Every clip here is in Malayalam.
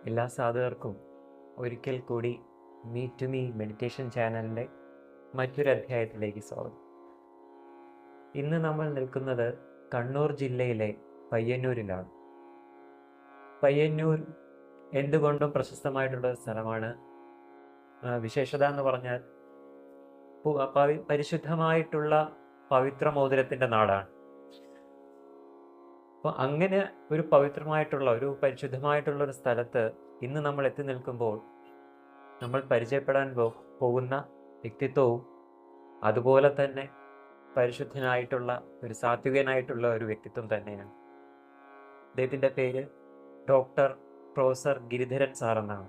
എല്ലാ സാധകർക്കും ഒരിക്കൽ കൂടി മീറ്റ് ടു മീ മെഡിറ്റേഷൻ ചാനലിൻ്റെ മറ്റൊരു അധ്യായത്തിലേക്ക് സ്വാഗതം. ഇന്ന് നമ്മൾ നിൽക്കുന്നത് കണ്ണൂർ ജില്ലയിലെ പയ്യന്നൂരിലാണ്. പയ്യന്നൂർ എന്തുകൊണ്ടും പ്രശസ്തമായിട്ടുള്ള ഒരു സ്ഥലമാണ്. വിശേഷത എന്ന് പറഞ്ഞാൽ പരിശുദ്ധമായിട്ടുള്ള പവിത്രമോതിരത്തിൻ്റെ നാടാണ്. അപ്പോൾ അങ്ങനെ ഒരു പവിത്രമായിട്ടുള്ള ഒരു പരിശുദ്ധമായിട്ടുള്ള ഒരു സ്ഥലത്ത് ഇന്ന് നമ്മൾ എത്തി നിൽക്കുമ്പോൾ നമ്മൾ പരിചയപ്പെടാൻ പോകുന്ന വ്യക്തിത്വവും അതുപോലെ തന്നെ പരിശുദ്ധനായിട്ടുള്ള ഒരു സാത്വികനായിട്ടുള്ള ഒരു വ്യക്തിത്വം തന്നെയാണ്. അദ്ദേഹത്തിൻ്റെ പേര് ഡോക്ടർ പ്രൊഫസർ ഗിരിധരൻ സാർ എന്നാണ്.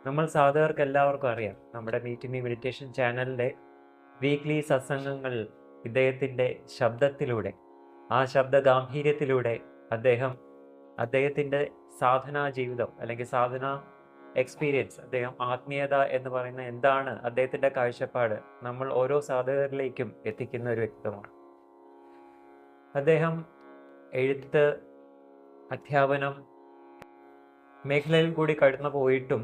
നമ്മൾ സാധകർക്ക് എല്ലാവർക്കും അറിയാം, നമ്മുടെ മീറ്റ് മീ മെഡിറ്റേഷൻ ചാനലിൻ്റെ വീക്ക്ലി സത്സംഗങ്ങളിൽ ഇദ്ദേഹത്തിൻ്റെ ശബ്ദത്തിലൂടെ, ആ ശബ്ദ ഗാംഭീര്യത്തിലൂടെ അദ്ദേഹത്തിൻ്റെ സാധനാ ജീവിതം അല്ലെങ്കിൽ സാധന എക്സ്പീരിയൻസ്, അദ്ദേഹം ആത്മീയത എന്ന് പറയുന്ന എന്താണ്, അദ്ദേഹത്തിൻ്റെ കാഴ്ചപ്പാട് നമ്മൾ ഓരോ സാധകരിലേക്കും എത്തിക്കുന്ന ഒരു വ്യക്തിത്വമാണ്. അദ്ദേഹം എഴുത്ത്, അധ്യാപനം മേഖലയിൽ കൂടി കടന്നു പോയിട്ടും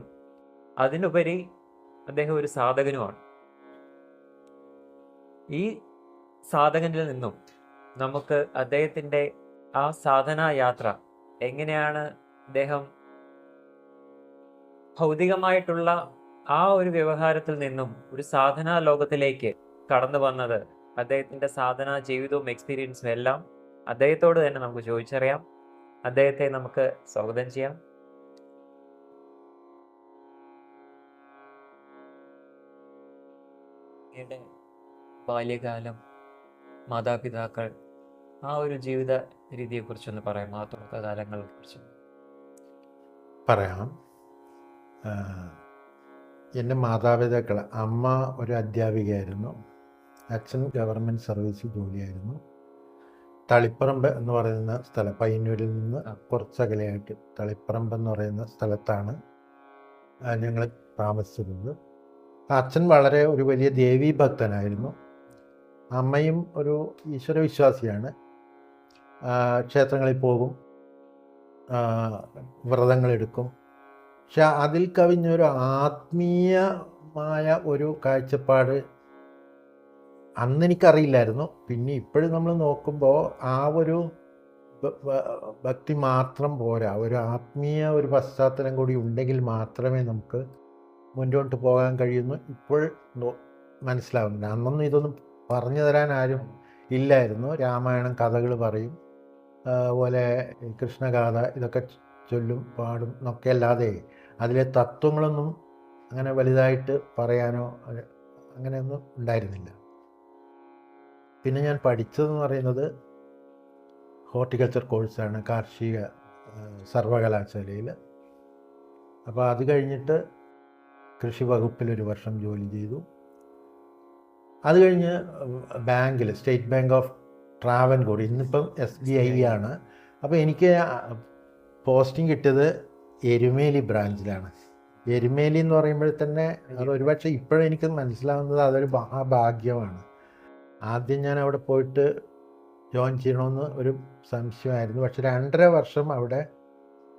അതിനുപരി അദ്ദേഹം ഒരു സാധകനുമാണ്. ഈ സാധകനിൽ നിന്നും നമുക്ക് അദ്ദേഹത്തിൻ്റെ ആ സാധനാ യാത്ര എങ്ങനെയാണ്, അദ്ദേഹം ഭൗതികമായിട്ടുള്ള ആ ഒരു വ്യവഹാരത്തിൽ നിന്നും ഒരു സാധനാ ലോകത്തിലേക്ക് കടന്നു വന്നത്, അദ്ദേഹത്തിൻ്റെ സാധനാ ജീവിതവും എക്സ്പീരിയൻസും എല്ലാം അദ്ദേഹത്തോട് തന്നെ നമുക്ക് ചോദിച്ചറിയാം. അദ്ദേഹത്തെ നമുക്ക് സ്വാഗതം ചെയ്യാം. ബാല്യകാലം, മാതാപിതാക്കൾ, ആ ഒരു ജീവിത രീതിയെക്കുറിച്ചൊന്ന് പറയാം, ആ തുടക്കകാലങ്ങളെ കുറിച്ച് പറയാം. എൻ്റെ മാതാപിതാക്കൾ, അമ്മ ഒരു അധ്യാപികയായിരുന്നു, അച്ഛൻ ഗവൺമെൻറ് സർവീസിൽ ജോലിയായിരുന്നു. തളിപ്പറമ്പ് എന്ന് പറയുന്ന സ്ഥലം, പയ്യന്നൂരിൽ നിന്ന് കുറച്ചകലെയായിട്ട് തളിപ്പറമ്പ് എന്ന് പറയുന്ന സ്ഥലത്താണ് ഞങ്ങൾ താമസിച്ചിരുന്നത്. അച്ഛൻ വളരെ ഒരു വലിയ ദേവീ ഭക്തനായിരുന്നു. അമ്മയും ഒരു ഈശ്വരവിശ്വാസിയാണ്. ക്ഷേത്രങ്ങളിൽ പോകും, വ്രതങ്ങളെടുക്കും. പക്ഷെ അതിൽ കവിഞ്ഞൊരു ആത്മീയമായ ഒരു കാഴ്ചപ്പാട് അന്ന് എനിക്കറിയില്ലായിരുന്നു. പിന്നെ ഇപ്പോഴും നമ്മൾ നോക്കുമ്പോൾ ആ ഒരു ഭക്തി മാത്രം പോരാ, ഒരു ആത്മീയ ഒരു പശ്ചാത്തലം കൂടി ഉണ്ടെങ്കിൽ മാത്രമേ നമുക്ക് മുന്നോട്ട് പോകാൻ കഴിയുന്നു ഇപ്പോൾ മനസ്സിലാവുന്നുണ്ട്. അന്നൊന്നും ഇതൊന്നും പറഞ്ഞു തരാൻ ആരും ഇല്ലായിരുന്നു. രാമായണം കഥകൾ പറയും, അതുപോലെ കൃഷ്ണഗാഥ ഇതൊക്കെ ചൊല്ലും പാടും എന്നൊക്കെ അല്ലാതെ അതിലെ തത്വങ്ങളൊന്നും അങ്ങനെ വലുതായിട്ട് പറയാനോ അങ്ങനെയൊന്നും ഉണ്ടായിരുന്നില്ല. പിന്നെ ഞാൻ പഠിച്ചതെന്ന് പറയുന്നത് ഹോർട്ടിക്കൾച്ചർ കോഴ്സാണ് കാർഷിക സർവകലാശാലയിൽ. അപ്പോൾ അത് കഴിഞ്ഞിട്ട് കൃഷി വകുപ്പിൽ ഒരു വർഷം ജോലി ചെയ്തു. അത് കഴിഞ്ഞ് ബാങ്കിൽ, സ്റ്റേറ്റ് ബാങ്ക് ഓഫ് ട്രാവൻകൂർ, ഇന്നിപ്പം SBI ആണ്. അപ്പോൾ എനിക്ക് പോസ്റ്റിംഗ് കിട്ടിയത് എരുമേലി ബ്രാഞ്ചിലാണ്. എരുമേലി എന്ന് പറയുമ്പോൾ തന്നെ അത് ഒരുപക്ഷെ ഇപ്പോഴെനിക്ക് മനസ്സിലാവുന്നത് അതൊരു ഭാഗ്യമാണ്. ആദ്യം ഞാൻ അവിടെ പോയിട്ട് ജോയിൻ ചെയ്യണമെന്ന് ഒരു സംശയമായിരുന്നു. പക്ഷെ 2.5 വർഷം അവിടെ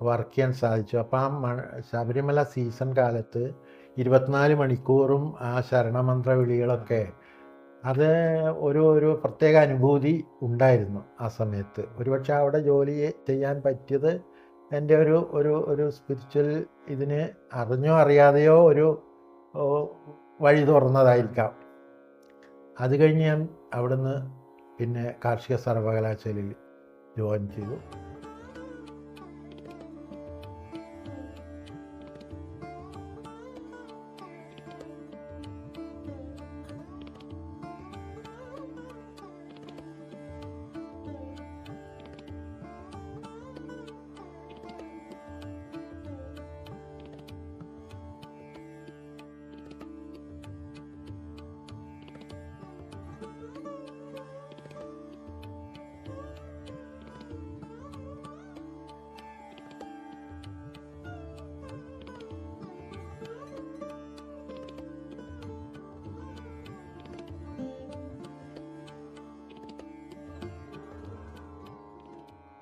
വർക്ക് ചെയ്യാൻ സാധിച്ചു. അപ്പം ആ ശബരിമല സീസൺ കാലത്ത് 24 മണിക്കൂറും ആ ശരണമന്ത്ര വിളികളൊക്കെ, അത് ഒരു പ്രത്യേക അനുഭൂതി ഉണ്ടായിരുന്നു ആ സമയത്ത്. ഒരുപക്ഷെ അവിടെ ജോലി ചെയ്യാൻ പറ്റിയത് എൻ്റെ ഒരു സ്പിരിച്വൽ ഇതിന് അറിഞ്ഞോ അറിയാതെയോ ഒരു വഴി തുറന്നതായിരിക്കാം. അത് കഴിഞ്ഞ് ഞാൻ അവിടുന്ന് പിന്നെ കാർഷിക സർവകലാശാലയിൽ ജോയിൻ ചെയ്തു.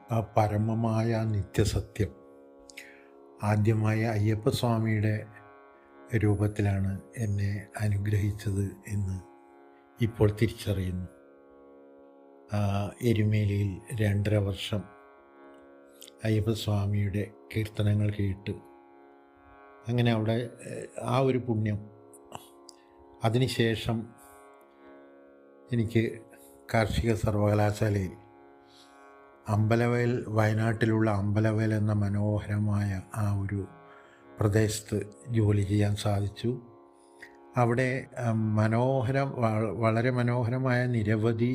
ആ പരമമായ നിത്യസത്യം ആദ്യമായി അയ്യപ്പസ്വാമിയുടെ രൂപത്തിലാണ് എന്നെ അനുഗ്രഹിച്ചത് എന്ന് ഇപ്പോൾ തിരിച്ചറിയുന്നു. എരുമേലിയിൽ 2.5 വർഷം അയ്യപ്പസ്വാമിയുടെ കീർത്തനങ്ങൾ കേട്ട് അങ്ങനെ അവിടെ ആ ഒരു പുണ്യം. അതിനുശേഷം എനിക്ക് കാർഷിക സർവകലാശാലയിൽ അമ്പലവയൽ, വയനാട്ടിലുള്ള അമ്പലവയൽ എന്ന മനോഹരമായ ആ ഒരു പ്രദേശത്ത് ജോലി ചെയ്യാൻ സാധിച്ചു. അവിടെ വളരെ മനോഹരമായ നിരവധി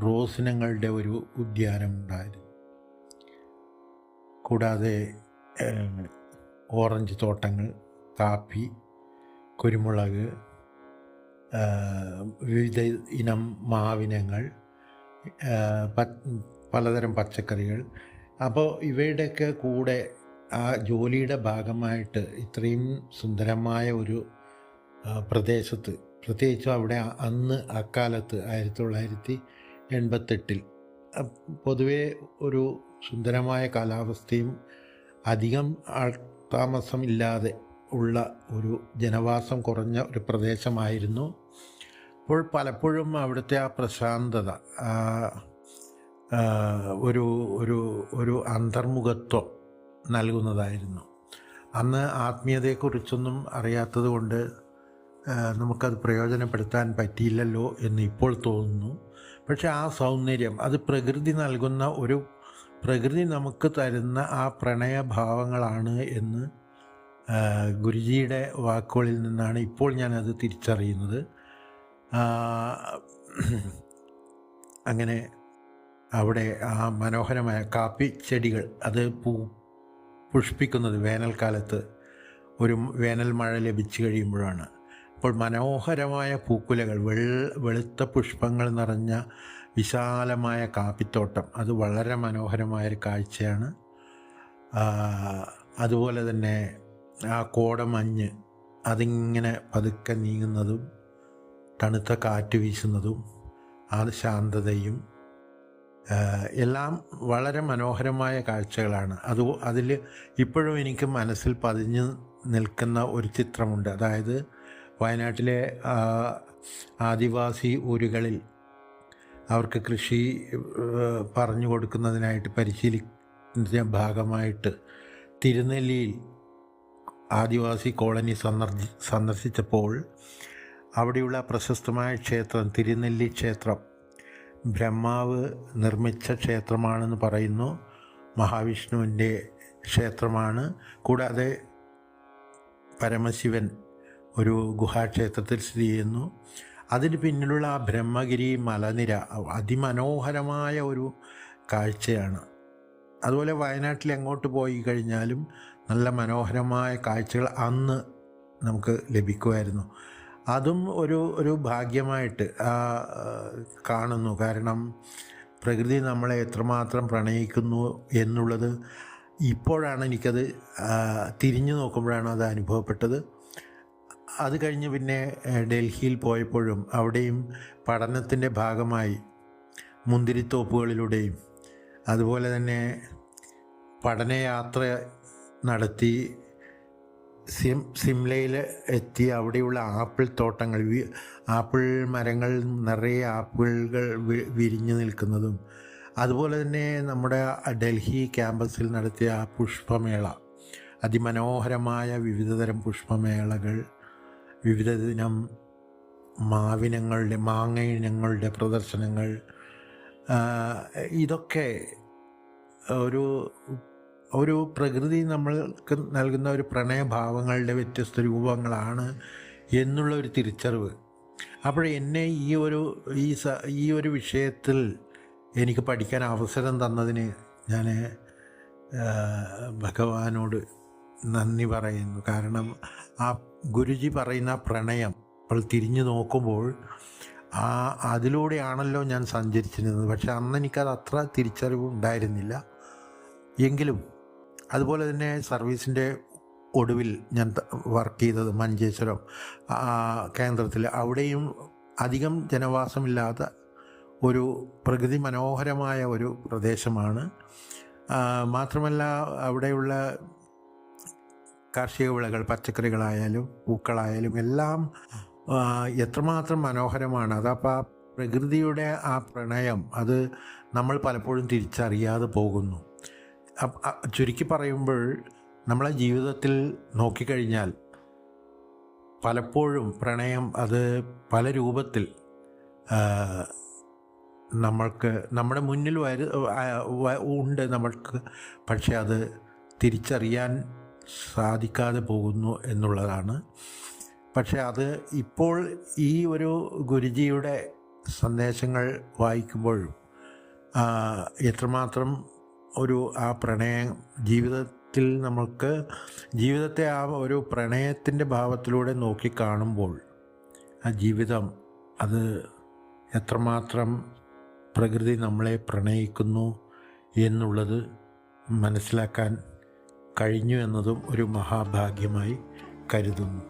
റോസ് ഇനങ്ങളുടെ ഒരു ഉദ്യാനമുണ്ടായിരുന്നു. കൂടാതെ ഓറഞ്ച് തോട്ടങ്ങൾ, കാപ്പി, കുരുമുളക്, വിവിധ ഇനം മാവിനങ്ങൾ, പലതരം പച്ചക്കറികൾ. അപ്പോൾ ഇവയുടെയൊക്കെ കൂടെ ആ ജോലിയുടെ ഭാഗമായിട്ട് ഇത്രയും സുന്ദരമായ ഒരു പ്രദേശത്ത്, പ്രത്യേകിച്ചും അവിടെ അന്ന് അക്കാലത്ത് 1988 പൊതുവെ ഒരു സുന്ദരമായ കാലാവസ്ഥയും അധികം ആൾതാമസമില്ലാതെ ഉള്ള ഒരു ജനവാസം കുറഞ്ഞ ഒരു പ്രദേശമായിരുന്നു. അപ്പോൾ പലപ്പോഴും അവിടുത്തെ ആ പ്രശാന്തത, ഒരു ഒരു ഒരു അന്തർമുഖത്വം നൽകുന്നതായിരുന്നു. അന്ന് ആത്മീയതയെക്കുറിച്ചൊന്നും അറിയാത്തത് കൊണ്ട് നമുക്കത് പ്രയോജനപ്പെടുത്താൻ പറ്റിയില്ലല്ലോ എന്ന് ഇപ്പോൾ തോന്നുന്നു. പക്ഷെ ആ സൗന്ദര്യം, അത് പ്രകൃതി നൽകുന്ന പ്രകൃതി നമുക്ക് തരുന്ന ആ പ്രണയഭാവങ്ങളാണ് എന്ന് ഗുരുജിയുടെ വാക്കുകളിൽ നിന്നാണ് ഇപ്പോൾ ഞാനത് തിരിച്ചറിയുന്നത്. അങ്ങനെ അവിടെ ആ മനോഹരമായ കാപ്പി ചെടികൾ അത് പുഷ്പിക്കുന്നത് വേനൽക്കാലത്ത്, ഒരു വേനൽ മഴ ലഭിച്ചു കഴിയുമ്പോഴാണ്. അപ്പോൾ മനോഹരമായ പൂക്കുലകൾ, വെളുത്ത പുഷ്പങ്ങൾ നിറഞ്ഞ വിശാലമായ കാപ്പിത്തോട്ടം, അത് വളരെ മനോഹരമായൊരു കാഴ്ചയാണ്. അതുപോലെ തന്നെ ആ കോടമഞ്ഞ് അതിങ്ങനെ പതുക്കെ നീങ്ങുന്നതും തണുത്ത കാറ്റ് വീശുന്നതും ആ ശാന്തതയും എല്ലാം വളരെ മനോഹരമായ കാഴ്ചകളാണ്. അതിൽ ഇപ്പോഴും എനിക്ക് മനസ്സിൽ പതിഞ്ഞു നിൽക്കുന്ന ഒരു ചിത്രമുണ്ട്. അതായത് വയനാട്ടിലെ ആദിവാസി ഊരുകളിൽ അവർക്ക് കൃഷി പറഞ്ഞു കൊടുക്കുന്നതിനായിട്ട് പരിശീലിക്കുന്ന ഭാഗമായിട്ട് തിരുനെല്ലിയിൽ ആദിവാസി കോളനി സന്ദർശിച്ചപ്പോൾ അവിടെയുള്ള പ്രശസ്തമായ ക്ഷേത്രം, തിരുനെല്ലി ക്ഷേത്രം, ബ്രഹ്മാവ് നിർമ്മിച്ച ക്ഷേത്രമാണെന്ന് പറയുന്നു. മഹാവിഷ്ണുവിൻ്റെ ക്ഷേത്രമാണ്. കൂടാതെ പരമശിവൻ ഒരു ഗുഹാക്ഷേത്രത്തിൽ സ്ഥിതി ചെയ്യുന്നു. അതിന് പിന്നിലുള്ള ആ ബ്രഹ്മഗിരി മലനിര അതിമനോഹരമായ ഒരു കാഴ്ചയാണ്. അതുപോലെ വയനാട്ടിൽ എങ്ങോട്ട് പോയി കഴിഞ്ഞാലും നല്ല മനോഹരമായ കാഴ്ചകൾ അന്ന് നമുക്ക് ലഭിക്കുമായിരുന്നു. അതും ഒരു ഭാഗ്യമായിട്ട് കാണുന്നു. കാരണം പ്രകൃതി നമ്മളെ എത്രമാത്രം പ്രണയിക്കുന്നു എന്നുള്ളത് ഇപ്പോഴാണ് എനിക്കത് തിരിഞ്ഞു നോക്കുമ്പോഴാണ് അത് അനുഭവപ്പെട്ടത്. അത് കഴിഞ്ഞ് പിന്നെ ഡൽഹിയിൽ പോയപ്പോഴും അവിടെയും പഠനത്തിൻ്റെ ഭാഗമായി മുന്തിരിത്തോപ്പുകളിലൂടെയും അതുപോലെ തന്നെ പഠനയാത്ര നടത്തി സിംലയിൽ എത്തി അവിടെയുള്ള ആപ്പിൾ തോട്ടങ്ങൾ, ആപ്പിൾ മരങ്ങൾ നിറയെ ആപ്പിളുകൾ വിരിഞ്ഞു നിൽക്കുന്നതും, അതുപോലെ തന്നെ നമ്മുടെ ഡൽഹി ക്യാമ്പസിൽ നടത്തിയ ആ പുഷ്പമേള, അതിമനോഹരമായ വിവിധതരം പുഷ്പമേളകൾ, വിവിധ മാങ്ങ ഇനങ്ങളുടെ പ്രദർശനങ്ങൾ, ഇതൊക്കെ ഒരു പ്രകൃതി നമ്മൾക്ക് നൽകുന്ന ഒരു പ്രണയഭാവങ്ങളുടെ വ്യത്യസ്ത രൂപങ്ങളാണ് എന്നുള്ള ഒരു തിരിച്ചറിവ്. അപ്പോൾ എന്നെ ഈ ഒരു വിഷയത്തിൽ എനിക്ക് പഠിക്കാൻ അവസരം തന്നതിന് ഞാൻ ഭഗവാനോട് നന്ദി പറയുന്നു. കാരണം ആ ഗുരുജി പറയുന്ന പ്രണയം അപ്പോൾ തിരിഞ്ഞു നോക്കുമ്പോൾ അതിലൂടെയാണല്ലോ ഞാൻ സഞ്ചരിച്ചിരുന്നത്. പക്ഷെ അന്ന് എനിക്കത് അത്ര തിരിച്ചറിവ് ഉണ്ടായിരുന്നില്ല. എങ്കിലും അതുപോലെ തന്നെ സർവീസിൻ്റെ ഒടുവിൽ ഞാൻ വർക്ക് ചെയ്തത് മഞ്ചേശ്വരം കേന്ദ്രത്തിൽ, അവിടെയും അധികം ജനവാസമില്ലാത്ത ഒരു പ്രകൃതി മനോഹരമായ ഒരു പ്രദേശമാണ്. മാത്രമല്ല അവിടെയുള്ള കാർഷിക വിളകൾ, പച്ചക്കറികളായാലും പൂക്കളായാലും എല്ലാം എത്രമാത്രം മനോഹരമാണ്. അതപ്പോൾ ആ പ്രകൃതിയുടെ ആ പ്രണയം അത് നമ്മൾ പലപ്പോഴും തിരിച്ചറിയാതെ പോകുന്നു. ചുരുക്കി പറയുമ്പോൾ നമ്മളെ ജീവിതത്തിൽ നോക്കിക്കഴിഞ്ഞാൽ പലപ്പോഴും പ്രണയം അത് പല രൂപത്തിൽ നമ്മൾക്ക് നമ്മുടെ മുന്നിൽ ഉണ്ട് നമ്മൾക്ക്, പക്ഷെ അത് തിരിച്ചറിയാൻ സാധിക്കാതെ പോകുന്നു എന്നുള്ളതാണ്. പക്ഷെ അത് ഇപ്പോൾ ഈ ഒരു ഗുരുജിയുടെ സന്ദേശങ്ങൾ വായിക്കുമ്പോഴും എത്രമാത്രം ഒരു ആ പ്രണയം ജീവിതത്തിൽ നമുക്ക് ജീവിതത്തെ ആ ഒരു പ്രണയത്തിൻ്റെ ഭാവത്തിലൂടെ നോക്കിക്കാണുമ്പോൾ ആ ജീവിതം അത് എത്രമാത്രം പ്രകൃതി നമ്മളെ പ്രണയിക്കുന്നു എന്നുള്ളത് മനസ്സിലാക്കാൻ കഴിഞ്ഞു എന്നതും ഒരു മഹാഭാഗ്യമായി കരുതുന്നു.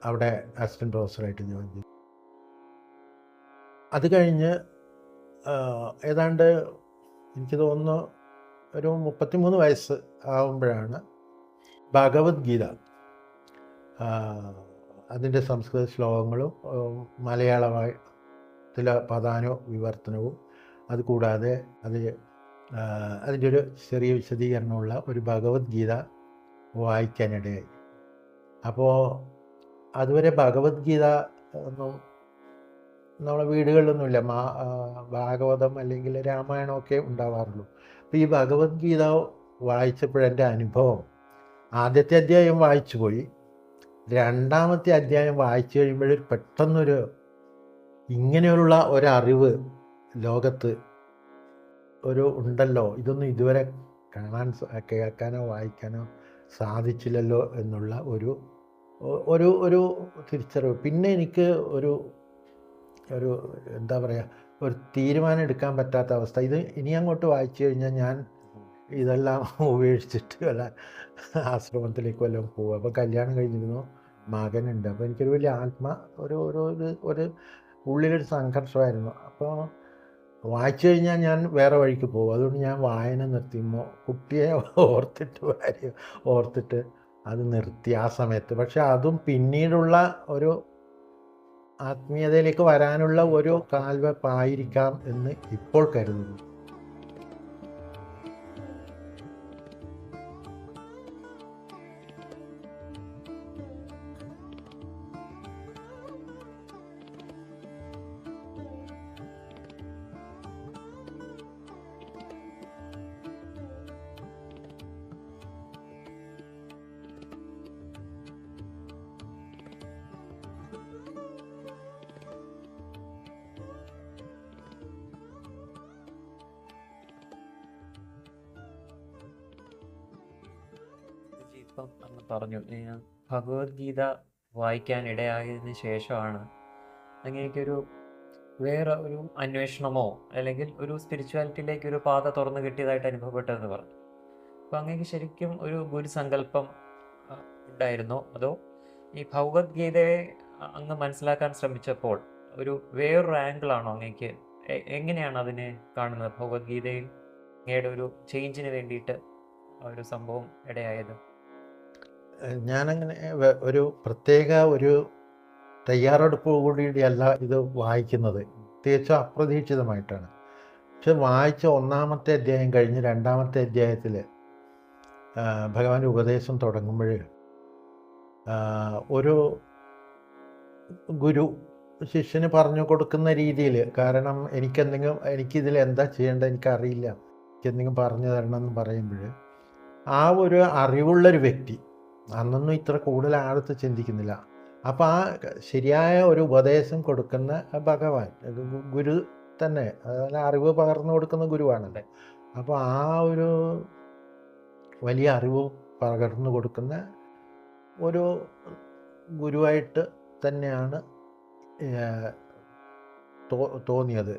അവിടെ അസിസ്റ്റൻറ്റ് പ്രൊഫസറായിട്ട് ജോയിൻ ചെയ്തു. അത് കഴിഞ്ഞ് ഏതാണ്ട് എനിക്ക് തോന്നുന്നു ഒരു 33 വയസ്സ് ആകുമ്പോഴാണ് ഭഗവത്ഗീത അതിൻ്റെ സംസ്കൃത ശ്ലോകങ്ങളും മലയാളത്തിലെ പദാനോ വിവർത്തനവും അതുകൂടാതെ അതിൻ്റെ ഒരു ചെറിയ വിശദീകരണമുള്ള ഒരു ഭഗവത്ഗീത വായിക്കാനിടയായി. അപ്പോൾ അതുവരെ ഭഗവത്ഗീത ഒന്നും നമ്മളെ വീടുകളിലൊന്നുമില്ല. ഭാഗവതം അല്ലെങ്കിൽ രാമായണമൊക്കെ ഉണ്ടാവാറുള്ളൂ. അപ്പോൾ ഈ ഭഗവത്ഗീത വായിച്ചപ്പോഴെൻ്റെ അനുഭവം, ആദ്യത്തെ അധ്യായം വായിച്ചു പോയി, രണ്ടാമത്തെ അധ്യായം വായിച്ചു കഴിയുമ്പോൾ പെട്ടെന്നൊരു ഇങ്ങനെയുള്ള ഒരറിവ് ലോകത്ത് ഉണ്ടല്ലോ, ഇതൊന്നും ഇതുവരെ കേൾക്കാനോ വായിക്കാനോ സാധിച്ചില്ലല്ലോ എന്നുള്ള ഒരു തിരിച്ചറിവ്. പിന്നെ എനിക്ക് ഒരു എന്താ പറയുക, ഒരു തീരുമാനം എടുക്കാൻ പറ്റാത്ത അവസ്ഥ. ഇത് ഇനി അങ്ങോട്ട് വായിച്ചു കഴിഞ്ഞാൽ ഞാൻ ഇതെല്ലാം ഉപേക്ഷിച്ചിട്ട് വല്ല ആശ്രമത്തിലേക്ക് വല്ലതും പോകും. അപ്പോൾ കല്യാണം കഴിഞ്ഞിരുന്നു, മകനുണ്ട്. അപ്പോൾ എനിക്കൊരു വലിയ ഒരു ഉള്ളിലൊരു സംഘർഷമായിരുന്നു. അപ്പോൾ വായിച്ചു കഴിഞ്ഞാൽ ഞാൻ വേറെ വഴിക്ക് പോകും. അതുകൊണ്ട് ഞാൻ വായന നിർത്തിയുമ്പോൾ കുട്ടിയെ ഓർത്തിട്ട് അത് നിർത്തി ആ സമയത്ത്. പക്ഷെ അതും പിന്നീടുള്ള ഒരു ആത്മീയതയിലേക്ക് വരാനുള്ള ഒരു കാൽവെപ്പായിരിക്കാം എന്ന് ഇപ്പോൾ കരുതുന്നു. ഇപ്പം അങ്ങ് പറഞ്ഞു ഭഗവത്ഗീത വായിക്കാൻ ഇടയായതിന് ശേഷമാണ് അങ്ങനെയൊരു വേറെ ഒരു അന്വേഷണമോ അല്ലെങ്കിൽ ഒരു സ്പിരിച്വാലിറ്റിയിലേക്ക് ഒരു പാത തുറന്നു കിട്ടിയതായിട്ട് അനുഭവപ്പെട്ടതെന്ന് പറഞ്ഞു. അപ്പോൾ അങ്ങേക്ക് ശരിക്കും ഒരു ഗുരുസങ്കല്പം ഉണ്ടായിരുന്നോ, അതോ ഈ ഭഗവത്ഗീതയെ അങ്ങ് മനസ്സിലാക്കാൻ ശ്രമിച്ചപ്പോൾ ഒരു വേറൊരു ആംഗിളാണോ അങ്ങേക്ക്? എങ്ങനെയാണ് അതിനെ കാണുന്നത്? ഭഗവത്ഗീതയിൽ അങ്ങയുടെ ഒരു ചേഞ്ചിന് വേണ്ടിയിട്ട് ഒരു സംഭവം ഇടയായത്? ഞാനങ്ങനെ ഒരു പ്രത്യേക ഒരു തയ്യാറെടുപ്പ് കൂടിയല്ല ഇത് വായിക്കുന്നത്, തികച്ചും അപ്രതീക്ഷിതമായിട്ടാണ്. പക്ഷെ വായിച്ച ഒന്നാമത്തെ അധ്യായം കഴിഞ്ഞ് രണ്ടാമത്തെ അധ്യായത്തിൽ ഭഗവാന്റെ ഉപദേശം തുടങ്ങുമ്പോൾ ഒരു ഗുരു ശിഷ്യന് പറഞ്ഞു കൊടുക്കുന്ന രീതിയിൽ, കാരണം എനിക്കിതിൽ എന്താ ചെയ്യേണ്ടത് എനിക്കറിയില്ല, എനിക്കെന്തെങ്കിലും പറഞ്ഞു തരണം എന്ന് പറയുമ്പോൾ ആ ഒരു അറിവുള്ളൊരു വ്യക്തി, അന്നൊന്നും ഇത്ര കൂടുതൽ ആഴത്ത് ചിന്തിക്കുന്നില്ല. അപ്പോൾ ആ ശരിയായ ഒരു ഉപദേശം കൊടുക്കുന്ന ഭഗവാൻ ഗുരു തന്നെ, അതുപോലെ അറിവ് പകർന്നു കൊടുക്കുന്ന ഗുരുവാണല്ലോ. അപ്പോൾ ആ ഒരു വലിയ അറിവ് പകർന്നു കൊടുക്കുന്ന ഒരു ഗുരുവായിട്ട് തന്നെയാണ് തോന്നിയത്.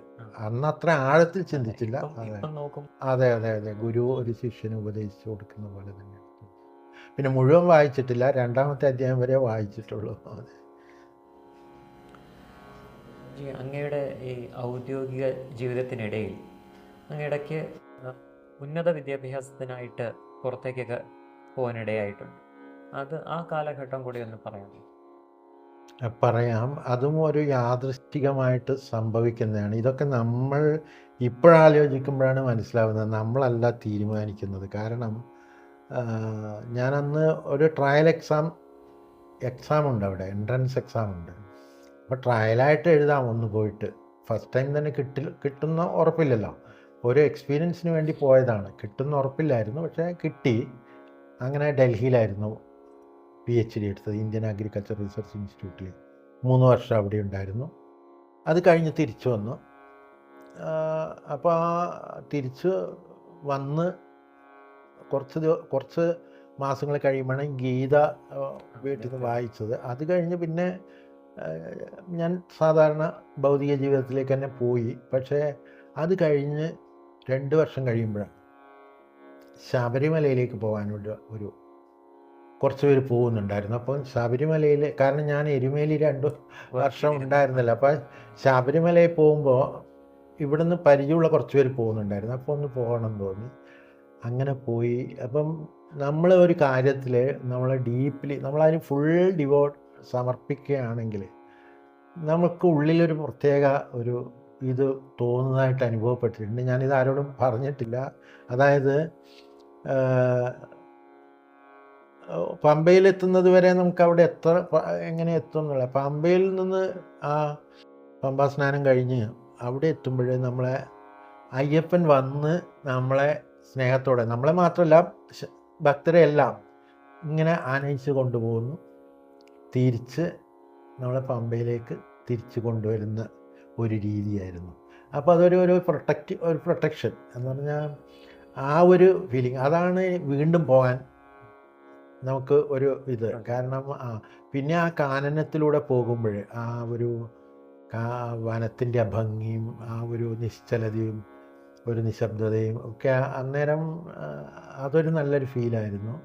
അന്ന് അത്ര ആഴത്തിൽ ചിന്തിച്ചില്ല. അതെ അതെ അതെ, ഗുരു ഒരു ശിഷ്യന് ഉപദേശിച്ചു കൊടുക്കുന്ന പോലെ തന്നെയാണ്. പിന്നെ മുഴുവൻ വായിച്ചിട്ടില്ല, 2ാമത്തെ അധ്യായം വരെ വായിച്ചിട്ടുള്ളൂ. അങ്ങയുടെ ഈ ഔദ്യോഗിക ജീവിതത്തിനിടയിൽ അങ്ങയിടയ്ക്ക് ഉന്നത വിദ്യാഭ്യാസത്തിനായിട്ട് പുറത്തേക്കൊക്കെ പോകാനിടയായിട്ടുണ്ട്. അത് ആ കാലഘട്ടം കൂടി ഒന്ന് പറയാമോ? പറയാം. അതും ഒരു യാദൃശ്ചികമായിട്ട് സംഭവിക്കുന്നതാണ്. ഇതൊക്കെ നമ്മൾ ഇപ്പോഴാലോചിക്കുമ്പോഴാണ് മനസ്സിലാവുന്നത്, നമ്മളല്ല തീരുമാനിക്കുന്നത്. കാരണം ഞാനന്ന് ഒരു ട്രയൽ എക്സാം ഉണ്ട് അവിടെ, എൻട്രൻസ് എക്സാം ഉണ്ട്. അപ്പോൾ ട്രയലായിട്ട് എഴുതാം ഒന്ന് പോയിട്ട്. ഫസ്റ്റ് ടൈം തന്നെ കിട്ടുന്ന ഉറപ്പില്ലല്ലോ. ഒരു എക്സ്പീരിയൻസിന് വേണ്ടി പോയതാണ്. കിട്ടുന്ന ഉറപ്പില്ലായിരുന്നു, പക്ഷേ കിട്ടി. അങ്ങനെ ഡൽഹിയിലായിരുന്നു PhD എടുത്തത്, ഇന്ത്യൻ അഗ്രികൾച്ചർ റിസർച്ച് ഇൻസ്റ്റിറ്റ്യൂട്ടിൽ. 3 വർഷം അവിടെ ഉണ്ടായിരുന്നു. അത് കഴിഞ്ഞ് തിരിച്ചു വന്നു. അപ്പോൾ തിരിച്ച് വന്ന് കുറച്ച് മാസങ്ങൾ കഴിയുമ്പോഴാണ് ഗീത വീട്ടിൽ നിന്ന് വായിച്ചത്. അത് കഴിഞ്ഞ് പിന്നെ ഞാൻ സാധാരണ ഭൗതിക ജീവിതത്തിലേക്ക് തന്നെ പോയി. പക്ഷേ അത് കഴിഞ്ഞ് 2 വർഷം കഴിയുമ്പോഴാണ് ശബരിമലയിലേക്ക് പോകാനുള്ള കുറച്ച് പേര് പോകുന്നുണ്ടായിരുന്നു. അപ്പോൾ ശബരിമലയിൽ, കാരണം ഞാൻ എരുമേലി 2 വർഷം ഉണ്ടായിരുന്നില്ല. അപ്പോൾ ശബരിമലയിൽ പോകുമ്പോൾ ഇവിടുന്ന് പരിചയമുള്ള കുറച്ച് പേര് പോകുന്നുണ്ടായിരുന്നു. അപ്പോൾ ഒന്ന് പോകണം തോന്നി, അങ്ങനെ പോയി. അപ്പം നമ്മൾ ഒരു കാര്യത്തിൽ നമ്മൾ ഡീപ്ലി നമ്മളതിന് ഫുൾ സമർപ്പിക്കുകയാണെങ്കിൽ നമുക്ക് ഉള്ളിലൊരു പ്രത്യേക ഒരു ഇത് തോന്നുന്നതായിട്ട് അനുഭവപ്പെട്ടിട്ടുണ്ട്. ഞാനിത് ആരോടും പറഞ്ഞിട്ടില്ല. അതായത് പമ്പയിലെത്തുന്നത് വരെ നമുക്ക് അവിടെ എങ്ങനെ എത്തും എന്നുള്ള, പമ്പയിൽ നിന്ന് ആ പമ്പാ സ്നാനം കഴിഞ്ഞ് അവിടെ എത്തുമ്പോഴേ നമ്മളെ അയ്യപ്പൻ വന്ന് നമ്മളെ സ്നേഹത്തോടെ, നമ്മളെ മാത്രമല്ല ഭക്തരെ എല്ലാം ഇങ്ങനെ ആനയിച്ച് കൊണ്ടുപോകുന്നു. തിരിച്ച് നമ്മളെ പമ്പയിലേക്ക് തിരിച്ചു കൊണ്ടുവരുന്ന ഒരു രീതിയായിരുന്നു. അപ്പോൾ അതൊരു പ്രൊട്ടക്ഷൻ എന്ന് പറഞ്ഞാൽ ആ ഒരു ഫീലിംഗ്, അതാണ് വീണ്ടും പോകാൻ നമുക്ക് ഒരു ഇത്. കാരണം പിന്നെ ആ കാനനത്തിലൂടെ പോകുമ്പോൾ ആ ഒരു വനത്തിൻ്റെ ഭംഗിയും ആ ഒരു നിശ്ചലതയും ഒരു നിശബ്ദതയും ഒക്കെ അന്നേരം അതൊരു നല്ലൊരു ഫീലായിരുന്നു.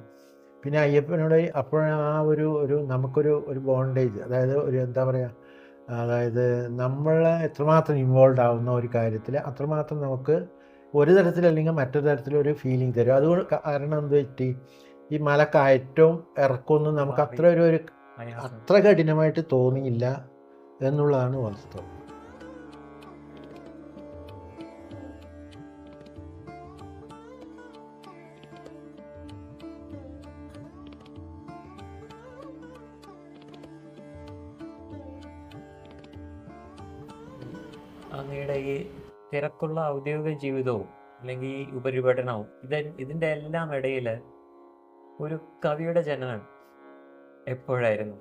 പിന്നെ അയ്യപ്പനോട് അപ്പോഴ ആ ഒരു നമുക്കൊരു ബോണ്ടേജ്, അതായത് ഒരു എന്താ പറയുക, അതായത് നമ്മൾ എത്രമാത്രം ഇൻവോൾവ് ആവുന്ന ഒരു കാര്യത്തിൽ അത്രമാത്രം നമുക്ക് ഒരു തരത്തിലല്ലെങ്കിൽ മറ്റൊരു തരത്തിലൊരു ഫീലിംഗ് തരും. അതുകൊണ്ട് കാരണം എന്ത് പറ്റി, ഈ മല കയറ്റവും ഇറക്കമൊന്നും നമുക്ക് അത്ര കഠിനമായിട്ട് തോന്നിയില്ല എന്നുള്ളതാണ് വാസ്തവം. അങ്ങയുടെ ഈ തിരക്കുള്ള ഔദ്യോഗിക ജീവിതവും അല്ലെങ്കിൽ ഈ ഉപരിപഠനവും ഇതിൻ്റെ എല്ലാം ഇടയിൽ ഒരു കവിയുടെ ജനനം എപ്പോഴായിരുന്നു?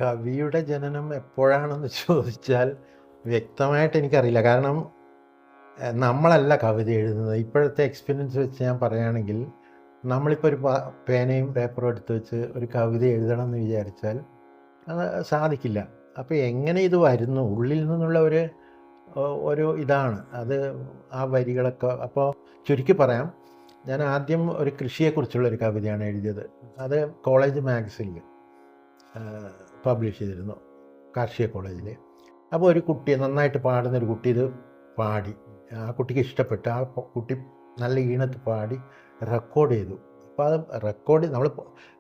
കവിയുടെ ജനനം എപ്പോഴാണെന്ന് ചോദിച്ചാൽ വ്യക്തമായിട്ട് എനിക്കറിയില്ല. കാരണം നമ്മളല്ല കവിത എഴുതുന്നത്. ഇപ്പോഴത്തെ എക്സ്പീരിയൻസ് വെച്ച് ഞാൻ പറയുകയാണെങ്കിൽ, നമ്മളിപ്പോൾ ഒരു പേനയും പേപ്പറും എടുത്ത് വെച്ച് ഒരു കവിത എഴുതണം എന്ന് വിചാരിച്ചാൽ അത് സാധിക്കില്ല. അപ്പോൾ എങ്ങനെ ഇത് വരുന്നു, ഉള്ളിൽ നിന്നുള്ള ഒരു ഇതാണ് അത്, ആ വരികളൊക്കെ. അപ്പോൾ ചുരുക്കി പറയാം, ഞാൻ ആദ്യം ഒരു കൃഷിയെക്കുറിച്ചുള്ളൊരു കവിതയാണ് എഴുതിയത്. അത് കോളേജ് മാഗസിനിൽ പബ്ലിഷ് ചെയ്തിരുന്നു, കാർഷിക കോളേജിൽ. അപ്പോൾ ഒരു കുട്ടി, നന്നായിട്ട് പാടുന്നൊരു കുട്ടി ഇത് പാടി, ആ കുട്ടിക്ക് ഇഷ്ടപ്പെട്ടു. ആ കുട്ടി നല്ല ഈണത്ത് പാടി റെക്കോർഡ് ചെയ്തു. അപ്പോൾ അത് നമ്മൾ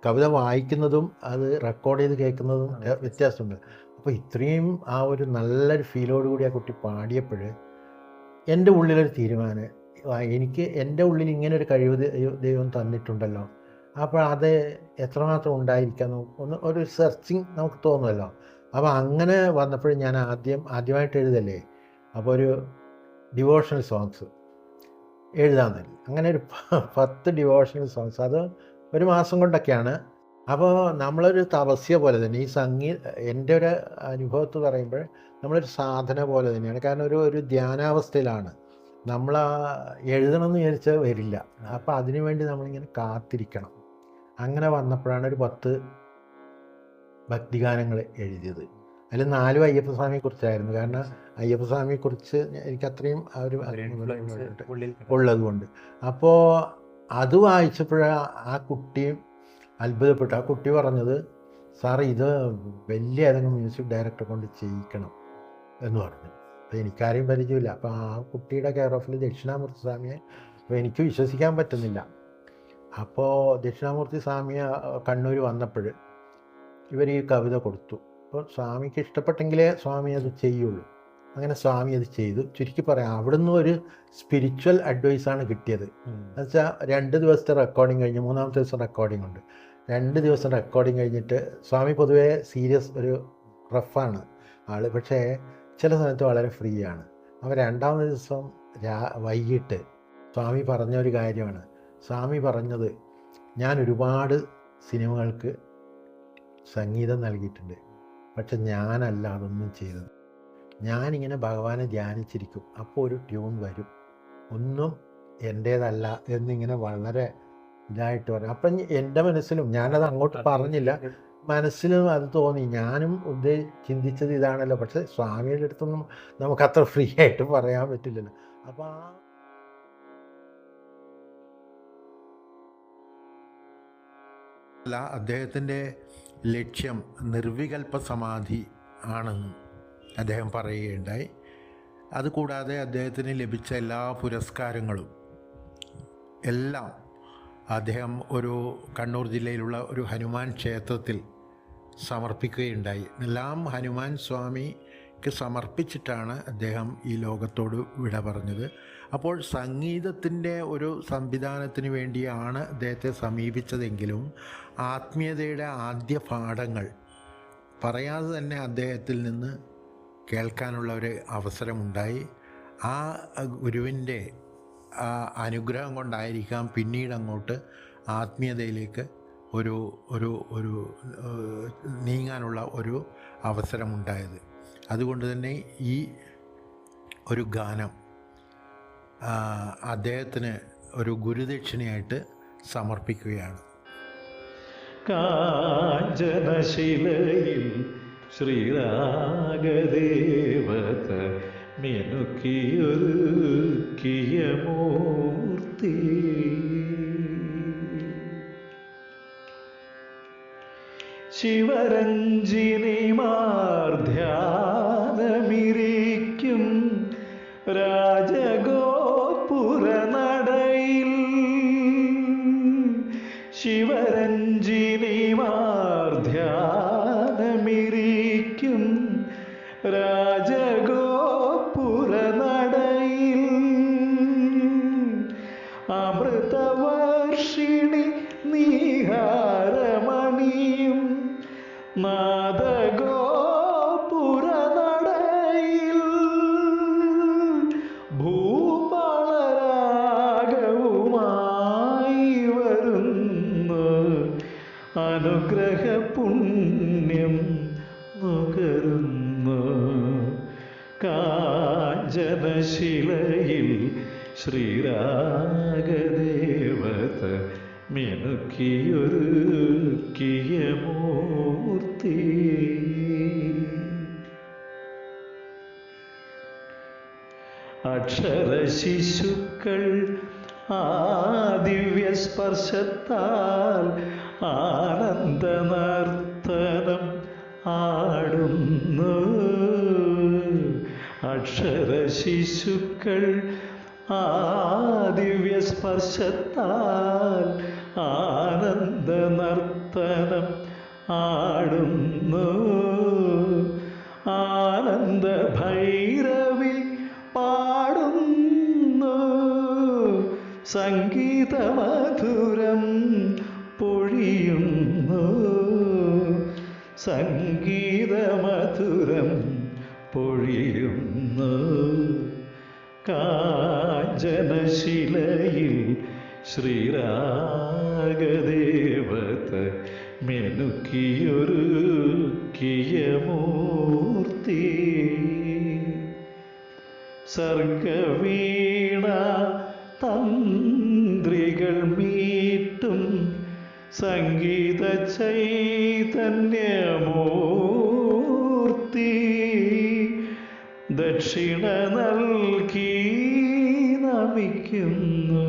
കവിത വായിക്കുന്നതും അത് റെക്കോർഡ് ചെയ്ത് കേൾക്കുന്നതും വ്യത്യാസമുണ്ട്. അപ്പോൾ ഇത്രയും ആ ഒരു നല്ലൊരു ഫീലോടുകൂടി ആ കുട്ടി പാടിയപ്പോൾ എൻ്റെ ഉള്ളിലൊരു തീരുമാനം, എൻ്റെ ഉള്ളിൽ ഇങ്ങനെ ഒരു കഴിവ് ദൈവം തന്നിട്ടുണ്ടല്ലോ, അപ്പോൾ അത് എത്രമാത്രം ഉണ്ടായിരിക്കാം ഒരു സെർച്ചിങ് നമുക്ക് തോന്നുമല്ലോ. അപ്പോൾ അങ്ങനെ വന്നപ്പോഴും ഞാൻ ആദ്യമായിട്ട് എഴുതല്ലേ, അപ്പോൾ ഒരു ഡിവോഷണൽ സോങ്സ് എഴുതാൻ തന്നെ. അങ്ങനെ ഒരു 10 ഡിവോഷണൽ സോങ്സ്, അത് ഒരു മാസം കൊണ്ടൊക്കെയാണ്. അപ്പോൾ നമ്മളൊരു തപസ്യ പോലെ തന്നെ ഈ എൻ്റെ ഒരു അനുഭവത്തിൽ പറയുമ്പോൾ നമ്മളൊരു സാധന പോലെ തന്നെയാണ്. കാരണം ഒരു ധ്യാനാവസ്ഥയിലാണ് നമ്മൾ. എഴുതണമെന്ന് വിചാരിച്ചാൽ വരില്ല. അപ്പോൾ അതിനു വേണ്ടി നമ്മളിങ്ങനെ കാത്തിരിക്കണം. അങ്ങനെ വന്നപ്പോഴാണ് ഒരു 10 ഭക്തിഗാനങ്ങൾ എഴുതിയത്. അതിൽ 4 അയ്യപ്പസ്വാമിയെക്കുറിച്ചായിരുന്നു. കാരണം അയ്യപ്പസ്വാമിയെക്കുറിച്ച് എനിക്ക് അത്രയും ഒരു ഉള്ളതുകൊണ്ട്. അപ്പോൾ അത് വായിച്ചപ്പോഴാണ് ആ കുട്ടിയും അത്ഭുതപ്പെട്ടു. ആ കുട്ടി പറഞ്ഞത്, സാർ ഇത് വലിയ ഏതെങ്കിലും മ്യൂസിക് ഡയറക്ടറെ കൊണ്ട് ചെയ്യിക്കണം എന്ന് പറഞ്ഞു. അപ്പോൾ എനിക്കാരെയും പരിചയമില്ല. അപ്പോൾ ആ കുട്ടിയുടെ കെയർ ഓഫിൽ ദക്ഷിണാമൂർത്തി സ്വാമിയെ, അപ്പോൾ എനിക്ക് വിശ്വസിക്കാൻ പറ്റുന്നില്ല. അപ്പോൾ ദക്ഷിണാമൂർത്തി സ്വാമിയെ കണ്ണൂർ വന്നപ്പോൾ ഇവർ ഈ കവിത കൊടുത്തു. അപ്പോൾ സ്വാമിക്ക് ഇഷ്ടപ്പെട്ടെങ്കിലേ സ്വാമി അത് ചെയ്യുള്ളൂ. അങ്ങനെ സ്വാമി അത് ചെയ്തു. ചുരുക്കി പറയാം, അവിടുന്ന് ഒരു സ്പിരിച്വൽ അഡ്വൈസാണ് കിട്ടിയത്. എന്നുവെച്ചാൽ 2 ദിവസത്തെ റെക്കോർഡിങ് കഴിഞ്ഞ് 3-ാമത്തെ ദിവസം റെക്കോർഡിംഗ് ഉണ്ട്. 2 ദിവസം റെക്കോർഡിങ് കഴിഞ്ഞിട്ട് സ്വാമി പൊതുവേ സീരിയസ് ഒരു റഫാണ് ആൾ, പക്ഷേ ചില സമയത്ത് വളരെ ഫ്രീ ആണ്. അപ്പോൾ 2-ാമത്തെ ദിവസം വൈകിട്ട് സ്വാമി പറഞ്ഞൊരു കാര്യമാണ്. സ്വാമി പറഞ്ഞത്, ഞാൻ ഒരുപാട് സിനിമകൾക്ക് സംഗീതം നൽകിയിട്ടുണ്ട്, പക്ഷെ ഞാനല്ല അതൊന്നും ചെയ്തത്. ഞാനിങ്ങനെ ഭഗവാനെ ധ്യാനിച്ചിരിക്കും, അപ്പോൾ ഒരു ട്യൂൺ വരും, ഒന്നും എൻ്റേതല്ല എന്നിങ്ങനെ വളരെ ഇതായിട്ട് പറഞ്ഞു. അപ്പം എൻ്റെ മനസ്സിലും, ഞാനത് അങ്ങോട്ട് പറഞ്ഞില്ല, മനസ്സിലും അത് തോന്നി. ഞാനും ചിന്തിച്ചത് ഇതാണല്ലോ, പക്ഷെ സ്വാമിയുടെ അടുത്തൊന്നും നമുക്കത്ര ഫ്രീ ആയിട്ട് പറയാൻ പറ്റില്ലല്ലോ. അപ്പോൾ അദ്ദേഹത്തിൻ്റെ ലക്ഷ്യം നിർവികൽപ്പ സമാധി ആണെന്നും അദ്ദേഹം പറയുകയുണ്ടായി. അതുകൂടാതെ അദ്ദേഹത്തിന് ലഭിച്ച എല്ലാ പുരസ്കാരങ്ങളും എല്ലാം അദ്ദേഹം ഒരു കണ്ണൂർ ജില്ലയിലുള്ള ഒരു ഹനുമാൻ ക്ഷേത്രത്തിൽ സമർപ്പിക്കുകയുണ്ടായി. എല്ലാം ഹനുമാൻ സ്വാമിക്ക് സമർപ്പിച്ചിട്ടാണ് അദ്ദേഹം ഈ ലോകത്തോട് വിട പറഞ്ഞത്. അപ്പോൾ സംഗീതത്തിൻ്റെ ഒരു സംവിധാനത്തിന് വേണ്ടിയാണ് അദ്ദേഹത്തെ സമീപിച്ചതെങ്കിലും ആത്മീയതയുടെ ആദ്യ പാഠങ്ങൾ പറയാതെ തന്നെ അദ്ദേഹത്തിൽ നിന്ന് കേൾക്കാനുള്ള ഒരു അവസരമുണ്ടായി. ആ ഗുരുവിൻ്റെ അനുഗ്രഹം കൊണ്ടായിരിക്കാം പിന്നീട് അങ്ങോട്ട് ആത്മീയതയിലേക്ക് ഒരു നീങ്ങാനുള്ള ഒരു അവസരമുണ്ടായത്. അതുകൊണ്ട് തന്നെ ഈ ഒരു ഗാനം അദ്ദേഹത്തിന് ഒരു ഗുരുദക്ഷിണയായിട്ട് സമർപ്പിക്കുകയാണ്. കാഞ്ചനശിലയിൽ ശ്രീരാഗദേവത മിനുക്കിയൊരുക്കിയ മൂർത്തി, ശിവരഞ്ജിനിമാർധ്യാനമിരിക്കും രാജഗോപുരനടയിൽ, ശിവരഞ്ജിനിമാർധ്യാനമിരിക്കും രാജഗോപുരനടയിൽ, അമൃതവർഷിണി നീഹാരമണിയും നാദഗോപുരനടയിൽ, ഭൂപാളരാഗവുമായി വരുന്നു അനുഗ്രഹപുണ്യം നുകരുന്നു. കാഞ്ചനശിലയിൽ ശ്രീരാഗദേവത മിനുക്കിയൊരുക്കിയ മൂർത്തി. അക്ഷരശിശുക്കൾ ആ ദിവ്യസ്പർശത്താൽ ആനന്ദനർത്തനം ആടുന്നു. അക്ഷരശിശുക്കൾ ആ ദിവ്യസ്പർശത്താൽ ആനന്ദനർത്തനം ആടുന്നു. ആനന്ദഭൈരവി പാടുന്നു സംഗീതമധുരം പൊഴിയുന്നു. സംഗീതമധുരം പൊഴിയുന്നു. കാഞ്ചനശിലയിൽ ശ്രീരാഗദേവത മെനുക്കിയൊരുക്കിയ മൂർത്തി സർഗവീണ തന്ത്രികൾ മീട്ടും സംഗീത ചൈതന്യമൂർത്തി ദക്ഷിണ നൽകി നമിക്കുന്നു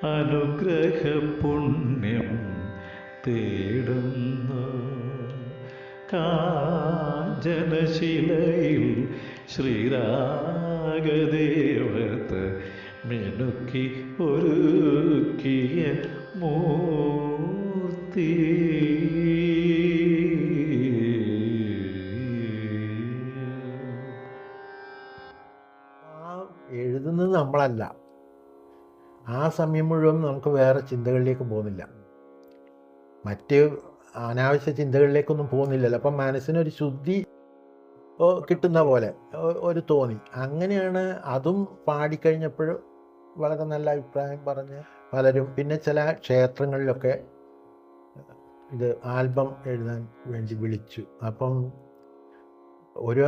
അനുഗ്രഹ പുണ്യം തേടുന്നു കാഞ്ചനശിലയിൽ ശ്രീരാഗദേവത മിനുക്കി ഒരുക്കിയ മൂർത്തി. എഴുതുന്നത് നമ്മളല്ല. ആ സമയം മുഴുവൻ നമുക്ക് വേറെ ചിന്തകളിലേക്ക് പോകുന്നില്ല, മറ്റ് അനാവശ്യ ചിന്തകളിലേക്കൊന്നും പോകുന്നില്ലല്ലോ. അപ്പം മനസ്സിനൊരു ശുദ്ധി കിട്ടുന്ന പോലെ ഒരു തോന്നി. അങ്ങനെയാണ് അതും പാടിക്കഴിഞ്ഞപ്പോൾ വളരെ നല്ല അഭിപ്രായം പറഞ്ഞ് പലരും. പിന്നെ ചില ക്ഷേത്രങ്ങളിലൊക്കെ ഇത് ആൽബം എഴുതാൻ വേണ്ടി വിളിച്ചു. അപ്പം ഒരു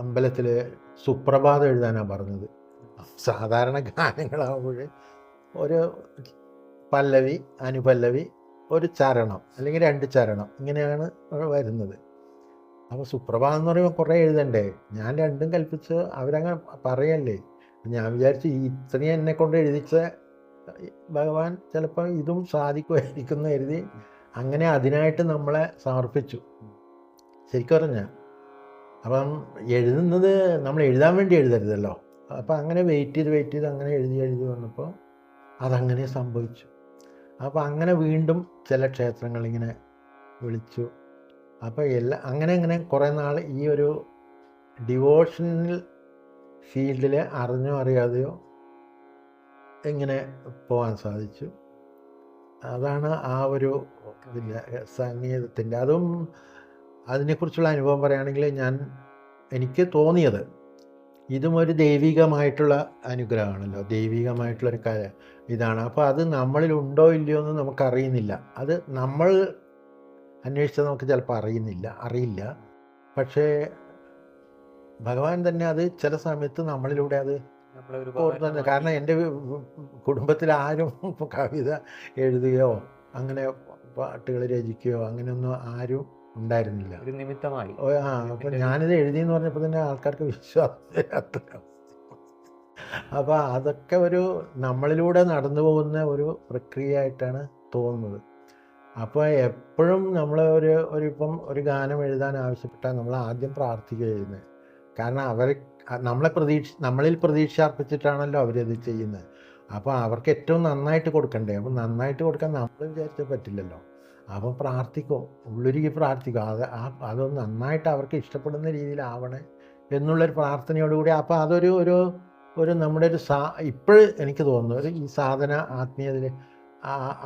അമ്പലത്തിൽ സുപ്രഭാതം എഴുതാനാണ് പറഞ്ഞത്. സാധാരണ ഗാനങ്ങളാകുമ്പോൾ ഒരു പല്ലവി, അനുപല്ലവി, ഒരു ചരണം അല്ലെങ്കിൽ 2 ചരണം ഇങ്ങനെയാണ് വരുന്നത്. അപ്പോൾ സുപ്രഭാതം എന്ന് പറയുമ്പോൾ കുറേ എഴുതണ്ടേ. ഞാൻ രണ്ടും കൽപ്പിച്ച് അവരങ്ങനെ പറയല്ലേ. ഞാൻ വിചാരിച്ചു ഇത്രയും എന്നെ കൊണ്ട് എഴുതിച്ച ഭഗവാൻ ചിലപ്പോൾ ഇതും സാധിക്കുമായിരിക്കും എന്ന് കരുതി അങ്ങനെ അതിനായിട്ട് നമ്മളെ സമർപ്പിച്ചു. ശരിക്കും പറഞ്ഞാൽ അപ്പം എഴുതുന്നത് നമ്മൾ എഴുതാൻ വേണ്ടി എഴുതരുതല്ലോ. അപ്പം അങ്ങനെ വെയിറ്റ് ചെയ്ത് അങ്ങനെ എഴുതി വന്നപ്പോൾ അതങ്ങനെ സംഭവിച്ചു. അപ്പോൾ അങ്ങനെ വീണ്ടും ചില ക്ഷേത്രങ്ങളിങ്ങനെ വിളിച്ചു. അപ്പോൾ അങ്ങനെ കുറേ നാൾ ഈ ഒരു ഡിവോഷണൽ ഫീൽഡിൽ അറിഞ്ഞോ അറിയാതെയോ ഇങ്ങനെ പോകാൻ സാധിച്ചു. അതാണ് ആ ഒരു പിന്നെ സംഗീതത്തിൻ്റെ. അതും അതിനെക്കുറിച്ചുള്ള അനുഭവം പറയുകയാണെങ്കിൽ എനിക്ക് തോന്നിയത് ഇതും ഒരു ദൈവികമായിട്ടുള്ള അനുഗ്രഹമാണല്ലോ, ദൈവികമായിട്ടുള്ളൊരു ഇതാണ്. അപ്പോൾ അത് നമ്മളിലുണ്ടോ ഇല്ലയോ എന്ന് നമുക്കറിയുന്നില്ല. അത് നമ്മൾ അന്വേഷിച്ചാൽ നമുക്ക് ചിലപ്പോൾ അറിയില്ല. പക്ഷേ ഭഗവാൻ തന്നെ അത് ചില സമയത്ത് നമ്മളിലൂടെ അത് ഓർത്തുണ്ട്. കാരണം എൻ്റെ കുടുംബത്തിൽ ആരും കവിത എഴുതുകയോ അങ്ങനെ പാട്ടുകൾ രചിക്കുകയോ അങ്ങനെയൊന്നും ആരും ഉണ്ടായിരുന്നില്ല. ഒരു നിമിത്തമായി. അപ്പം ഞാനിത് എഴുതിയെന്ന് പറഞ്ഞപ്പോൾ തന്നെ ആൾക്കാർക്ക് വിശ്വാസം. അപ്പോൾ അതൊക്കെ ഒരു നമ്മളിലൂടെ നടന്നു പോകുന്ന ഒരു പ്രക്രിയയായിട്ടാണ് തോന്നുന്നത്. അപ്പോൾ എപ്പോഴും നമ്മൾ ഇപ്പം ഒരു ഗാനം എഴുതാൻ ആവശ്യപ്പെട്ടാൽ നമ്മൾ ആദ്യം പ്രാർത്ഥിക്കുക ചെയ്യുന്നത്. കാരണം നമ്മളിൽ പ്രതീക്ഷ അർപ്പിച്ചിട്ടാണല്ലോ അവരത് ചെയ്യുന്നത്. അപ്പോൾ അവർക്ക് ഏറ്റവും നന്നായിട്ട് കൊടുക്കണ്ടേ. അപ്പം നന്നായിട്ട് കൊടുക്കാൻ നമ്മൾ വിചാരിച്ചാൽ പറ്റില്ലല്ലോ. അപ്പം പ്രാർത്ഥിക്കും, ഉള്ളുരുകി പ്രാർത്ഥിക്കും. അതൊന്ന് നന്നായിട്ട് അവർക്ക് ഇഷ്ടപ്പെടുന്ന രീതിയിലാവണേ എന്നുള്ളൊരു പ്രാർത്ഥനയോടുകൂടി. അപ്പോൾ അതൊരു നമ്മുടെ ഇപ്പോഴും എനിക്ക് തോന്നുന്നു ഈ സാധന ആത്മീയതയിൽ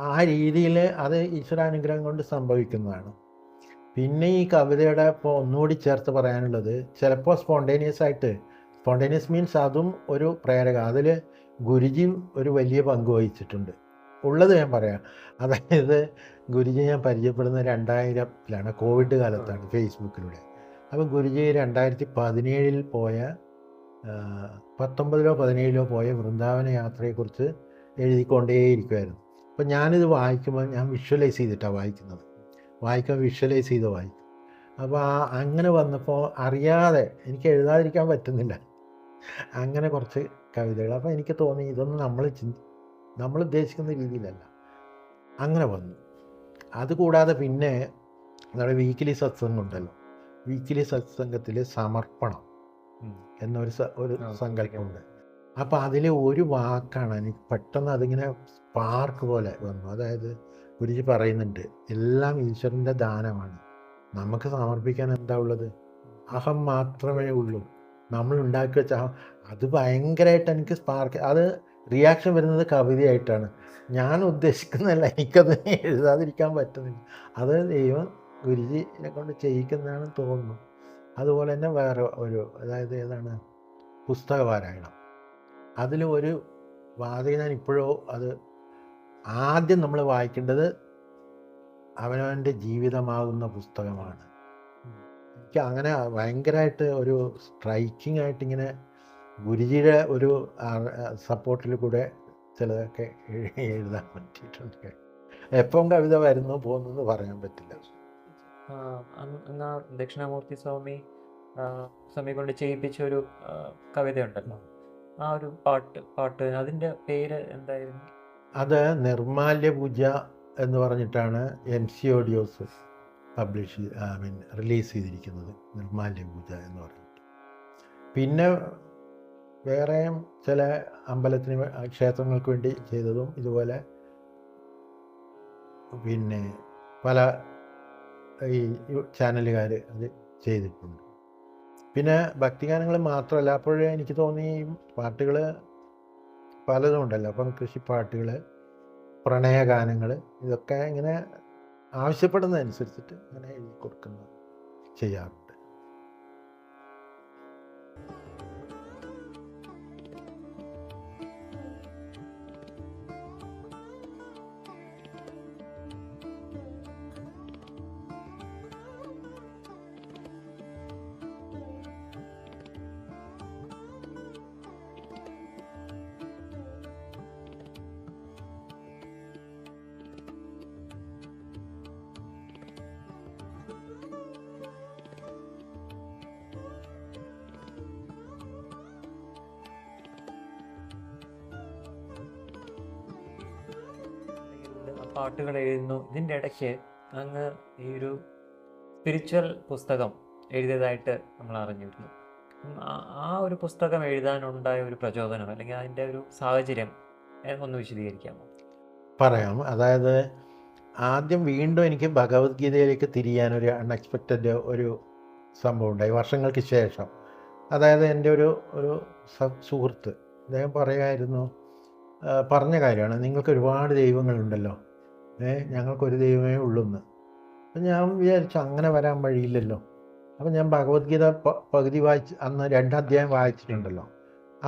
ആ രീതിയിൽ അത് ഈശ്വരാനുഗ്രഹം കൊണ്ട് സംഭവിക്കുന്നതാണ്. പിന്നെ ഈ കവിതയുടെ ഇപ്പോൾ ഒന്നുകൂടി ചേർത്ത് പറയാനുള്ളത്, ചിലപ്പോൾ സ്പോണ്ടേനിയസ് മീൻസ് അതും ഒരു പ്രേരക. അതിൽ ഗുരുജി ഒരു വലിയ പങ്ക് വഹിച്ചിട്ടുണ്ട്. ഉള്ളത് ഞാൻ പറയാം. അതായത് ഗുരുജി ഞാൻ പരിചയപ്പെടുന്നത് 2000-ലാണ്, കോവിഡ് കാലത്താണ്, ഫേസ്ബുക്കിലൂടെ. അപ്പോൾ ഗുരുജി 2017 പോയ 19-ലോ 17-ലോ പോയ വൃന്ദാവന യാത്രയെക്കുറിച്ച് എഴുതിക്കൊണ്ടേയിരിക്കുമായിരുന്നു. അപ്പോൾ ഞാനിത് വായിക്കുമ്പോൾ ഞാൻ വിഷ്വലൈസ് ചെയ്തിട്ടാണ് വായിക്കുന്നത്. വിഷ്വലൈസ് ചെയ്ത് വായിക്കും. അപ്പോൾ അങ്ങനെ വന്നപ്പോൾ അറിയാതെ എനിക്ക് എഴുതാതിരിക്കാൻ പറ്റുന്നില്ല. അങ്ങനെ കുറച്ച് കവിതകൾ. അപ്പോൾ എനിക്ക് തോന്നി ഇതൊന്നും നമ്മൾ ഉദ്ദേശിക്കുന്ന രീതിയിലല്ല. അങ്ങനെ വന്നു. അതുകൂടാതെ പിന്നെ നമ്മുടെ വീക്കിലി സത്സംഗം ഉണ്ടല്ലോ. വീക്കിലി സത്സംഗത്തിൽ സമർപ്പണം എന്നൊരു സങ്കല്പമുണ്ട്. അപ്പോൾ അതിൽ ഒരു വാക്കാണ് എനിക്ക് പെട്ടെന്ന് അതിങ്ങനെ സ്പാർക്ക് പോലെ വന്നു. അതായത് ഗുരുജി പറയുന്നുണ്ട്, എല്ലാം ഈശ്വരൻ്റെ ദാനമാണ്, നമുക്ക് സമർപ്പിക്കാൻ എന്താ ഉള്ളത്? അഹം മാത്രമേ ഉള്ളൂ. നമ്മൾ ഉണ്ടാക്കി വെച്ച അത് ഭയങ്കരമായിട്ട് എനിക്ക് സ്പാർക്ക്. അത് റിയാക്ഷൻ വരുന്നത് കവിതയായിട്ടാണ്. ഞാൻ ഉദ്ദേശിക്കുന്നതല്ല, എനിക്കത് എഴുതാതിരിക്കാൻ പറ്റുന്നില്ല. അത് ദൈവം ഗുരുജിനെ കൊണ്ട് ചെയ്യിക്കുന്നതാണെന്ന് തോന്നുന്നു. അതുപോലെ തന്നെ വേറെ അതായത് ഏതാണ്, പുസ്തകപാരായണം. അതിൽ ഒരു വാതിക ഞാൻ ഇപ്പോഴോ അത് ആദ്യം നമ്മൾ വായിക്കേണ്ടത് അവനവൻ്റെ ജീവിതമാകുന്ന പുസ്തകമാണ്. എനിക്ക് അങ്ങനെ ഭയങ്കരമായിട്ട് ഒരു സ്ട്രൈക്കിംഗ് ആയിട്ട് ഇങ്ങനെ ഗുരുജിയുടെ ഒരു സപ്പോർട്ടിൽ കൂടെ ചിലതൊക്കെ എഴുതാൻ പറ്റിയിട്ടുണ്ട്. എപ്പം കവിത വരുന്നു പോകുന്നു പറയാൻ പറ്റില്ല. എന്നാ ദക്ഷിണാമൂർത്തി സ്വാമി സ്വാമി കൊണ്ട് ചെയ്യിപ്പിച്ച ഒരു കവിതയുണ്ടല്ലോ, ആ ഒരു പാട്ട് അതിൻ്റെ പേര് എന്തായിരുന്നു? അത് നിർമാല്യ പൂജ എന്ന് പറഞ്ഞിട്ടാണ് MC ഓഡിയോസ് റിലീസ് ചെയ്തിരിക്കുന്നത്, നിർമാല്യ പൂജ എന്ന് പറഞ്ഞിട്ട്. പിന്നെ വേറെയും ചില അമ്പലത്തിന് ക്ഷേത്രങ്ങൾക്ക് വേണ്ടി ചെയ്തതും ഇതുപോലെ പിന്നെ പല ഈ ചാനലുകാർ അത് ചെയ്തിട്ടുണ്ട്. പിന്നെ ഭക്തിഗാനങ്ങൾ മാത്രമല്ല, അപ്പോഴേ എനിക്ക് തോന്നി പാട്ടുകൾ പലതും ഉണ്ടല്ലോ. അപ്പം കൃഷിപ്പാട്ടുകൾ, പ്രണയഗാനങ്ങൾ, ഇതൊക്കെ ഇങ്ങനെ ആവശ്യപ്പെടുന്നതനുസരിച്ചിട്ട് അങ്ങനെ എഴുതി കൊടുക്കുന്ന ചെയ്യാറുണ്ട്. പാട്ടുകൾ എഴുതുന്നു. ഇതിൻ്റെ ഇടയ്ക്ക് അങ്ങ് ഈ ഒരു സ്പിരിച്വൽ പുസ്തകം എഴുതിയതായിട്ട് നമ്മൾ അറിഞ്ഞിരുന്നു. ആ ഒരു പുസ്തകം എഴുതാനുണ്ടായ ഒരു പ്രചോദനം അല്ലെങ്കിൽ അതിൻ്റെ ഒരു സാഹചര്യം ഒന്ന് വിശദീകരിക്കാമോ? പറയാം. അതായത് ആദ്യം വീണ്ടും എനിക്ക് ഭഗവത്ഗീതയിലേക്ക് തിരിയാനൊരു അൺഎക്സ്പെക്റ്റഡ് ഒരു സംഭവം ഉണ്ടായി വർഷങ്ങൾക്ക് ശേഷം. അതായത് എൻ്റെ ഒരു സുഹൃത്ത് അദ്ദേഹം പറയുമായിരുന്നു, പറഞ്ഞ കാര്യമാണ്, നിങ്ങൾക്ക് ഒരുപാട് ദൈവങ്ങളുണ്ടല്ലോ, ഞങ്ങൾക്കൊരു ദൈവമേ ഉള്ളൂന്ന്. അപ്പം ഞാൻ വിചാരിച്ചു അങ്ങനെ വരാൻ വഴിയില്ലല്ലോ. അപ്പം ഞാൻ ഭഗവത്ഗീത പകുതി അന്ന് 2 അധ്യായം വായിച്ചിട്ടുണ്ടല്ലോ.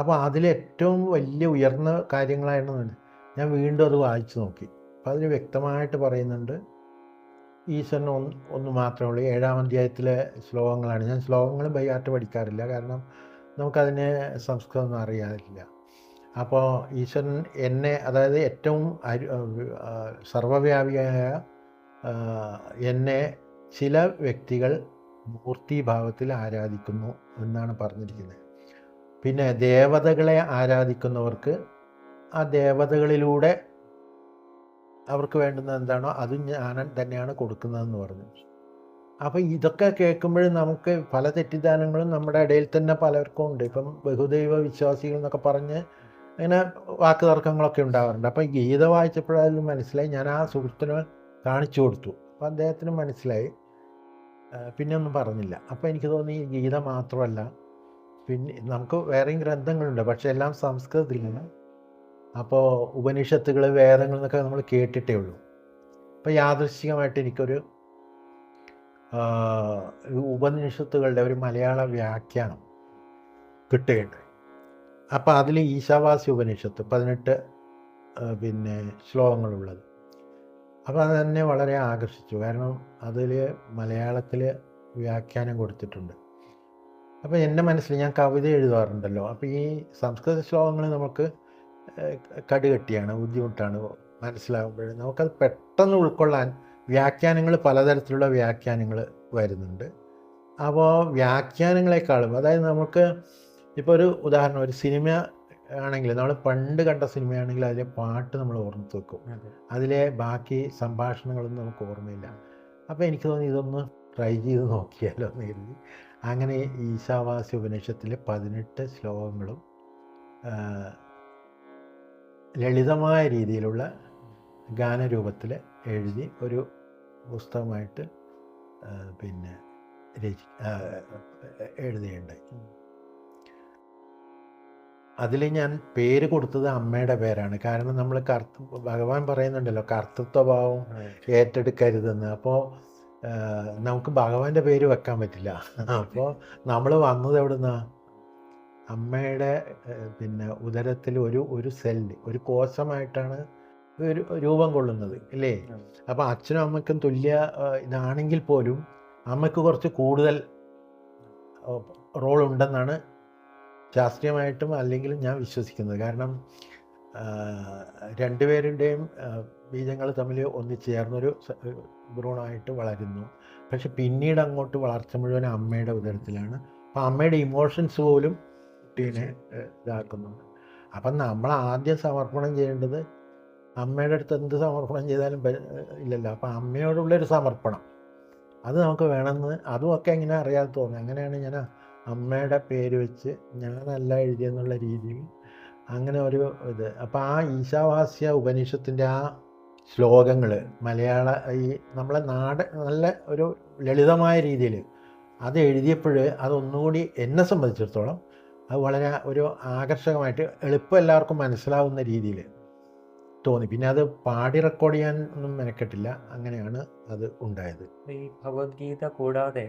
അപ്പോൾ അതിലേറ്റവും വലിയ ഉയർന്ന കാര്യങ്ങളായിരുന്നു. ഞാൻ വീണ്ടും അത് വായിച്ചു നോക്കി. അപ്പോൾ അതിൽ വ്യക്തമായിട്ട് പറയുന്നുണ്ട് ഈശ്വരൻ ഒന്ന് മാത്രമേ ഉള്ളൂ. 7-ാം അധ്യായത്തിലെ ശ്ലോകങ്ങളാണ്. ഞാൻ ശ്ലോകങ്ങൾ ബൈഹാർട്ട് പഠിക്കാറില്ല, കാരണം നമുക്കതിനെ സംസ്കൃതമൊന്നും അറിയാറില്ല. അപ്പോൾ ഈശ്വരൻ എന്നെ, അതായത് ഏറ്റവും സർവ്വവ്യാപിയായ എന്നെ ചില വ്യക്തികൾ മൂർത്തിഭാവത്തിൽ ആരാധിക്കുന്നു എന്നാണ് പറഞ്ഞിരിക്കുന്നത്. പിന്നെ ദേവതകളെ ആരാധിക്കുന്നവർക്ക് ആ ദേവതകളിലൂടെ അവർക്ക് വേണ്ടുന്നത് എന്താണോ അത് ഞാൻ തന്നെയാണ് കൊടുക്കുന്നതെന്ന് പറഞ്ഞു. അപ്പം ഇതൊക്കെ കേൾക്കുമ്പോഴും നമുക്ക് പല തെറ്റിദ്ധാരണകളും നമ്മുടെ ഇടയിൽ തന്നെ പലർക്കും ഉണ്ട്. ഇപ്പം ബഹുദൈവ വിശ്വാസികൾ എന്നൊക്കെ പറഞ്ഞ് അങ്ങനെ വാക്ക് തർക്കങ്ങളൊക്കെ ഉണ്ടാവാറുണ്ട്. അപ്പം ഗീത വായിച്ചപ്പോഴായാലും മനസ്സിലായി. ഞാൻ ആ സുഹൃത്തിനെ കാണിച്ചു കൊടുത്തു. അപ്പം അദ്ദേഹത്തിന് മനസ്സിലായി. പിന്നെ ഒന്നും പറഞ്ഞില്ല. അപ്പോൾ എനിക്ക് തോന്നി ഈ ഗീത മാത്രമല്ല, പിന്നെ നമുക്ക് വേറെയും ഗ്രന്ഥങ്ങളുണ്ട്, പക്ഷേ എല്ലാം സംസ്കൃതത്തിലാണ്. അപ്പോൾ ഉപനിഷത്തുകൾ, വേദങ്ങൾ എന്നൊക്കെ നമ്മൾ കേട്ടിട്ടേ ഉള്ളൂ. അപ്പോൾ യാദൃശ്ചികമായിട്ട് എനിക്കൊരു ഉപനിഷത്തുകളുടെ ഒരു മലയാള വ്യാഖ്യാനം കിട്ടുകയുണ്ടായി. അപ്പോൾ അതിൽ ഈശാവാസ്യ ഉപനിഷത്ത് 18 പിന്നെ ശ്ലോകങ്ങളുള്ളത്. അപ്പോൾ അത് തന്നെ വളരെ ആകർഷിച്ചു, കാരണം അതിൽ മലയാളത്തിൽ വ്യാഖ്യാനം കൊടുത്തിട്ടുണ്ട്. അപ്പോൾ എൻ്റെ മനസ്സിൽ ഞാൻ കവിത എഴുതാറുണ്ടല്ലോ, അപ്പോൾ ഈ സംസ്കൃത ശ്ലോകങ്ങൾ നമുക്ക് കടുകട്ടിയാണ്, ബുദ്ധിമുട്ടാണ് മനസ്സിലാകുമ്പോൾ. നമുക്കത് പെട്ടെന്ന് ഉൾക്കൊള്ളാൻ വ്യാഖ്യാനങ്ങൾ, പലതരത്തിലുള്ള വ്യാഖ്യാനങ്ങൾ വരുന്നുണ്ട്. അപ്പോൾ വ്യാഖ്യാനങ്ങളെക്കാളും, അതായത് നമുക്ക് ഇപ്പോൾ ഒരു ഉദാഹരണം, ഒരു സിനിമ ആണെങ്കിൽ, നമ്മൾ പണ്ട് കണ്ട സിനിമയാണെങ്കിൽ അതിലെ പാട്ട് നമ്മൾ ഓർമ്മിച്ച് വെക്കും, അതിലെ ബാക്കി സംഭാഷണങ്ങളൊന്നും നമുക്ക് ഓർമ്മയില്ല. അപ്പോൾ എനിക്ക് തോന്നി ഇതൊന്ന് ട്രൈ ചെയ്ത് നോക്കിയാലോ എന്ന് കരുതി. അങ്ങനെ ഈശാവാസ്യ ഉപനിഷത്തിലെ 18 ശ്ലോകങ്ങളും ലളിതമായ രീതിയിലുള്ള ഗാനരൂപത്തിൽ എഴുതി ഒരു പുസ്തകമായിട്ട് പിന്നെ എഴുതുകയുണ്ടായി. അതിൽ ഞാൻ പേര് കൊടുത്തത് അമ്മയുടെ പേരാണ്. കാരണം നമ്മൾ ഭഗവാൻ പറയുന്നുണ്ടല്ലോ കർത്തൃത്വഭാവം ഏറ്റെടുക്കരുതെന്ന്. അപ്പോൾ നമുക്ക് ഭഗവാന്റെ പേര് വെക്കാൻ പറ്റില്ല. അപ്പോൾ നമ്മൾ വന്നത് എവിടുന്നാ? അമ്മയുടെ പിന്നെ ഉദരത്തിൽ ഒരു സെല്ല്, ഒരു കോശമായിട്ടാണ് ഒരു രൂപം കൊള്ളുന്നത് അല്ലേ? അപ്പം അച്ഛനും അമ്മയ്ക്കും തുല്യ ഇതാണെങ്കിൽ പോലും അമ്മയ്ക്ക് കുറച്ച് കൂടുതൽ റോൾ ഉണ്ടെന്നാണ് ശാസ്ത്രീയമായിട്ടും അല്ലെങ്കിലും ഞാൻ വിശ്വസിക്കുന്നത്. കാരണം രണ്ടുപേരുടെയും ബീജങ്ങൾ തമ്മിൽ ഒന്നിച്ചേർന്നൊരു ഭ്രൂണമായിട്ട് വളരുന്നു. പക്ഷെ പിന്നീട് അങ്ങോട്ട് വളർച്ച മുഴുവൻ അമ്മയുടെ ഉദരത്തിലാണ്. അപ്പം അമ്മയുടെ ഇമോഷൻസ് പോലും കുട്ടീനെ ഇതാക്കുന്നുണ്ട്. അപ്പം നമ്മൾ ആദ്യം സമർപ്പണം ചെയ്യേണ്ടത്, അമ്മയുടെ അടുത്ത് എന്ത് സമർപ്പണം ചെയ്താലും ഇല്ലല്ലോ, അപ്പം അമ്മയോടുള്ളൊരു സമർപ്പണം അത് നമുക്ക് വേണമെന്ന് അതുമൊക്കെ എങ്ങനെ അറിയാതെ തോന്നി. അങ്ങനെയാണ് ഞാൻ അമ്മയുടെ പേര് വെച്ച് ഞാനല്ല എഴുതിയെന്നുള്ള രീതിയിൽ അങ്ങനെ ഒരു ഇത്. അപ്പോൾ ആ ഈശാവാസ്യ ഉപനിഷത്തിൻ്റെ ആ ശ്ലോകങ്ങൾ മലയാള ഈ നമ്മളെ നല്ല ഒരു ലളിതമായ രീതിയിൽ അത് എഴുതിയപ്പോൾ അതൊന്നുകൂടി എന്നെ സംബന്ധിച്ചിടത്തോളം അത് വളരെ ഒരു ആകർഷകമായിട്ട് എളുപ്പം എല്ലാവർക്കും മനസ്സിലാവുന്ന രീതിയിൽ തോന്നി. പിന്നെ അത് പാടി റെക്കോർഡ് ചെയ്യാൻ ഒന്നും മെനക്കെട്ടില്ല, അങ്ങനെയാണ് അത് ഉണ്ടായത്. ഈ ഭഗവത്ഗീത കൂടാതെ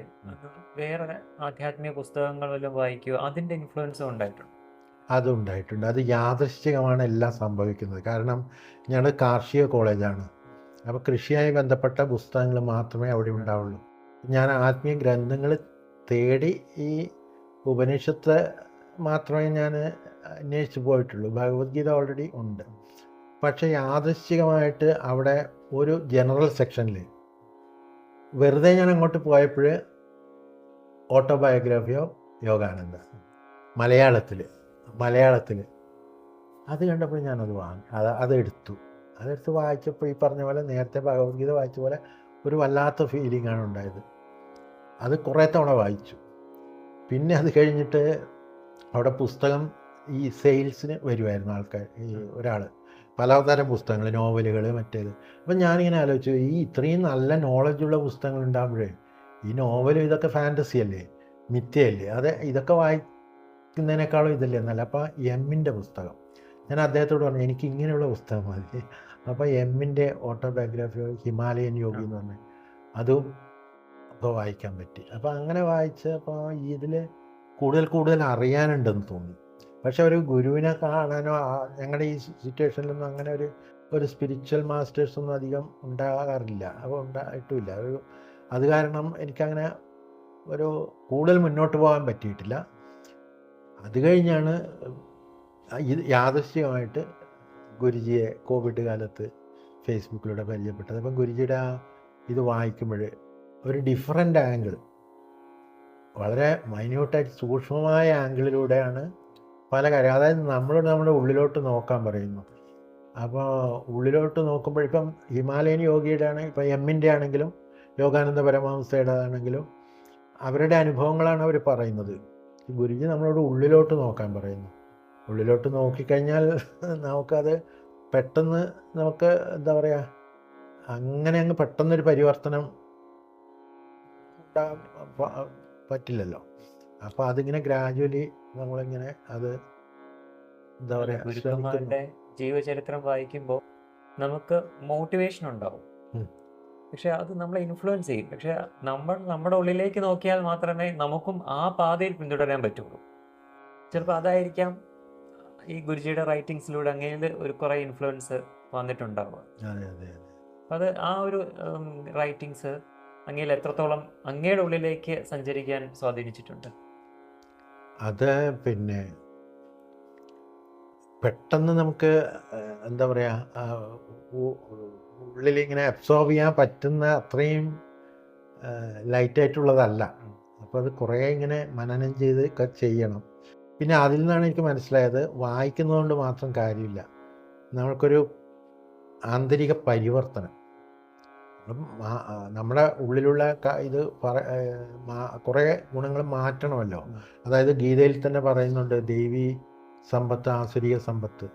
വേറെ ആധ്യാത്മിക പുസ്തകങ്ങളെല്ലാം വായിക്കുക, അതിൻ്റെ ഇൻഫ്ലുവൻസും ഉണ്ടായിട്ടുണ്ട്? അതുണ്ടായിട്ടുണ്ട്. അത് യാദൃശ്ചികമാണ് എല്ലാം സംഭവിക്കുന്നത്. കാരണം ഞങ്ങൾ കാർഷിക കോളേജാണ്. അപ്പോൾ കൃഷിയുമായി ബന്ധപ്പെട്ട പുസ്തകങ്ങൾ മാത്രമേ അവിടെ ഉണ്ടാവുള്ളൂ. ഞാൻ ആത്മീയ ഗ്രന്ഥങ്ങൾ തേടി ഈ ഉപനിഷത്ത് മാത്രമേ ഞാൻ അന്വേഷിച്ച് പോയിട്ടുള്ളൂ. ഭഗവത്ഗീത ഓൾറെഡി ഉണ്ട്. പക്ഷേ യാദൃശ്ചികമായിട്ട് അവിടെ ഒരു ജനറൽ സെക്ഷനിൽ വെറുതെ ഞാൻ അങ്ങോട്ട് പോയപ്പോൾ ഓട്ടോബയോഗ്രഫി ഓഫ് യോഗാനന്ദ മലയാളത്തിൽ അത് കണ്ടപ്പോൾ ഞാനത് വാങ്ങി. അതെടുത്ത് വായിച്ചപ്പോൾ ഈ പറഞ്ഞ പോലെ നേരത്തെ ഭഗവത്ഗീത വായിച്ച പോലെ ഒരു വല്ലാത്ത ഫീലിംഗാണ് ഉണ്ടായത്. അത് കുറേ തവണ വായിച്ചു. പിന്നെ അത് കഴിഞ്ഞിട്ട് അവിടെ പുസ്തകം ഈ സെയിൽസിന് വരുമായിരുന്നു ആൾക്കാർ, ഈ ഒരാൾ പലതരം പുസ്തകങ്ങൾ, നോവലുകൾ, മറ്റേത്. അപ്പം ഞാനിങ്ങനെ ആലോചിച്ചു, ഈ ഇത്രയും നല്ല നോളജുള്ള പുസ്തകങ്ങൾ ഉണ്ടാകുമ്പോഴേ ഈ നോവലും ഇതൊക്കെ ഫാൻറ്റസി അല്ലേ, മിഥ്യയല്ലേ, ഇതൊക്കെ വായിക്കുന്നതിനേക്കാളും ഇതല്ലേ എന്നല്ല. അപ്പോൾ എമ്മിൻ്റെ പുസ്തകം ഞാൻ അദ്ദേഹത്തോട് പറഞ്ഞു, എനിക്ക് ഇങ്ങനെയുള്ള പുസ്തകം മതി. അപ്പോൾ എമ്മിൻ്റെ ഓട്ടോബയോഗ്രഫി ഹിമാലയൻ യോഗി എന്ന് പറഞ്ഞാൽ അതും ഇപ്പോൾ വായിക്കാൻ പറ്റി. അപ്പോൾ അങ്ങനെ വായിച്ചപ്പോൾ ഇതിൽ കൂടുതൽ അറിയാനുണ്ടെന്ന് തോന്നി. പക്ഷെ ഒരു ഗുരുവിനെ കാണാനോ ഞങ്ങളുടെ ഈ സിറ്റുവേഷനിലൊന്നും അങ്ങനെ ഒരു സ്പിരിച്വൽ മാസ്റ്റേഴ്സൊന്നും അധികം ഉണ്ടാകാറില്ല, അപ്പോൾ ഉണ്ടായിട്ടുമില്ല. അത് കാരണം എനിക്കങ്ങനെ ഒരു കൂടുതൽ മുന്നോട്ട് പോകാൻ പറ്റിയിട്ടില്ല. അത് കഴിഞ്ഞാണ് ഇത് യാദൃശ്ചികമായിട്ട് ഗുരുജിയെ കോവിഡ് കാലത്ത് ഫേസ്ബുക്കിലൂടെ പരിചയപ്പെട്ടത്. അപ്പം ഗുരുജിയുടെ ഇത് വായിക്കുമ്പോൾ ഒരു ഡിഫറെൻ്റ് ആംഗിൾ, വളരെ മൈന്യൂട്ടായിട്ട് സൂക്ഷ്മമായ ആംഗിളിലൂടെയാണ് പല കാര്യം, അതായത് നമ്മുടെ ഉള്ളിലോട്ട് നോക്കാൻ പറയുന്നു. അപ്പോൾ ഉള്ളിലോട്ട് നോക്കുമ്പോൾ ഇപ്പം ഹിമാലയൻ യോഗയുടെ ആണ്, ഇപ്പം എമ്മിൻ്റെ ആണെങ്കിലും യോഗാനന്ദ പരമഹംസയുടെ ആണെങ്കിലും അവരുടെ അനുഭവങ്ങളാണ് അവർ പറയുന്നത്. ഗുരുജി നമ്മളോട് ഉള്ളിലോട്ട് നോക്കാൻ പറയുന്നു. ഉള്ളിലോട്ട് നോക്കിക്കഴിഞ്ഞാൽ നമുക്കത് പെട്ടെന്ന് നമുക്ക് എന്താ പറയുക, അങ്ങനെ അങ്ങ് പെട്ടെന്നൊരു പരിവർത്തനം പറ്റില്ലല്ലോ. അപ്പോൾ അതിങ്ങനെ ഗ്രാജുവലി നമ്മളിങ്ങനെ അത് എന്താ പറയുക, ഗുരുക്കന്മാരുടെ ജീവചരിത്രം വായിക്കുമ്പോൾ നമുക്ക് മോട്ടിവേഷൻ ഉണ്ടാവും, പക്ഷെ അത് നമ്മളെ ഇൻഫ്ലുവൻസ് ചെയ്യും. പക്ഷെ നമ്മുടെ ഉള്ളിലേക്ക് നോക്കിയാൽ മാത്രമേ നമുക്കും ആ പാതയിൽ പിന്തുടരാൻ പറ്റുള്ളൂ. ചിലപ്പോൾ അതായിരിക്കാം ഈ ഗുരുജിയുടെ റൈറ്റിങ്സിലൂടെ അങ്ങനെ ഒരു കുറേ ഇൻഫ്ലുവൻസ് വന്നിട്ടുണ്ടാവുക. അത് ആ ഒരു റൈറ്റിങ്സ് അങ്ങയിൽ എത്രത്തോളം അങ്ങയുടെ ഉള്ളിലേക്ക് സഞ്ചരിക്കാൻ സ്വാധീനിച്ചിട്ടുണ്ട്? അത് പിന്നെ പെട്ടെന്ന് നമുക്ക് എന്താ പറയുക, ഉള്ളിലിങ്ങനെ അബ്സോർബ് ചെയ്യാൻ പറ്റുന്ന അത്രയും ലൈറ്റായിട്ടുള്ളതല്ല. അപ്പോൾ അത് കുറേ ഇങ്ങനെ മനനം ചെയ്ത് ഒക്കെ ചെയ്യണം. പിന്നെ അതിൽ നിന്നാണ് എനിക്ക് മനസ്സിലായത്, വായിക്കുന്നതുകൊണ്ട് മാത്രം കാര്യമില്ല, നമ്മൾക്കൊരു ആന്തരിക പരിവർത്തനം, നമ്മുടെ ഉള്ളിലുള്ള ഇത് കുറേ ഗുണങ്ങൾ മാറ്റണമല്ലോ. അതായത് ഗീതയിൽ തന്നെ പറയുന്നുണ്ട്, ദേവി സമ്പത്ത്, ആസുരിക സമ്പത്ത്,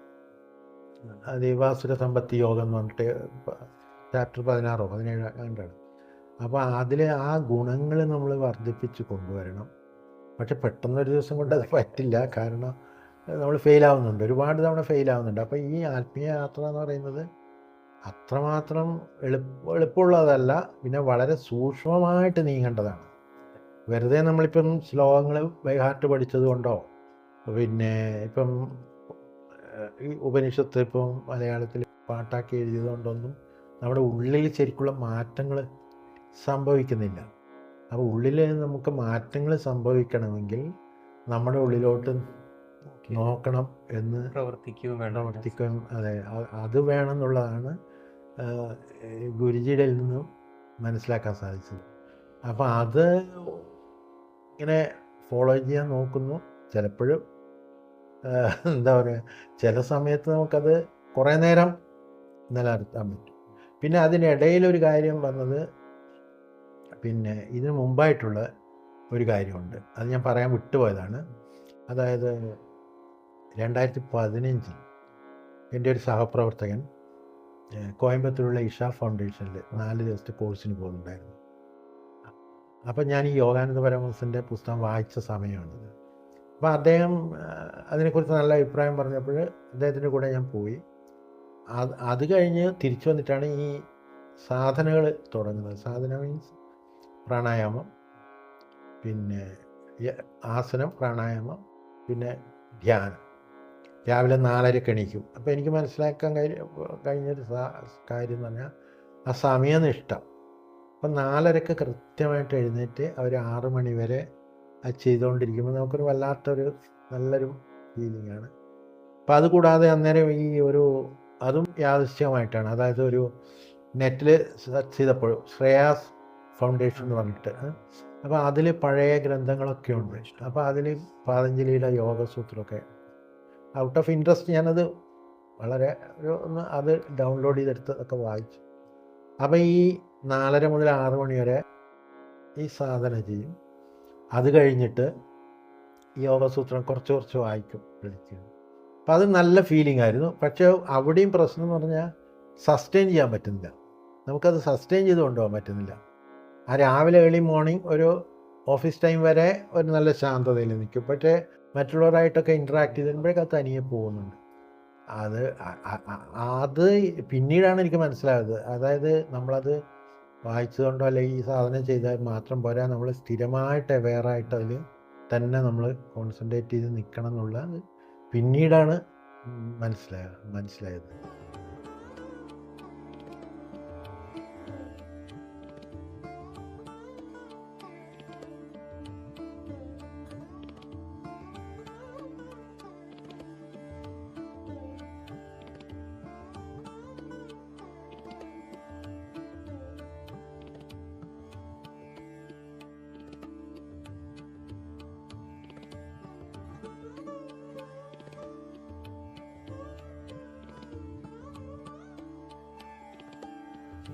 ദൈവാസുര സമ്പത്ത് യോഗം എന്ന് പറഞ്ഞിട്ട് ചാപ്റ്റർ 16 or 17 കണ്ടാണ്. അപ്പോൾ അതിൽ ആ ഗുണങ്ങൾ നമ്മൾ വർദ്ധിപ്പിച്ച് കൊണ്ടുവരണം. പക്ഷെ പെട്ടെന്നൊരു ദിവസം കൊണ്ട് അത് പറ്റില്ല, കാരണം നമ്മൾ ഫെയിലാവുന്നുണ്ട്, ഒരുപാട് തവണ ഫെയിലാവുന്നുണ്ട്. അപ്പോൾ ഈ ആത്മീയ യാത്ര എന്ന് പറയുന്നത് അത്രമാത്രം എളുപ്പമുള്ളതല്ല, പിന്നെ വളരെ സൂക്ഷ്മമായിട്ട് നീങ്ങേണ്ടതാണ്. വെറുതെ നമ്മളിപ്പം ശ്ലോകങ്ങൾ ബൈഹാർട്ട് പഠിച്ചത് കൊണ്ടോ പിന്നെ ഇപ്പം ഈ ഉപനിഷത്ത് ഇപ്പം മലയാളത്തിൽ പാട്ടാക്കി എഴുതിയതുകൊണ്ടൊന്നും നമ്മുടെ ഉള്ളിൽ ശരിക്കുള്ള മാറ്റങ്ങൾ സംഭവിക്കുന്നില്ല. അപ്പോൾ ഉള്ളിൽ നമുക്ക് മാറ്റങ്ങൾ സംഭവിക്കണമെങ്കിൽ നമ്മുടെ ഉള്ളിലോട്ട് നോക്കണം എന്ന് പ്രവർത്തിക്കുകയും വേണം. പ്രവർത്തിക്കാൻ, അതെ, അത് വേണമെന്നുള്ളതാണ് ഗുരുജിയുടെ നിന്നും മനസ്സിലാക്കാൻ സാധിച്ചത്. അപ്പോൾ അത് ഇങ്ങനെ ഫോളോ ചെയ്യാൻ നോക്കുന്നു. ചിലപ്പോഴും എന്താ പറയുക, ചില സമയത്ത് നമുക്കത് കുറേ നേരം നിലനിർത്താൻ പറ്റും. പിന്നെ അതിനിടയിലൊരു കാര്യം വന്നത്, പിന്നെ ഇതിന് മുമ്പായിട്ടുള്ള ഒരു കാര്യമുണ്ട്, അത് ഞാൻ പറയാൻ വിട്ടുപോയതാണ്. അതായത് 2015 എൻ്റെ ഒരു സഹപ്രവർത്തകൻ കോയമ്പത്തൂരുള്ള ഇഷ ഫൗണ്ടേഷനിൽ 4 ദിവസത്തെ കോഴ്സിന് പോകുന്നുണ്ടായിരുന്നു. അപ്പം ഞാൻ ഈ യോഗാനന്ദ പരമഹംസൻ്റെ പുസ്തകം വായിച്ച സമയമാണിത്. അപ്പോൾ അദ്ദേഹം അതിനെക്കുറിച്ച് നല്ല അഭിപ്രായം പറഞ്ഞപ്പോൾ അദ്ദേഹത്തിൻ്റെ കൂടെ ഞാൻ പോയി. അത് കഴിഞ്ഞ് തിരിച്ചു വന്നിട്ടാണ് ഈ സാധനകൾ തുടങ്ങുന്നത്. സാധന മീൻസ് പ്രാണായാമം, പിന്നെ ആസനം, പ്രാണായാമം, പിന്നെ ധ്യാനം. രാവിലെ 4:30 എണീക്കും. അപ്പോൾ എനിക്ക് മനസ്സിലാക്കാൻ കഴിഞ്ഞൊരു കാര്യം എന്ന് പറഞ്ഞാൽ ആ സമയനിഷ്ഠം. അപ്പം 4:30 കൃത്യമായിട്ട് എഴുന്നേറ്റ് അവർ 6 മണി വരെ അത് ചെയ്തുകൊണ്ടിരിക്കുമ്പോൾ നമുക്കൊരു വല്ലാത്തൊരു നല്ലൊരു ഫീലിംഗ് ആണ്. അപ്പം അതുകൂടാതെ അന്നേരം ഈ അതും യാദൃശ്ചികമായിട്ടാണ്. അതായത് ഒരു നെറ്റിൽ സെർച്ച് ചെയ്തപ്പോൾ ശ്രേയാസ് ഫൗണ്ടേഷൻ എന്ന് പറഞ്ഞിട്ട്, അപ്പോൾ അതിൽ പഴയ ഗ്രന്ഥങ്ങളൊക്കെ ഉണ്ട്. അപ്പോൾ അതിൽ പതഞ്ജലിയുടെ യോഗസൂത്രമൊക്കെ ഔട്ട് ഓഫ് ഇൻട്രസ്റ്റ് ഞാനത് വളരെ ഒന്ന് അത് ഡൗൺലോഡ് ചെയ്തെടുത്തൊക്കെ വായിച്ചു. അപ്പോൾ ഈ 4:30 മുതൽ 6 മണി വരെ ഈ സാധന ചെയ്യും. അത് കഴിഞ്ഞിട്ട് യോഗസൂത്രം കുറച്ച് വായിക്കും, പഠിക്കും. അപ്പം അത് നല്ല ഫീലിംഗ് ആയിരുന്നു. പക്ഷേ അവിടെയും പ്രശ്നം എന്ന് പറഞ്ഞാൽ സസ്റ്റെയിൻ ചെയ്യാൻ പറ്റുന്നില്ല. നമുക്കത് സസ്റ്റെയിൻ ചെയ്ത് കൊണ്ടുപോകാൻ പറ്റുന്നില്ല. ആ രാവിലെ ഏർലി മോർണിംഗ് ഒരു ഓഫീസ് ടൈം വരെ ഒരു നല്ല ശാന്തതയിൽ നിൽക്കും. പക്ഷേ മറ്റുള്ളവരായിട്ടൊക്കെ ഇൻട്രാക്ട് ചെയ്തപ്പോഴേക്കും അത് തനിയെ പോകുന്നുണ്ട്. അത് പിന്നീടാണ് എനിക്ക് മനസ്സിലായത്. അതായത് നമ്മളത് വായിച്ചതുകൊണ്ടോ അല്ലെങ്കിൽ ഈ സാധനം ചെയ്താൽ മാത്രം പോരാ, നമ്മൾ സ്ഥിരമായിട്ട് അവെയറായിട്ട് അതിൽ തന്നെ നമ്മൾ കോൺസെൻട്രേറ്റ് ചെയ്ത് നിൽക്കണം എന്നുള്ളത് പിന്നീടാണ് മനസ്സിലായത്.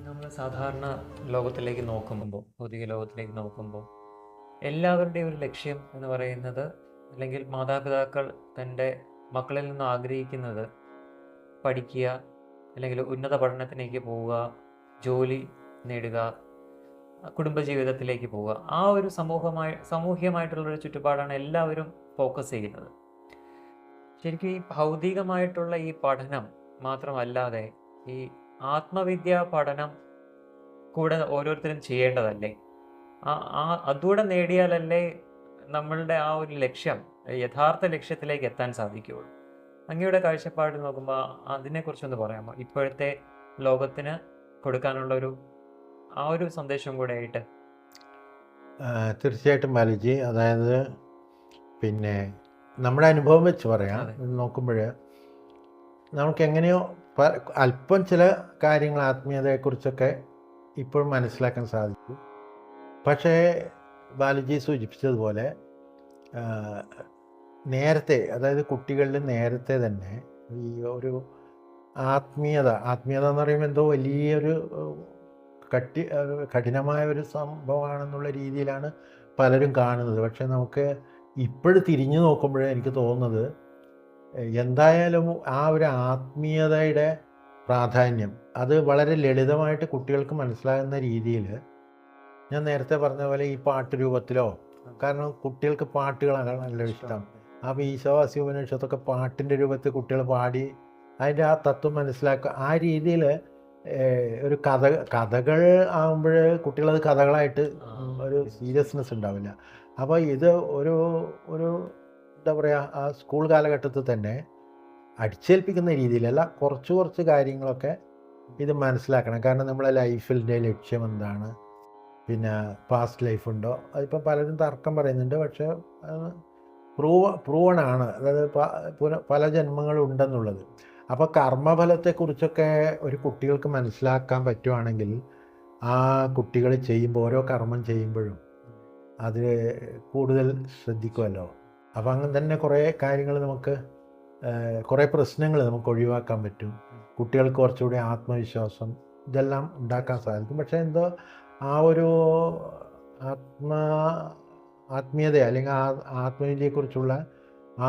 നമ്മൾ സാധാരണ ലോകത്തിലേക്ക് നോക്കുമ്പോൾ, ഭൗതിക ലോകത്തിലേക്ക് നോക്കുമ്പോൾ എല്ലാവരുടെയും ഒരു ലക്ഷ്യം എന്ന് പറയുന്നത്, അല്ലെങ്കിൽ മാതാപിതാക്കൾ തൻ്റെ മക്കളിൽ നിന്ന് ആഗ്രഹിക്കുന്നത് പഠിക്കുക, അല്ലെങ്കിൽ ഉന്നത പഠനത്തിലേക്ക് പോവുക, ജോലി നേടുക, കുടുംബജീവിതത്തിലേക്ക് പോവുക. ആ ഒരു സാമൂഹ്യമായിട്ടുള്ളൊരു ചുറ്റുപാടാണ് എല്ലാവരും ഫോക്കസ് ചെയ്യുന്നത്. ശരിക്കും ഈ ഭൗതികമായിട്ടുള്ള ഈ പഠനം മാത്രമല്ലാതെ ഈ ആത്മവിദ്യാ പഠനം കൂടെ ഓരോരുത്തരും ചെയ്യേണ്ടതല്ലേ? അതുകൂടെ നേടിയാലല്ലേ നമ്മളുടെ ആ ഒരു ലക്ഷ്യം, യഥാർത്ഥ ലക്ഷ്യത്തിലേക്ക് എത്താൻ സാധിക്കുകയുള്ളൂ. അങ്ങയുടെ കാഴ്ചപ്പാട് നോക്കുമ്പോൾ അതിനെക്കുറിച്ചൊന്ന് പറയാമോ? ഇപ്പോഴത്തെ ലോകത്തിന് കൊടുക്കാനുള്ള ആ ഒരു സന്ദേശം കൂടെ ആയിട്ട്. തീർച്ചയായിട്ടും ബാലുജി, അതായത് പിന്നെ നമ്മുടെ അനുഭവം വെച്ച് പറയാം. നോക്കുമ്പോൾ നമുക്ക് എങ്ങനെയോ അല്പം ചില കാര്യങ്ങൾ ആത്മീയതയെക്കുറിച്ചൊക്കെ ഇപ്പോഴും മനസ്സിലാക്കാൻ സാധിക്കും. പക്ഷേ ബാലുജി സൂചിപ്പിച്ചതുപോലെ നേരത്തെ, അതായത് കുട്ടികളിൽ നേരത്തെ തന്നെ ഈ ഒരു ആത്മീയത എന്ന് പറയുമ്പോൾ എന്തോ വലിയൊരു കഠിനമായ ഒരു സംഭവമാണെന്നുള്ള രീതിയിലാണ് പലരും കാണുന്നത്. പക്ഷേ നമുക്ക് ഇപ്പോഴും തിരിഞ്ഞു നോക്കുമ്പോഴേ എനിക്ക് തോന്നുന്നത്, എന്തായാലും ആ ഒരു ആത്മീയതയുടെ പ്രാധാന്യം അത് വളരെ ലളിതമായിട്ട് കുട്ടികൾക്ക് മനസ്സിലാകുന്ന രീതിയിൽ, ഞാൻ നേരത്തെ പറഞ്ഞ പോലെ ഈ പാട്ട് രൂപത്തിലോ, കാരണം കുട്ടികൾക്ക് പാട്ടുകളാണ് നല്ല ഇഷ്ടം. അപ്പോൾ ഈശാവാസി ഉപനിഷത്തൊക്കെ പാട്ടിൻ്റെ രൂപത്തിൽ കുട്ടികൾ പാടി അതിൻ്റെ ആ തത്വം മനസ്സിലാക്കുക. ആ രീതിയിൽ ഒരു കഥകൾ ആകുമ്പോൾ കുട്ടികളത് കഥകളായിട്ട് ഒരു സീരിയസ്നെസ് ഉണ്ടാവില്ല. അപ്പോൾ ഇത് ഒരു എന്താ പറയുക, ആ സ്കൂൾ കാലഘട്ടത്തിൽ തന്നെ അടിച്ചേൽപ്പിക്കുന്ന രീതിയിലല്ല, കുറച്ച് കുറച്ച് കാര്യങ്ങളൊക്കെ ഇത് മനസ്സിലാക്കണം. കാരണം നമ്മളെ ലൈഫിൻ്റെ ലക്ഷ്യം എന്താണ്, പിന്നെ പാസ്റ്റ് ലൈഫ് ഉണ്ടോ, അതിപ്പോൾ പലരും തർക്കം പറയുന്നുണ്ട്. പക്ഷേ പ്രൂവണാണ്, അതായത് പല ജന്മങ്ങളും ഉണ്ടെന്നുള്ളത്. അപ്പോൾ കർമ്മഫലത്തെക്കുറിച്ചൊക്കെ ഒരു കുട്ടികൾക്ക് മനസ്സിലാക്കാൻ പറ്റുവാണെങ്കിൽ ആ കുട്ടികൾ ചെയ്യുമ്പോൾ, ഓരോ കർമ്മം ചെയ്യുമ്പോഴും അത് കൂടുതൽ ശ്രദ്ധിക്കുമല്ലോ. അപ്പോൾ അങ്ങനെ തന്നെ കുറേ കാര്യങ്ങൾ നമുക്ക്, കുറേ പ്രശ്നങ്ങൾ നമുക്ക് ഒഴിവാക്കാൻ പറ്റും. കുട്ടികൾക്ക് കുറച്ചുകൂടി ആത്മവിശ്വാസം ഇതെല്ലാം ഉണ്ടാക്കാൻ സാധിക്കും. പക്ഷേ എന്തോ ആ ഒരു ആത്മീയത അല്ലെങ്കിൽ ആത്മീയതയെക്കുറിച്ചുള്ള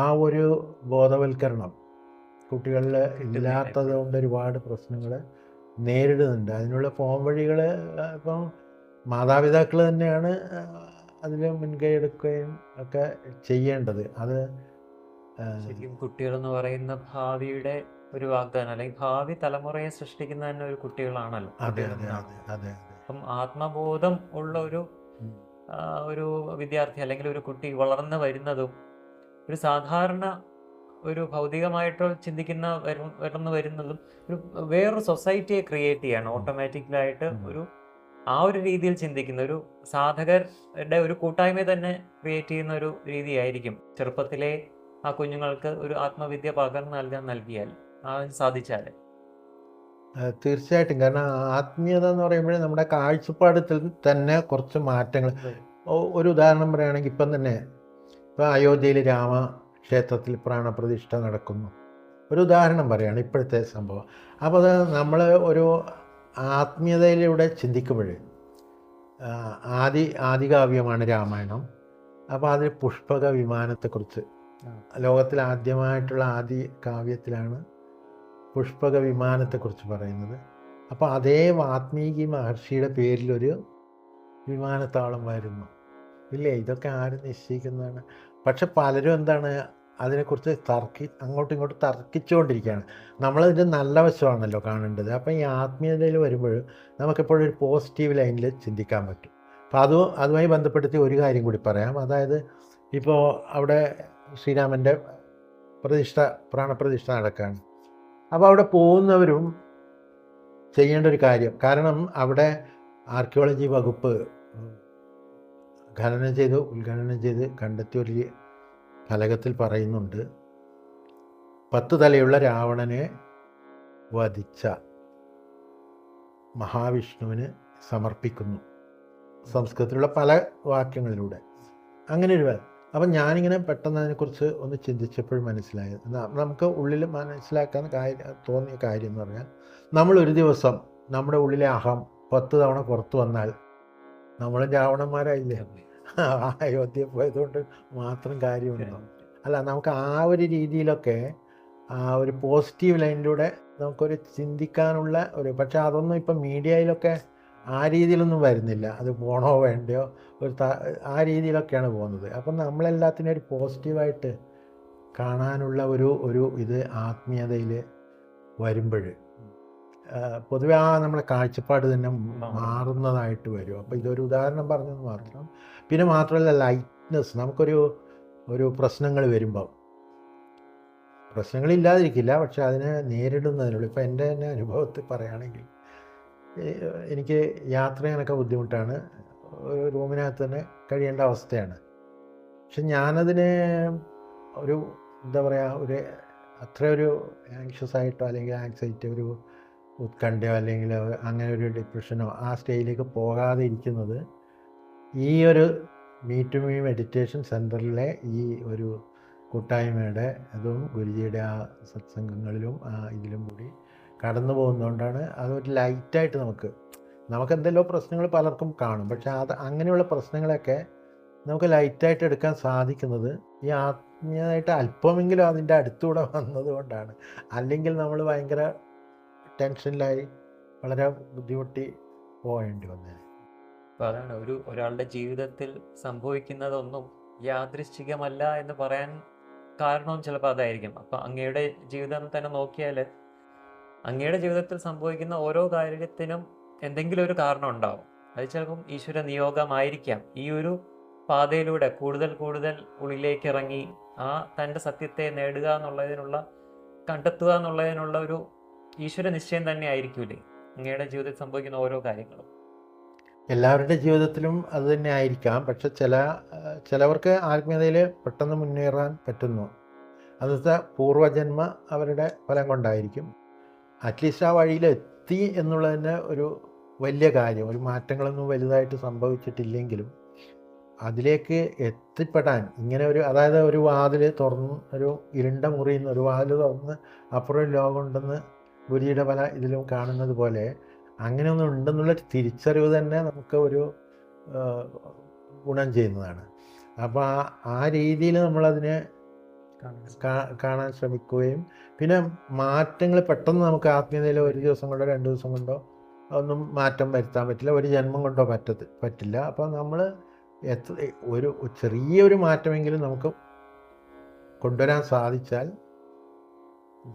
ആ ഒരു ബോധവൽക്കരണം കുട്ടികളിൽ ഇല്ലാത്തത് കൊണ്ട് ഒരുപാട് പ്രശ്നങ്ങൾ നേരിടുന്നുണ്ട്. അതിനുള്ള പോം വഴികൾ ഇപ്പം മാതാപിതാക്കൾ തന്നെയാണ് അതിൽ മുൻകൈ എടുക്കുകയും ഒക്കെ ചെയ്യേണ്ടത്. അത് ശരിക്കും കുട്ടികളെന്ന് പറയുന്ന ഭാവിയുടെ ഒരു വാഗ്ദാനം, അല്ലെങ്കിൽ ഭാവി തലമുറയെ സൃഷ്ടിക്കുന്ന തന്നെ ഒരു കുട്ടികളാണല്ലോ. അതെ അതെ അതെ അതെ. അപ്പം ആത്മബോധം ഉള്ള ഒരു വിദ്യാർത്ഥി അല്ലെങ്കിൽ ഒരു കുട്ടി വളർന്നു വരുന്നതും ഒരു സാധാരണ ഒരു ഭൗതികമായിട്ട് വളർന്നു വരുന്നതും വേറൊരു സൊസൈറ്റിയെ ക്രിയേറ്റ് ചെയ്യാണ് ഓട്ടോമാറ്റിക്കലായിട്ട്. ആ ഒരു രീതിയിൽ ചിന്തിക്കുന്ന ഒരു സാധകരുടെ ഒരു കൂട്ടായ്മ തന്നെ ക്രിയേറ്റ് ചെയ്യുന്ന ഒരു രീതിയായിരിക്കും ചെറുപ്പത്തിലെ ആ കുഞ്ഞുങ്ങൾക്ക് ഒരു ആത്മവിദ്യ പകർന്നു നൽകിയാൽ സാധിച്ചാൽ. തീർച്ചയായിട്ടും. കാരണം ആത്മീയത എന്ന് പറയുമ്പോൾ നമ്മുടെ കാഴ്ചപ്പാടത്തിൽ തന്നെ കുറച്ച് മാറ്റങ്ങൾ. ഒരു ഉദാഹരണം പറയുകയാണെങ്കിൽ ഇപ്പം തന്നെ ഇപ്പോൾ അയോധ്യയിൽ രാമക്ഷേത്രത്തിൽ പ്രാണപ്രതിഷ്ഠ നടക്കുന്നു. ഒരു ഉദാഹരണം പറയുകയാണ് ഇപ്പോഴത്തെ സംഭവം. അപ്പോൾ അത് നമ്മൾ ഒരു ആത്മീയതയിലൂടെ ചിന്തിക്കുമ്പോൾ ആദികാവ്യമാണ് രാമായണം. അപ്പോൾ അതിൽ പുഷ്പക വിമാനത്തെക്കുറിച്ച്, ലോകത്തിൽ ആദ്യമായിട്ടുള്ള ആദി കാവ്യത്തിലാണ് പുഷ്പക വിമാനത്തെക്കുറിച്ച് പറയുന്നത്. അപ്പോൾ അതേ വാത്മീകി മഹർഷിയുടെ പേരിലൊരു വിമാനത്താവളം വരുന്നു. ഇല്ലേ, ഇതൊക്കെ ആര് നിശ്ചയിക്കുന്നതാണ്? പക്ഷെ പലരും എന്താണ് അതിനെക്കുറിച്ച് അങ്ങോട്ടും ഇങ്ങോട്ടും തർക്കിച്ചുകൊണ്ടിരിക്കുകയാണ്. നമ്മളതിൻ്റെ നല്ല വശമാണല്ലോ കാണേണ്ടത്. അപ്പം ഈ ആത്മീയതയിൽ വരുമ്പോൾ നമുക്കെപ്പോഴും ഒരു പോസിറ്റീവ് ലൈനിൽ ചിന്തിക്കാൻ പറ്റും. അപ്പോൾ അതുമായി ബന്ധപ്പെടുത്തി ഒരു കാര്യം കൂടി പറയാം. അതായത് ഇപ്പോൾ അവിടെ ശ്രീരാമൻ്റെ പ്രാണപ്രതിഷ്ഠ നടക്കുകയാണ്. അപ്പോൾ അവിടെ പോകുന്നവരും ചെയ്യേണ്ട ഒരു കാര്യം, കാരണം അവിടെ ആർക്കിയോളജി വകുപ്പ് ഉദ്ഖനനം ചെയ്ത് കണ്ടെത്തിയ ഒരു ഫലകത്തിൽ പറയുന്നുണ്ട്, 10 തലയുള്ള രാവണനെ വധിച്ച മഹാവിഷ്ണുവിന് സമർപ്പിക്കുന്നു. സംസ്കൃതത്തിലുള്ള പല വാക്യങ്ങളിലൂടെ അങ്ങനെ ഒരു. അപ്പം ഞാനിങ്ങനെ പെട്ടെന്ന് അതിനെക്കുറിച്ച് ഒന്ന് ചിന്തിച്ചപ്പോഴും മനസ്സിലായത്, നമുക്ക് ഉള്ളിൽ മനസ്സിലാക്കാൻ തോന്നിയ കാര്യം എന്ന് പറഞ്ഞാൽ, നമ്മളൊരു ദിവസം നമ്മുടെ ഉള്ളിലെ അഹം 10 തവണ പുറത്തു വന്നാൽ നമ്മൾ രാവണന്മാരായില്ലേ? അയോധ്യ പോയതുകൊണ്ട് മാത്രം കാര്യമുണ്ടോ? അല്ല, നമുക്ക് ആ ഒരു രീതിയിലൊക്കെ ആ ഒരു പോസിറ്റീവ് ലൈനിലൂടെ നമുക്കൊരു ചിന്തിക്കാനുള്ള പക്ഷേ അതൊന്നും ഇപ്പം മീഡിയയിലൊക്കെ ആ രീതിയിലൊന്നും വരുന്നില്ല. അത് പോണോ വേണ്ടയോ ആ രീതിയിലൊക്കെയാണ് പോകുന്നത്. അപ്പം നമ്മളെല്ലാത്തിനും ഒരു പോസിറ്റീവായിട്ട് കാണാനുള്ള ഇത് ആത്മീയതയിൽ വരുമ്പോൾ പൊതുവെ നമ്മളെ കാഴ്ചപ്പാട് തന്നെ മാറുന്നതായിട്ട് വരും. അപ്പോൾ ഇതൊരു ഉദാഹരണം പറഞ്ഞത് മാത്രം. പിന്നെ മാത്രമല്ല ലൈറ്റ്നെസ്, നമുക്കൊരു പ്രശ്നങ്ങൾ വരുമ്പം, പ്രശ്നങ്ങളില്ലാതിരിക്കില്ല, പക്ഷെ അതിനെ നേരിടുന്നതിനുള്ള, ഇപ്പോൾ എൻ്റെ തന്നെ അനുഭവത്തിൽ പറയുകയാണെങ്കിൽ എനിക്ക് യാത്ര ചെയ്യാനൊക്കെ ബുദ്ധിമുട്ടാണ്. ഒരു റൂമിനകത്ത് തന്നെ കഴിയേണ്ട അവസ്ഥയാണ്. പക്ഷെ ഞാനതിനെ എന്താ പറയുക, അത്ര ആങ്ഷ്യസ് ആയിട്ടോ അല്ലെങ്കിൽ ആങ്സൈറ്റി, ഉത്കണ്ഠയോ അല്ലെങ്കിൽ അങ്ങനെ ഒരു ഡിപ്രഷനോ ആ സ്റ്റേജിലേക്ക് പോകാതെ ഇരിക്കുന്നത് ഈ മീ ടു മീ മെഡിറ്റേഷൻ സെൻറ്ററിലെ ഈ കൂട്ടായ്മയുടെ അതും ഗുരുജിയുടെ ആ സത്സംഗങ്ങളിലും ഇതിലും കൂടി കടന്നു പോകുന്നതുകൊണ്ടാണ്. അതൊരു ലൈറ്റായിട്ട് നമുക്ക് എന്തെല്ലോ പ്രശ്നങ്ങൾ പലർക്കും കാണും, പക്ഷെ അങ്ങനെയുള്ള പ്രശ്നങ്ങളൊക്കെ നമുക്ക് ലൈറ്റായിട്ട് എടുക്കാൻ സാധിക്കുന്നത് ഈ ആത്മീയമായിട്ട് അല്പമെങ്കിലും അതിൻ്റെ അടുത്തൂടെ വന്നതുകൊണ്ടാണ്. അല്ലെങ്കിൽ നമ്മൾ ഭയങ്കര ടെൻഷനിലായി വളരെ ബുദ്ധിമുട്ടി പോകേണ്ടി വന്നേനെ. അപ്പോൾ അതാണ് ഒരാളുടെ ജീവിതത്തിൽ സംഭവിക്കുന്നതൊന്നും യാദൃശ്ചികമല്ല എന്ന് പറയാൻ കാരണവും ചിലപ്പോൾ അതായിരിക്കും. അപ്പം അങ്ങയുടെ ജീവിതം തന്നെ നോക്കിയാൽ അങ്ങയുടെ ജീവിതത്തിൽ സംഭവിക്കുന്ന ഓരോ കാര്യത്തിനും എന്തെങ്കിലും ഒരു കാരണം ഉണ്ടാവും. അത് ചിലപ്പം ഈശ്വര നിയോഗമായിരിക്കാം. ഈ ഒരു പാതയിലൂടെ കൂടുതൽ ഉള്ളിലേക്ക് ഇറങ്ങി ആ തൻ്റെ സത്യത്തെ നേടുക എന്നുള്ളതിനുള്ള, കണ്ടെത്തുക എന്നുള്ളതിനുള്ള ഒരു ഈശ്വര നിശ്ചയം തന്നെ ആയിരിക്കൂലേ അങ്ങയുടെ ജീവിതത്തിൽ സംഭവിക്കുന്ന ഓരോ കാര്യങ്ങളും? എല്ലാവരുടെ ജീവിതത്തിലും അത് തന്നെ ആയിരിക്കാം. പക്ഷെ ചിലവർക്ക് ആത്മീയതയിൽ പെട്ടെന്ന് മുന്നേറാൻ പറ്റുന്നു. അന്നത്തെ പൂർവജന്മ അവരുടെ ഫലം കൊണ്ടായിരിക്കും. അറ്റ്ലീസ്റ്റ് ആ വഴിയിലെത്തി എന്നുള്ളതിന് ഒരു വലിയ കാര്യം. ഒരു മാറ്റങ്ങളൊന്നും വലുതായിട്ട് സംഭവിച്ചിട്ടില്ലെങ്കിലും അതിലേക്ക് എത്തിപ്പെടാൻ ഇങ്ങനെ അതായത് ഒരു വാതിൽ തുറന്ന്, ഒരു ഇരുണ്ട മുറിയിൽ നിന്ന് ഒരു വാതിൽ തുറന്ന് അപ്പുറം ലോകം ഉണ്ടെന്ന് ഗുരുജിയുടെ പല ഇതിലും കാണുന്നത് പോലെ അങ്ങനെയൊന്നും ഉണ്ടെന്നുള്ള തിരിച്ചറിവ് തന്നെ നമുക്ക് ഒരു ഗുണം ചെയ്യുന്നതാണ്. അപ്പോൾ ആ രീതിയിൽ നമ്മളതിനെ കാണാൻ ശ്രമിക്കുകയും പിന്നെ മാറ്റങ്ങൾ പെട്ടെന്ന് നമുക്ക് ആത്മീയതയിൽ ഒരു ദിവസം കൊണ്ടോ 2 ദിവസം കൊണ്ടോ ഒന്നും മാറ്റം വരുത്താൻ പറ്റില്ല, ഒരു ജന്മം കൊണ്ടോ പറ്റില്ല. അപ്പോൾ നമ്മൾ ഒരു ചെറിയൊരു മാറ്റമെങ്കിലും നമുക്ക് കൊണ്ടുവരാൻ സാധിച്ചാൽ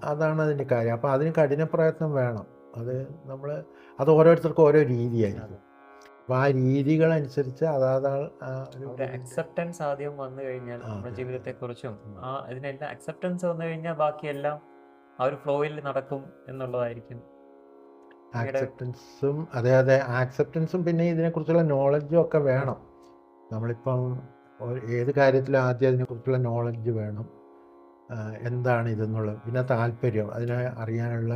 അതാണ് അതിൻ്റെ കാര്യം. അപ്പോൾ അതിന് കഠിന പ്രയത്നം വേണം. അത് ഓരോരുത്തർക്കും ഓരോ രീതിയായിരിക്കും. അപ്പോൾ ആ രീതികളനുസരിച്ച് ഒരു അക്സെപ്റ്റൻസ് ആദ്യം വന്നു കഴിഞ്ഞാൽ നമ്മുടെ ജീവിതത്തെക്കുറിച്ചും ഇതിനെല്ലാം അക്സെപ്റ്റൻസ് വന്നു കഴിഞ്ഞാൽ ബാക്കിയെല്ലാം ആ ഒരു ഫ്ലോയിൽ നടക്കും എന്നുള്ളതായിരിക്കും. ആക്സെപ്റ്റൻസും ആക്സെപ്റ്റൻസും പിന്നെ ഇതിനെക്കുറിച്ചുള്ള നോളജും ഒക്കെ വേണം. നമ്മളിപ്പം ഏത് കാര്യത്തിലും ആദ്യം അതിനെക്കുറിച്ചുള്ള നോളജ് വേണം. എന്താണ് ഇതെന്നുള്ളത്, പിന്നെ താല്പര്യം, അതിനെ അറിയാനുള്ള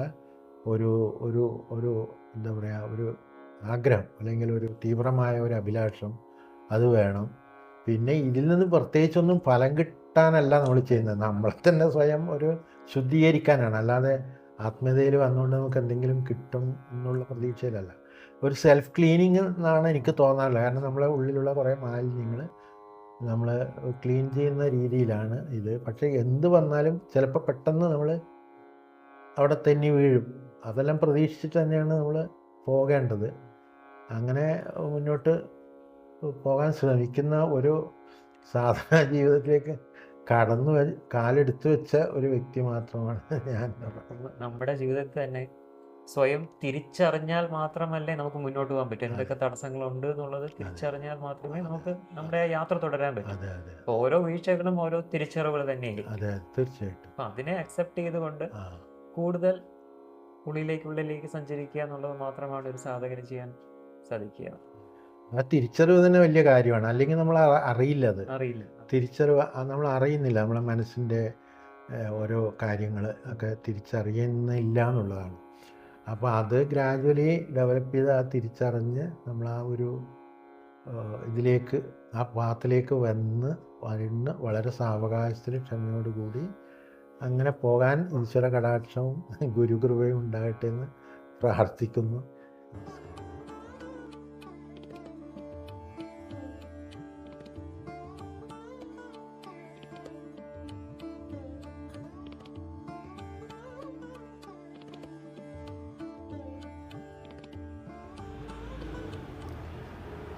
ഒരു ഒരു ഒരു എന്താ പറയുക, ഒരു ആഗ്രഹം അല്ലെങ്കിൽ ഒരു തീവ്രമായ ഒരു അഭിലാഷം അത് വേണം. പിന്നെ ഇതിൽ നിന്ന് പ്രത്യേകിച്ചൊന്നും ഫലം കിട്ടാനല്ല നമ്മൾ ചെയ്യുന്നത്, നമ്മളെ തന്നെ സ്വയം ഒരു ശുദ്ധീകരിക്കാനാണ്. അല്ലാതെ ആത്മീയതയിൽ വന്നുകൊണ്ട് നമുക്ക് എന്തെങ്കിലും കിട്ടും എന്നുള്ള പ്രതീക്ഷയിലല്ല. ഒരു സെൽഫ് ക്ലീനിങ് എന്നാണ് എനിക്ക് തോന്നാറുള്ളത്. കാരണം നമ്മളെ ഉള്ളിലുള്ള കുറേ മാലിന്യങ്ങൾ നമ്മൾ ക്ലീൻ ചെയ്യുന്ന രീതിയിലാണ് ഇത്. പക്ഷേ എന്ത് വന്നാലും ചിലപ്പോൾ പെട്ടെന്ന് നമ്മൾ അവിടെ തെന്നി വീഴും. അതെല്ലാം പ്രതീക്ഷിച്ചിട്ട് തന്നെയാണ് നമ്മൾ പോകേണ്ടത്. അങ്ങനെ മുന്നോട്ട് പോകാൻ ശ്രമിക്കുന്ന ഒരു സാധാരണ ജീവിതത്തിലേക്ക് കാലെടുത്ത് വെച്ച ഒരു വ്യക്തി മാത്രമാണ് ഞാൻ. നമ്മുടെ ജീവിതത്തിൽ തന്നെ സ്വയം തിരിച്ചറിഞ്ഞാൽ മാത്രമല്ലേ നമുക്ക് മുന്നോട്ട് പോകാൻ പറ്റും. എന്തൊക്കെ തടസ്സങ്ങളുണ്ട് എന്നുള്ളത് തിരിച്ചറിഞ്ഞാൽ മാത്രമേ നമുക്ക് നമ്മുടെ യാത്ര തുടരാൻ പറ്റൂ. അപ്പോൾ ഓരോ വീഴ്ചകളും ഓരോ തിരിച്ചറിവുകൾ തന്നെയായിരിക്കും. തീർച്ചയായിട്ടും. അപ്പം അതിനെ അക്സെപ്റ്റ് ചെയ്തുകൊണ്ട് കൂടുതൽ ഉള്ളിലേക്ക് സഞ്ചരിക്കുക എന്നുള്ളത് മാത്രമാണ് ഒരു സാധകന് ചെയ്യാൻ സാധിക്കുക. ആ തിരിച്ചറിവ് തന്നെ വലിയ കാര്യമാണ്. അല്ലെങ്കിൽ നമ്മൾ അറിയില്ല, തിരിച്ചറിവ് നമ്മൾ അറിയുന്നില്ല. നമ്മളെ മനസ്സിൻ്റെ ഓരോ കാര്യങ്ങൾ ഒക്കെ തിരിച്ചറിയുന്നില്ല എന്നുള്ളതാണ്. അപ്പോൾ അത് ഗ്രാജുവലി ഡെവലപ്പ് ചെയ്ത് തിരിച്ചറിഞ്ഞ് നമ്മൾ ഒരു ഇതിലേക്ക്, ആ പാത്തിലേക്ക് വന്ന് വളരെ സാവകാശത്തിൽ ക്ഷമയോടുകൂടി അങ്ങനെ പോകാൻ ഈശ്വര കടാക്ഷവും ഗുരുകൃപയും ഉണ്ടാകട്ടെ എന്ന് പ്രാർത്ഥിക്കുന്നു.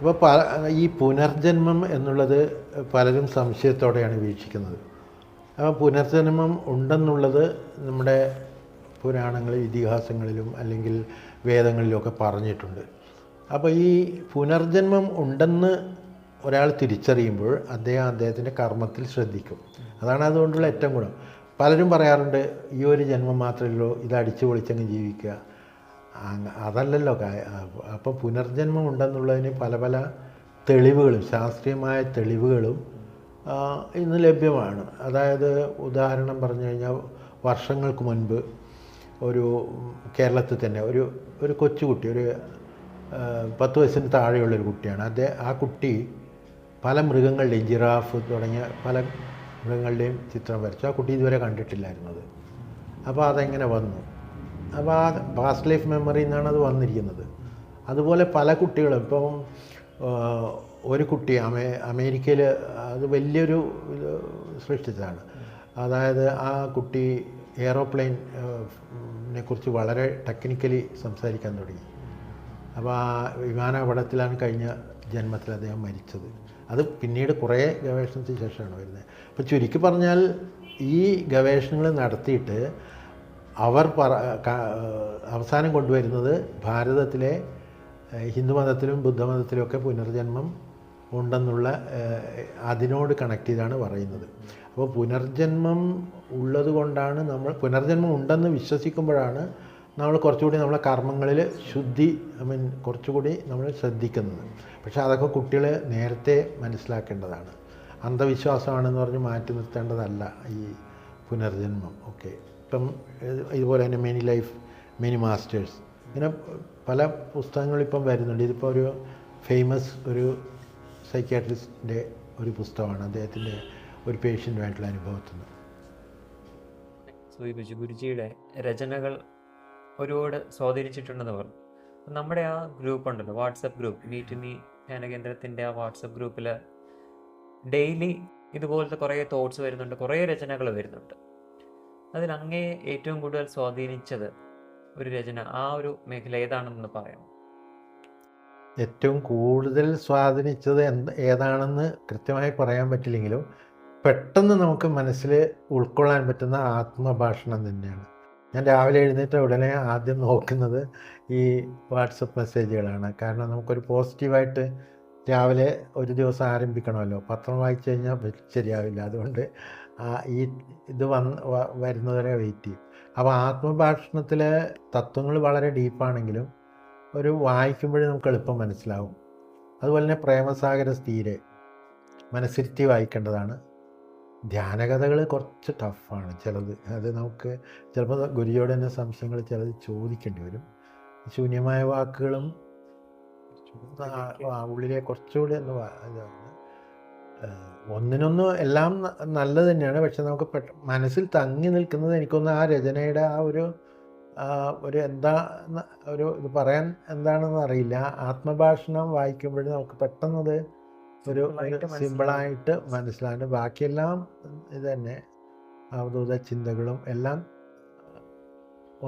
അപ്പോൾ ഈ പുനർജന്മം എന്നുള്ളത് പലരും സംശയത്തോടെയാണ് വീക്ഷിക്കുന്നത്. അപ്പോൾ പുനർജന്മം ഉണ്ടെന്നുള്ളത് നമ്മുടെ പുരാണങ്ങളിൽ, ഇതിഹാസങ്ങളിലും അല്ലെങ്കിൽ വേദങ്ങളിലുമൊക്കെ പറഞ്ഞിട്ടുണ്ട്. അപ്പോൾ ഈ പുനർജന്മം ഉണ്ടെന്ന് ഒരാൾ തിരിച്ചറിയുമ്പോൾ അദ്ദേഹത്തിൻ്റെ കർമ്മത്തിൽ ശ്രദ്ധിക്കും. അതാണ് അതുകൊണ്ടുള്ള ഏറ്റവും ഗുണം. പലരും പറയാറുണ്ട്, ഈ ഒരു ജന്മം മാത്രമല്ലോ, ഇത് അടിച്ചു പൊളിച്ചങ്ങ് ജീവിക്കുക. അതല്ലല്ലോ. അപ്പോൾ പുനർജന്മം ഉണ്ടെന്നുള്ളതിന് പല തെളിവുകളും, ശാസ്ത്രീയമായ തെളിവുകളും ഇന്ന് ലഭ്യമാണ്. അതായത് ഉദാഹരണം പറഞ്ഞു കഴിഞ്ഞാൽ, വർഷങ്ങൾക്ക് മുൻപ് കേരളത്തിൽ തന്നെ ഒരു കൊച്ചുകുട്ടി, ഒരു 10 വയസ്സിന് താഴെയുള്ളൊരു കുട്ടിയാണ്. ആ കുട്ടി പല മൃഗങ്ങളുടെയും, ജിറാഫ് തുടങ്ങിയ പല മൃഗങ്ങളുടെയും ചിത്രം വരച്ചു. ആ കുട്ടി ഇതുവരെ കണ്ടിട്ടില്ലായിരുന്നത്. അപ്പോൾ അതെങ്ങനെ വന്നു? അപ്പോൾ ആ പാസ്റ്റ് ലൈഫ് മെമ്മറിയിൽ നിന്നാണ് അത് വന്നിരിക്കുന്നത്. അതുപോലെ പല കുട്ടികളും, ഇപ്പം ഒരു കുട്ടി അമേരിക്കയിൽ അത് വലിയൊരു സൃഷ്ടിച്ചതാണ്. അതായത് ആ കുട്ടി എയ്റോപ്ലെയിനെ കുറിച്ച് വളരെ ടെക്നിക്കലി സംസാരിക്കാൻ തുടങ്ങി. അപ്പോൾ ആ വിമാനാപകടത്തിലാണ് കഴിഞ്ഞ ജന്മത്തിൽ അദ്ദേഹം മരിച്ചത്. അത് പിന്നീട് കുറേ ഗവേഷണത്തിന് ശേഷമാണ് വരുന്നത്. അപ്പോൾ ചുരുക്കി പറഞ്ഞാൽ, ഈ ഗവേഷണങ്ങൾ നടത്തിയിട്ട് അവർ അവസാനം കൊണ്ടുവരുന്നത് ഭാരതത്തിലെ ഹിന്ദുമതത്തിലും ബുദ്ധമതത്തിലുമൊക്കെ പുനർജന്മം ഉണ്ടെന്നുള്ള അതിനോട് കണക്ട് ചെയ്താണ് പറയുന്നത്. അപ്പോൾ പുനർജന്മം ഉള്ളത് കൊണ്ടാണ് നമ്മൾ പുനർജന്മം ഉണ്ടെന്ന് വിശ്വസിക്കുമ്പോഴാണ് നമ്മൾ കുറച്ചുകൂടി നമ്മളെ കർമ്മങ്ങളിൽ ശുദ്ധി കുറച്ചുകൂടി നമ്മൾ ശ്രദ്ധിക്കുന്നത്. പക്ഷേ അതൊക്കെ കുട്ടികൾ നേരത്തെ മനസ്സിലാക്കേണ്ടതാണ്. അന്ധവിശ്വാസമാണെന്ന് പറഞ്ഞ് മാറ്റി നിർത്തേണ്ടതല്ല ഈ പുനർജന്മം. ഓക്കെ, ഇപ്പം ഇതുപോലെ തന്നെ മെനി ലൈഫ് മെനി മാസ്റ്റേഴ്സ്, ഇങ്ങനെ പല പുസ്തകങ്ങളിപ്പം വരുന്നുണ്ട്. ഇതിപ്പോൾ ഒരു ഫേമസ് ഒരു സൈക്യാട്രിസ്റ്റിൻ്റെ ഒരു പുസ്തകമാണ്, അദ്ദേഹത്തിൻ്റെ ഒരു പേഷ്യൻ്റുമായിട്ടുള്ള അനുഭവത്തിൽ നിന്ന്. സൂചിപ്പിച്ചു ഗുരുജിയുടെ രചനകൾ ഒരുപാട് സ്വാധീനിച്ചിട്ടുണ്ടെന്ന് പറഞ്ഞു. നമ്മുടെ ആ ഗ്രൂപ്പ് ഉണ്ടല്ലോ, വാട്സപ്പ് ഗ്രൂപ്പ്, മീറ്റ് മീ ധ്യാനകേന്ദ്രത്തിൻ്റെ ആ വാട്സപ്പ് ഗ്രൂപ്പിൽ ഡെയിലി ഇതുപോലത്തെ കുറേ തോട്ട്സ് വരുന്നുണ്ട്, കുറേ രചനകൾ വരുന്നുണ്ട്. അതിൽ അങ്ങേ ഏറ്റവും കൂടുതൽ സ്വാധീനിച്ചത് ഒരു രചന, ആ ഒരു മേഖല ഏതാണെന്ന് പറയാം? ഏറ്റവും കൂടുതൽ സ്വാധീനിച്ചത് ഏതാണെന്ന് കൃത്യമായി പറയാൻ പറ്റില്ലെങ്കിലും പെട്ടെന്ന് നമുക്ക് മനസ്സിൽ ഉൾക്കൊള്ളാൻ പറ്റുന്ന ആത്മഭാഷണം തന്നെയാണ്. ഞാൻ രാവിലെ എഴുന്നേറ്റ ഉടനെ ആദ്യം നോക്കുന്നത് ഈ വാട്സപ്പ് മെസ്സേജുകളാണ്. കാരണം നമുക്കൊരു പോസിറ്റീവായിട്ട് രാവിലെ ഒരു ദിവസം ആരംഭിക്കണമല്ലോ. പത്രം വായിച്ചു കഴിഞ്ഞാൽ ശരിയാവില്ല. അതുകൊണ്ട് ഈ ഇത് വരുന്നവരെ വെയിറ്റ് ചെയ്യും. അപ്പോൾ ആത്മഭാഷണത്തിലെ തത്വങ്ങൾ വളരെ ഡീപ്പാണെങ്കിലും ഒരു വായിക്കുമ്പോഴേ നമുക്ക് എളുപ്പം മനസ്സിലാവും. അതുപോലെ തന്നെ പ്രേമസാഗര സ്ഥീരെ മനസ്സിരുത്തി വായിക്കേണ്ടതാണ്. ധ്യാനകഥകൾ കുറച്ച് ടഫാണ് ചിലത്. അത് നമുക്ക് ചിലപ്പോൾ ഗുരുജിയോട് തന്നെ സംശയങ്ങൾ ചിലത് ചോദിക്കേണ്ടി വരും. ശൂന്യമായ വാക്കുകളും ഉള്ളിലെ കുറച്ചുകൂടി ഇതാണ്. ഒന്നിനൊന്ന് എല്ലാം നല്ലത് തന്നെയാണ്. പക്ഷെ നമുക്ക് മനസ്സിൽ തങ്ങി നിൽക്കുന്നത് എനിക്കൊന്ന് ആ രചനയുടെ ആ ഒരു എന്താ ഒരു ഇത് പറയാൻ എന്താണെന്ന് അറിയില്ല. ആത്മഭാഷണം വായിക്കുമ്പോഴേ നമുക്ക് പെട്ടെന്നത് ഒരു സിമ്പിളായിട്ട് മനസ്സിലാകും. ബാക്കിയെല്ലാം ഇത് തന്നെ അവധൂത ചിന്തകളും എല്ലാം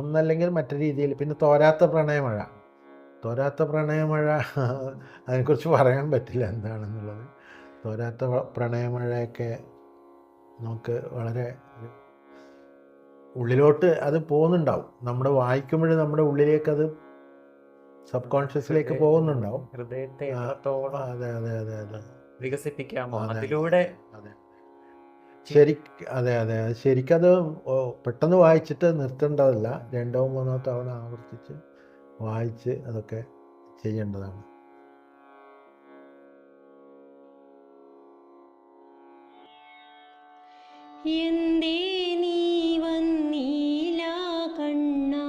ഒന്നല്ലെങ്കിൽ മറ്റു രീതിയിൽ. പിന്നെ തോരാത്ത പ്രണയമഴ അതിനെക്കുറിച്ച് പറയാൻ പറ്റില്ല എന്താണെന്നുള്ളത്. തോരാത്ത പ്രണയമഴയൊക്കെ നമുക്ക് വളരെ ഉള്ളിലോട്ട് അത് പോകുന്നുണ്ടാവും. നമ്മുടെ വായിക്കുമ്പോൾ നമ്മുടെ ഉള്ളിലേക്ക് അത് സബ് കോൺഷ്യസിലേക്ക് പോകുന്നുണ്ടാവും. ഹൃദയത്തെ അതെ അതെ അതെ അതെ വികസിപ്പിക്കാമോ അതിലൂടെ? അതെ അതെ ശരിക്കത് പെട്ടെന്ന് വായിച്ചിട്ട് നിർത്തേണ്ടതല്ല. 2 or 3 തവണ ആവർത്തിച്ച് വായിച്ച് അതൊക്കെ ചെയ്യേണ്ടതാണ്. എന്തേ നീ വന്നീല കണ്ണാ,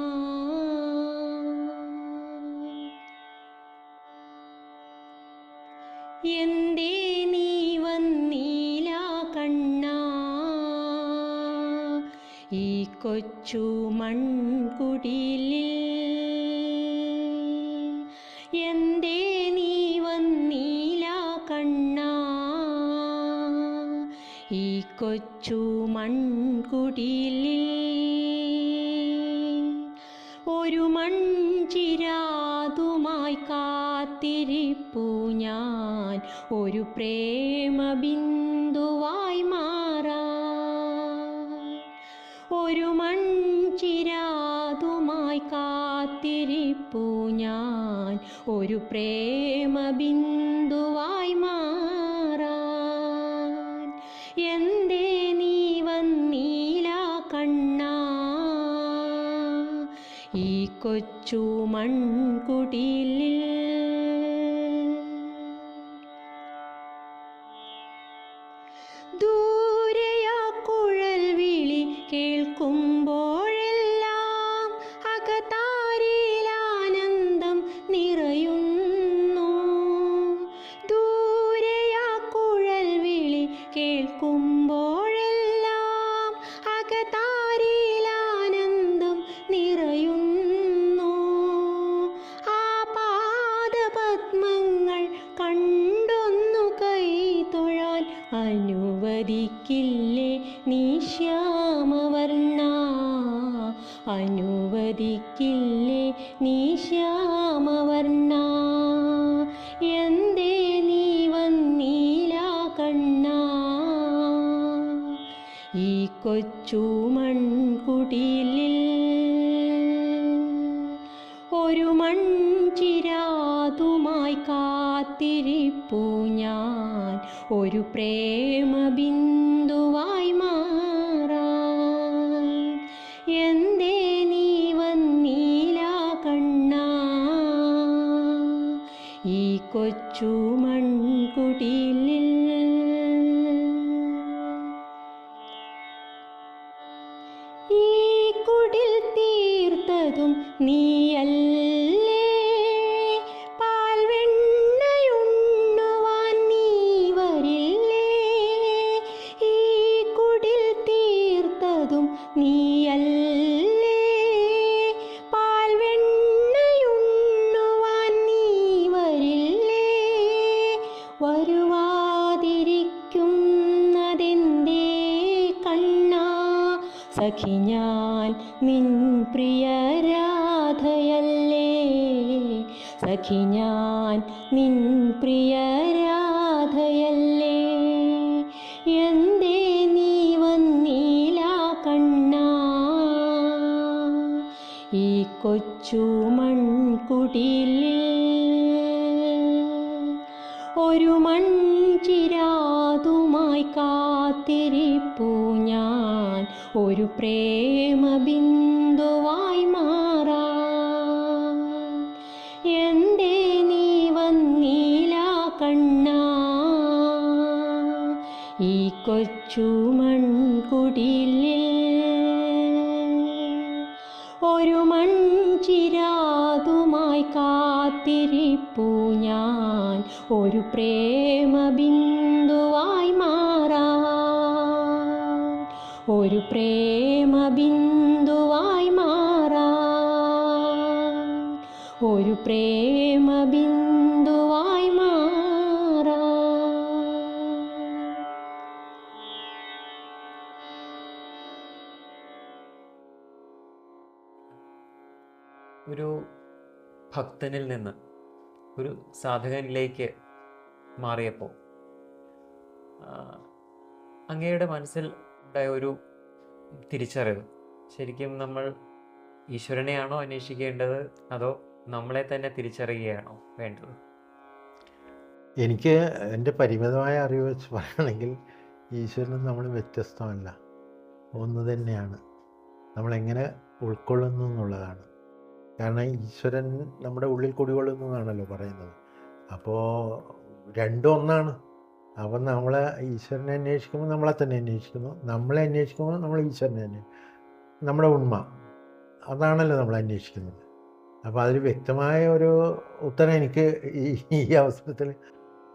എന്തേ നീ വന്നീല കണ്ണാ, ഈ കൊച്ചു മൺകുടിലിൽ എന്തേ നീ വന്നീല കണ്ണാ, ഈ കൊച്ചു മൺകുടിലിൽ ഒരു മൺചിരാതുമായി കാത്തിരിപ്പു ഞാൻ, ഒരു പ്രേമബിന്ദുവായി മാറാൻ. ഒരു മൺചിരാതുമായി കാത്തിരിപ്പു ഞാൻ, ഒരു പ്രേമബിന്ദുവായി മാറാൻ. എന്തേ നീ വന്നീല കണ്ണാ, ഈ കൊച്ചു മൺകുടിലിൽ. ദൂരെയാ കുഴൽ വിളി കേൾക്കുമ്പോഴെല്ലാം അകതാരിലാനന്ദം നിറയുന്നു. ദൂരെയാ കുഴൽ വിളി കേൾക്കുമ്പോഴെല്ലാം അകതാരിലാനന്ദം നിറയുന്നു. ആ പാദപത്മങ്ങൾ കണ്ടൊന്നു കൈ തൊഴാൻ അനുവദിക്കില്ലേ നീ ശ്യാമവർണ്ണ, അനുവദിക്കില്ലേ നീ ശ്യാമവർണ്ണ. എന്തേ നീ വന്നീല കണ്ണാ, ഈ കൊച്ചു മൺകുടിലിൽ ഒരു മൺചിരാതുമായി കാത്തിരിപ്പു ഞാൻ ഒരു പ്രേമബിന്ദുവായി മാറാൻ. എന്തേ നീ വന്നീല കണ്ണാ ഈ കൊച്ചു മൺകുടിലിൽ. ഈ കുടിൽ തീർത്തതും നീയല്ലേ, പാൽവെണ്ണയുണ്ണുവാൻ നീ വരില്ലേ. ഈ കുടിൽ തീർത്തതും നീയല്ലേ, പാൽവെണ്ണയുണ്ണുവാൻ നീ വരില്ലേ. വരുവാതിരിക്കുന്നതെന്തേ കണ്ണാ, സഖി ഞാൻ നിൻ പ്രിയ രാധയല്ലേ. സഖി ഞാൻ നിൻ പ്രിയ രാധയല്ലേ. എന്തേ നീ വന്നീല കണ്ണാ ഈ കൊച്ചു മൺകുടിലിൽ. ഒരു മൺചിരാതുമായി കാത്തിരിപ്പു ഞാൻ ഒരു പ്രേമബിന്ദുവായി മാറാൻ. എന്തേ നീ വന്നീല കണ്ണാ ഈ കൊച്ചു മൺകുടിലിൽ. ഒരു മൺചിരാതുമായി കാത്തിരിപ്പു ഞാൻ ഒരു പ്രേമബിന്ദുവായി മാറാൻ. ഒരു പ്രേമബിന്ദുവായി മാറാൻ. ഒരു പ്രേമബിന്ദുവായി മാറാൻ. ഒരു ഭക്തനിൽ നിന്ന് ഒരു സാധകനിലേക്ക് മാറിയപ്പോൾ അങ്ങയുടെ മനസ്സിൽ ഉണ്ടായ ഒരു തിരിച്ചറിവ്, ശരിക്കും നമ്മൾ ഈശ്വരനെയാണോ അന്വേഷിക്കേണ്ടത് അതോ നമ്മളെ തന്നെ തിരിച്ചറിയുകയാണോ വേണ്ടത്? എനിക്ക് എൻ്റെ പരിമിതമായ അറിവ് വെച്ച് പറയുകയാണെങ്കിൽ ഈശ്വരനും നമ്മൾ വ്യത്യസ്തമല്ല, ഒന്ന് തന്നെയാണ്. നമ്മളെങ്ങനെ ഉൾക്കൊള്ളുന്നു എന്നുള്ളതാണ്. കാരണം ഈശ്വരൻ നമ്മുടെ ഉള്ളിൽ കുടികൊള്ളുന്നു എന്നാണല്ലോ പറയുന്നത്. അപ്പോൾ രണ്ടും ഒന്നാണ്. അപ്പം നമ്മൾ ഈശ്വരനെ അന്വേഷിക്കുമ്പോൾ നമ്മളെ തന്നെ അന്വേഷിക്കുന്നു, നമ്മളെ അന്വേഷിക്കുമ്പോൾ നമ്മൾ ഈശ്വരനെ നമ്മുടെ ഉണ്മ അതാണല്ലോ നമ്മൾ അന്വേഷിക്കുന്നത്. അപ്പോൾ അതിൽ വ്യക്തമായ ഒരു ഉത്തരം എനിക്ക് ഈ അവസരത്തിൽ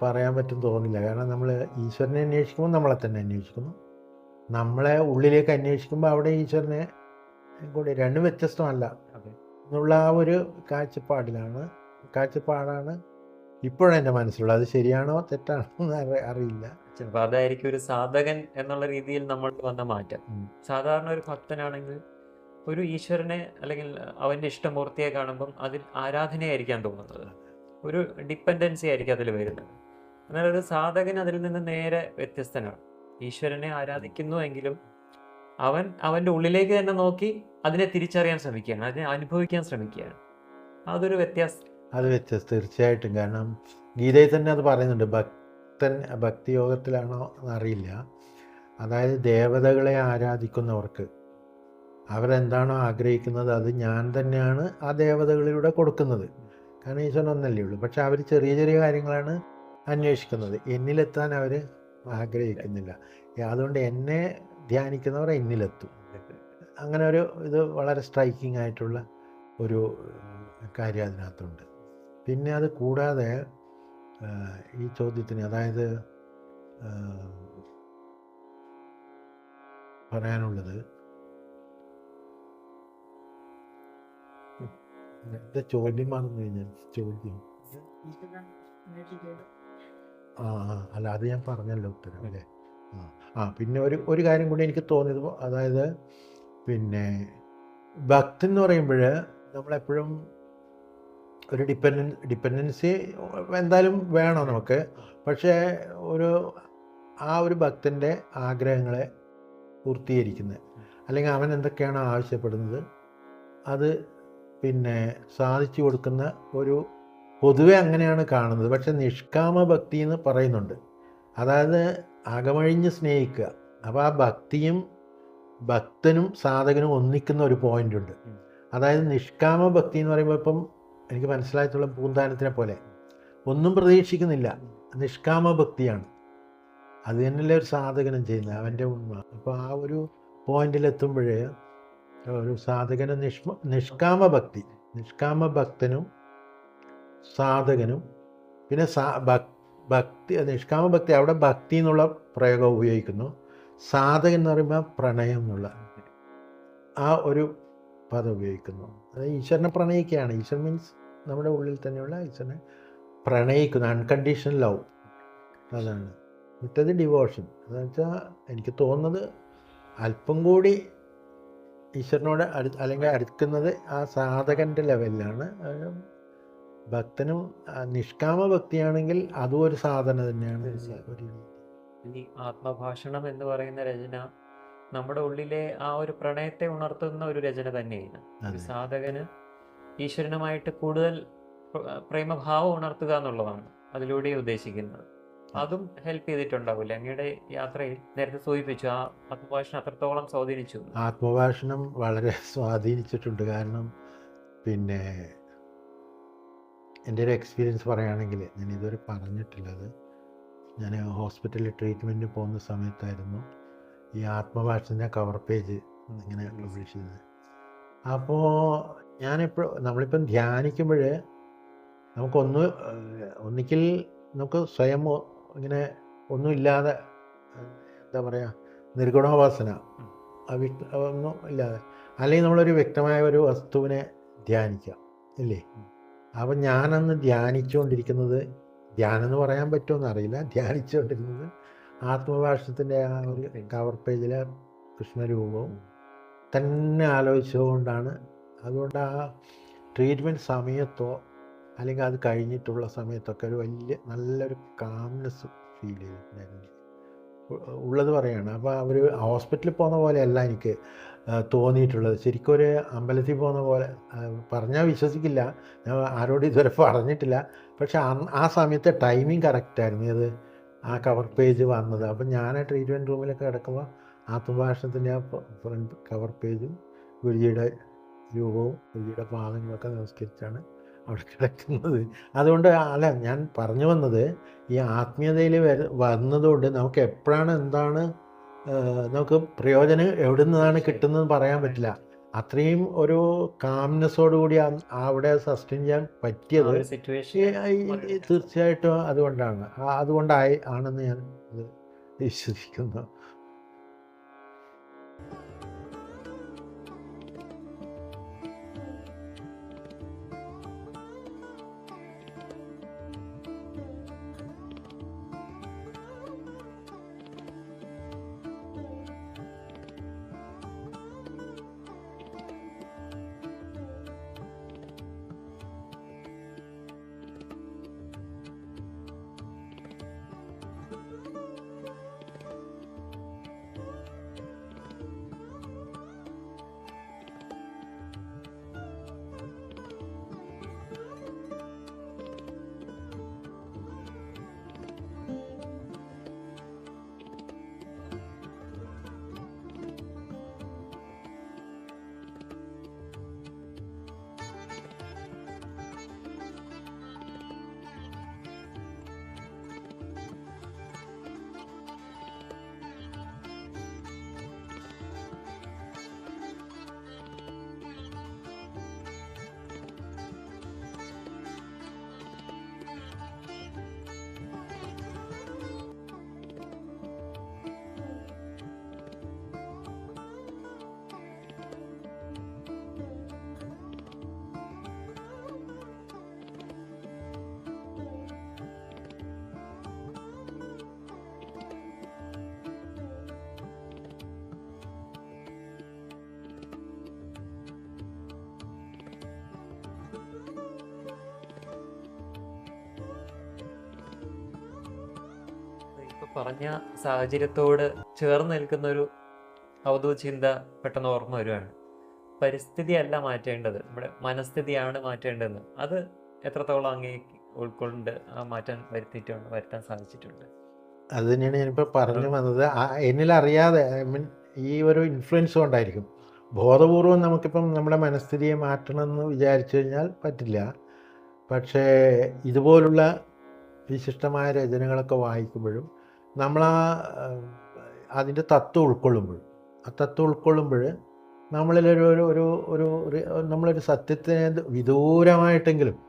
പറയാൻ പറ്റും തോന്നില്ല. കാരണം നമ്മൾ ഈശ്വരനെ അന്വേഷിക്കുമ്പോൾ നമ്മളെ തന്നെ അന്വേഷിക്കുന്നു, നമ്മളെ ഉള്ളിലേക്ക് അന്വേഷിക്കുമ്പോൾ അവിടെ ഈശ്വരനെ കൂടി, രണ്ടും വ്യത്യസ്തമല്ല എന്നുള്ള ആ ഒരു കാഴ്ചപ്പാടാണ് ഇപ്പോഴെൻ്റെ മനസ്സിലുള്ളത്. അത് ശരിയാണോ തെറ്റാണോ എന്ന് അറിയില്ല. ചിലപ്പോൾ അതായിരിക്കും ഒരു സാധകൻ എന്നുള്ള രീതിയിൽ നമ്മൾ വന്ന മാറ്റം. സാധാരണ ഒരു ഭക്തനാണെങ്കിൽ ഒരു ഈശ്വരനെ അല്ലെങ്കിൽ അവൻ്റെ ഇഷ്ടമൂർത്തിയെ കാണുമ്പം അതിൽ ആരാധനയായിരിക്കാൻ തോന്നുന്നത്, ഒരു ഡിപ്പെൻഡൻസി ആയിരിക്കും അതിൽ വരുന്നത്. എന്നാൽ ഒരു സാധകൻ അതിൽ നിന്ന് നേരെ വ്യത്യസ്തനാണ്. ഈശ്വരനെ ആരാധിക്കുന്നു എങ്കിലും അവൻ അവൻ്റെ ഉള്ളിലേക്ക് തന്നെ നോക്കി അതിനെ തിരിച്ചറിയാൻ ശ്രമിക്കുകയാണ്, അതിനെ അനുഭവിക്കാൻ ശ്രമിക്കുകയാണ്. അതൊരു വ്യത്യാസം. അത് വ്യത്യസ്തം തീർച്ചയായിട്ടും. കാരണം ഗീതയിൽ തന്നെ അത് പറയുന്നുണ്ട്. ഭക്തിയോഗത്തിലാണോ എന്നറിയില്ല. അതായത് ദേവതകളെ ആരാധിക്കുന്നവർക്ക് അവരെന്താണോ ആഗ്രഹിക്കുന്നത് അത് ഞാൻ തന്നെയാണ് ആ ദേവതകളിലൂടെ കൊടുക്കുന്നത്. കാരണം ഈശ്വരൻ ഒന്നല്ലേ ഉള്ളൂ. പക്ഷെ അവർ ചെറിയ ചെറിയ കാര്യങ്ങളാണ് അന്വേഷിക്കുന്നത്, എന്നിലെത്താൻ അവർ ആഗ്രഹിക്കുന്നില്ല. അതുകൊണ്ട് എന്നെ ധ്യാനിക്കുന്നവർ എന്നിലെത്തും. അങ്ങനെ ഒരു ഇത് വളരെ സ്ട്രൈക്കിംഗ് ആയിട്ടുള്ള ഒരു കാര്യം അതിനകത്തുണ്ട്. പിന്നെ അത് കൂടാതെ ഈ ചോദ്യത്തിന്, അതായത് പറയാനുള്ളത് എന്താ ചോദ്യം മറന്നു കഴിഞ്ഞാൽ ചോദ്യം അല്ല അത് ഞാൻ പറഞ്ഞല്ലോ ഉത്തരം അല്ലേ. പിന്നെ ഒരു കാര്യം കൂടി എനിക്ക് തോന്നിയത്, അതായത് പിന്നെ ഭക്തി എന്ന് പറയുമ്പോൾ നമ്മളെപ്പോഴും ഒരു ഡിപ്പെൻഡൻസി എന്തായാലും വേണം നമുക്ക്. പക്ഷേ ഒരു ഭക്തൻ്റെ ആഗ്രഹങ്ങളെ പൂർത്തീകരിക്കുന്നത്, അല്ലെങ്കിൽ അവൻ എന്തൊക്കെയാണോ ആവശ്യപ്പെടുന്നത് അത് പിന്നെ സാധിച്ചു കൊടുക്കുന്ന ഒരു പൊതുവെ അങ്ങനെയാണ് കാണുന്നത്. പക്ഷെ നിഷ്കാമ ഭക്തി എന്ന് പറയുന്നുണ്ട്. അതായത് അകമഴിഞ്ഞ് സ്നേഹിക്കുക. അപ്പോൾ ആ ഭക്തിയും ഭക്തനും സാധകനും ഒന്നിക്കുന്ന ഒരു പോയിന്റ് ഉണ്ട്. അതായത് നിഷ്കാമ ഭക്തി എന്ന് പറയുമ്പോൾ ഇപ്പം എനിക്ക് മനസ്സിലായിട്ടുള്ള പൂന്താനത്തിനെ പോലെ ഒന്നും പ്രതീക്ഷിക്കുന്നില്ല, നിഷ്കാമ ഭക്തിയാണ്. അത് തന്നെയല്ലേ ഒരു സാധകനും ചെയ്യുന്നത്, അവൻ്റെ ഉണ്മ. അപ്പോൾ ആ ഒരു പോയിന്റിലെത്തുമ്പോഴേ ഒരു സാധകന് നിഷ്കാമ ഭക്തനും സാധകനും പിന്നെ ഭക്തി നിഷ്കാമ ഭക്തി അവിടെ ഭക്തി എന്നുള്ള പ്രയോഗം ഉപയോഗിക്കുന്നു. സാധകൻ എന്ന് പറയുമ്പോൾ പ്രണയം എന്നുള്ള ആ ഒരു പദം ഉപയോഗിക്കുന്നു. അത് ഈശ്വരനെ പ്രണയിക്കുകയാണ്. ഈശ്വരൻ മീൻസ് നമ്മുടെ ഉള്ളിൽ തന്നെയുള്ള ഈശ്വരനെ പ്രണയിക്കുന്നു, അൺകണ്ടീഷണൽ ലവ്. അതാണ്. മറ്റേത് ഡിവോഷൻ. അതെന്ന് വെച്ചാൽ എനിക്ക് തോന്നുന്നത് അല്പം കൂടി ഈശ്വരനോട് അല്ലെങ്കിൽ അടുക്കുന്നത് ആ സാധകൻ്റെ ലെവലിലാണ്. ഭക്തനും നിഷ്കാമ ഭക്തിയാണെങ്കിൽ അതും ഒരു സാധന തന്നെയാണ്. ഈ ആത്മഭാഷണം എന്ന് പറയുന്ന രചന നമ്മുടെ ഉള്ളിലെ ആ ഒരു പ്രണയത്തെ ഉണർത്തുന്ന ഒരു രചന തന്നെയാണ്. ഒരു സാധകന് ഈശ്വരനുമായിട്ട് കൂടുതൽ പ്രേമഭാവം ഉണർത്തുക എന്നുള്ളതാണ് അതിലൂടെ ഉദ്ദേശിക്കുന്നത്. അതും ഹെൽപ്പ് ചെയ്തിട്ടുണ്ടാവില്ല അങ്ങയുടെ യാത്രയിൽ? നേരത്തെ സൂചിപ്പിച്ചു ആ ആത്മഭാഷണം അത്രത്തോളം സ്വാധീനിച്ചു. ആത്മഭാഷണം വളരെ സ്വാധീനിച്ചിട്ടുണ്ട്. കാരണം പിന്നെ എൻ്റെ ഒരു എക്സ്പീരിയൻസ് പറയുകയാണെങ്കിൽ, ഞാൻ ഇതുവരെ പറഞ്ഞിട്ടുള്ളത്, ഞാൻ ഹോസ്പിറ്റലിൽ ട്രീറ്റ്മെൻറ്റ് പോകുന്ന സമയത്തായിരുന്നു ഈ ആത്മഭാഷൻ്റെ കവർ പേജ് ഇങ്ങനെ പബ്ലിഷ് ചെയ്തത്. അപ്പോൾ നമ്മളിപ്പം ധ്യാനിക്കുമ്പോൾ ഒന്നിക്കിൽ നമുക്ക് സ്വയം ഇങ്ങനെ ഒന്നുമില്ലാതെ, എന്താ പറയുക, നിർഗുണോപാസന ഒന്നും ഇല്ലാതെ, അല്ലെങ്കിൽ നമ്മളൊരു വ്യക്തമായ ഒരു വസ്തുവിനെ ധ്യാനിക്കാം ഇല്ലേ. അപ്പം ഞാനന്ന് ധ്യാനിച്ചുകൊണ്ടിരിക്കുന്നത്, ധ്യാനം എന്ന് പറയാൻ പറ്റുമെന്ന് അറിയില്ല, ധ്യാനിച്ചുകൊണ്ടിരുന്നത് ആത്മഭാഷണത്തിൻ്റെ ആ ഒരു കവർ പേജിലെ കൃഷ്ണരൂപവും തന്നെ ആലോചിച്ചുകൊണ്ടാണ്. അതുകൊണ്ട് ആ ട്രീറ്റ്മെൻറ്റ് സമയത്തോ അല്ലെങ്കിൽ അത് കഴിഞ്ഞിട്ടുള്ള സമയത്തൊക്കെ ഒരു നല്ലൊരു കാംനെസ് ഫീൽ ചെയ്തിട്ടുണ്ടായിരുന്നു. ഉള്ളത് പറയാണ്. അപ്പോൾ അവർ ഹോസ്പിറ്റലിൽ പോകുന്ന പോലെയല്ല എനിക്ക് തോന്നിയിട്ടുള്ളത്. ശരിക്കും ഒരു അമ്പലത്തിൽ പോകുന്ന പോലെ. പറഞ്ഞാൽ വിശ്വസിക്കില്ല, ഞാൻ ആരോടും ഇതുവരെ പറഞ്ഞിട്ടില്ല. പക്ഷെ ആ സമയത്തെ ടൈമിങ് കറക്റ്റായിരുന്നു ഇത് ആ കവർ പേജ് വന്നത്. അപ്പം ഞാൻ ആ ട്രീറ്റ്മെൻറ്റ് റൂമിലൊക്കെ കിടക്കുമ്പോൾ ആത്മഭാഷണത്തിൻ്റെ ആ ഫ്രണ്ട് കവർ പേജും ഗുരുജിയുടെ രൂപവും ഗുരുജിയുടെ പാദങ്ങളൊക്കെ നമസ്കരിച്ചാണ് അവിടെ കിടക്കുന്നത്. അതുകൊണ്ട് അല്ല, ഞാൻ പറഞ്ഞു വന്നത് ഈ ആത്മീയതയിൽ വന്നതുകൊണ്ട് നമുക്ക് എപ്പോഴാണ് എന്താണ് നമുക്ക് പ്രയോജനം എവിടെ നിന്നാണ് കിട്ടുന്നതെന്ന് പറയാൻ പറ്റില്ല. അത്രയും ഒരു കാംനെസ്സോടുകൂടി അവിടെ സസ്റ്റെയിൻ ചെയ്യാൻ പറ്റിയത് തീർച്ചയായിട്ടും അതുകൊണ്ടായി ആണെന്ന് ഞാൻ വിശ്വസിക്കുന്നു. പറഞ്ഞ സാഹചര്യത്തോട് ചേർന്ന് നിൽക്കുന്ന ഒരു അവധൂത ചിന്ത പെട്ടെന്ന് ഓർമ്മ വരുവാണ്. പരിസ്ഥിതി അല്ല മാറ്റേണ്ടത്, നമ്മുടെ മനസ്ഥിതിയാണ് മാറ്റേണ്ടത്. അത് എത്രത്തോളം ഉൾക്കൊണ്ട് ആ മാറ്റം വരുത്താൻ സാധിച്ചിട്ടുണ്ട്. അത് തന്നെയാണ് ഞാനിപ്പോൾ പറഞ്ഞു വന്നത്. എന്നിലറിയാതെ ഐ മീൻ ഈ ഒരു ഇൻഫ്ലുവൻസ് കൊണ്ടായിരിക്കും. ബോധപൂർവം നമുക്കിപ്പം നമ്മുടെ മനസ്ഥിതിയെ മാറ്റണമെന്ന് വിചാരിച്ചു കഴിഞ്ഞാൽ പറ്റില്ല. പക്ഷേ ഇതുപോലുള്ള വിശിഷ്ടമായ രചനകളൊക്കെ വായിക്കുമ്പോഴും നമ്മൾ അതിൻ്റെ തത്വം ഉൾക്കൊള്ളുമ്പോൾ നമ്മളിലൊരു ഒരു ഒരു ഒരു ഒരു- നമ്മളൊരു സത്യത്തിനെ വിദൂരമായിട്ടെങ്കിലും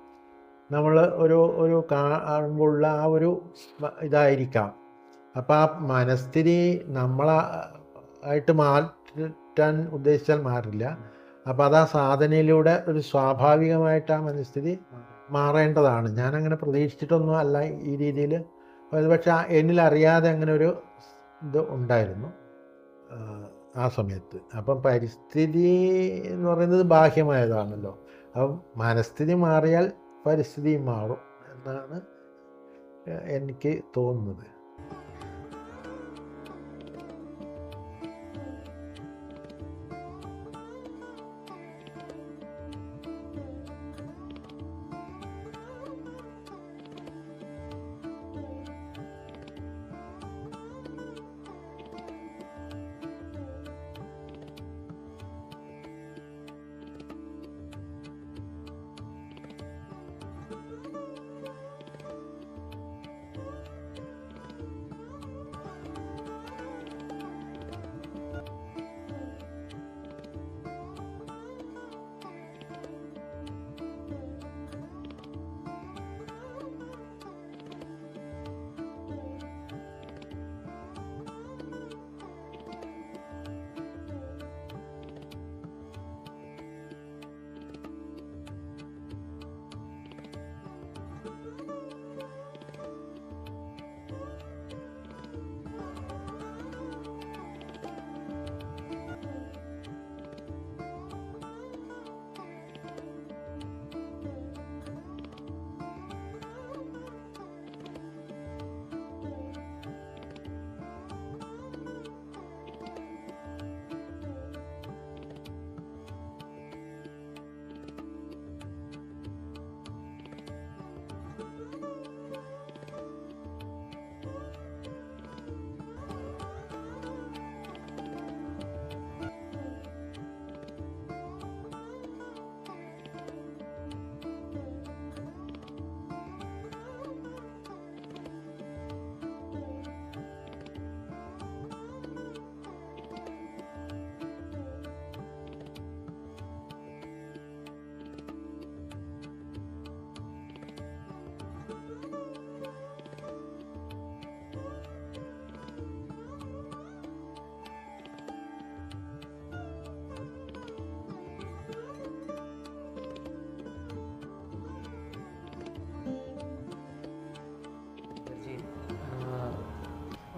നമ്മൾ ഒരു കാണുമ്പോഴുള്ള ആ ഒരു ഇതായിരിക്കാം. അപ്പോൾ ആ മനസ്ഥിതി നമ്മളായിട്ട് മാറ്റാൻ ഉദ്ദേശിച്ചാൽ മാറില്ല. അപ്പോൾ അത് ആ സാധനയിലൂടെ ഒരു സ്വാഭാവികമായിട്ട് ആ മനസ്ഥിതി മാറേണ്ടതാണ്. ഞാനങ്ങനെ പ്രതീക്ഷിച്ചിട്ടൊന്നും അല്ല ഈ രീതിയിൽ. പക്ഷെ എന്നിലറിയാതെ അങ്ങനെ ഒരു ഇത് ഉണ്ടായിരുന്നു ആ സമയത്ത്. അപ്പം പരിസ്ഥിതി എന്ന് പറയുന്നത് ബാഹ്യമായതാണല്ലോ. അപ്പം മനസ്ഥിതി മാറിയാൽ പരിസ്ഥിതിയും മാറും എന്നാണ് എനിക്ക് തോന്നുന്നത്.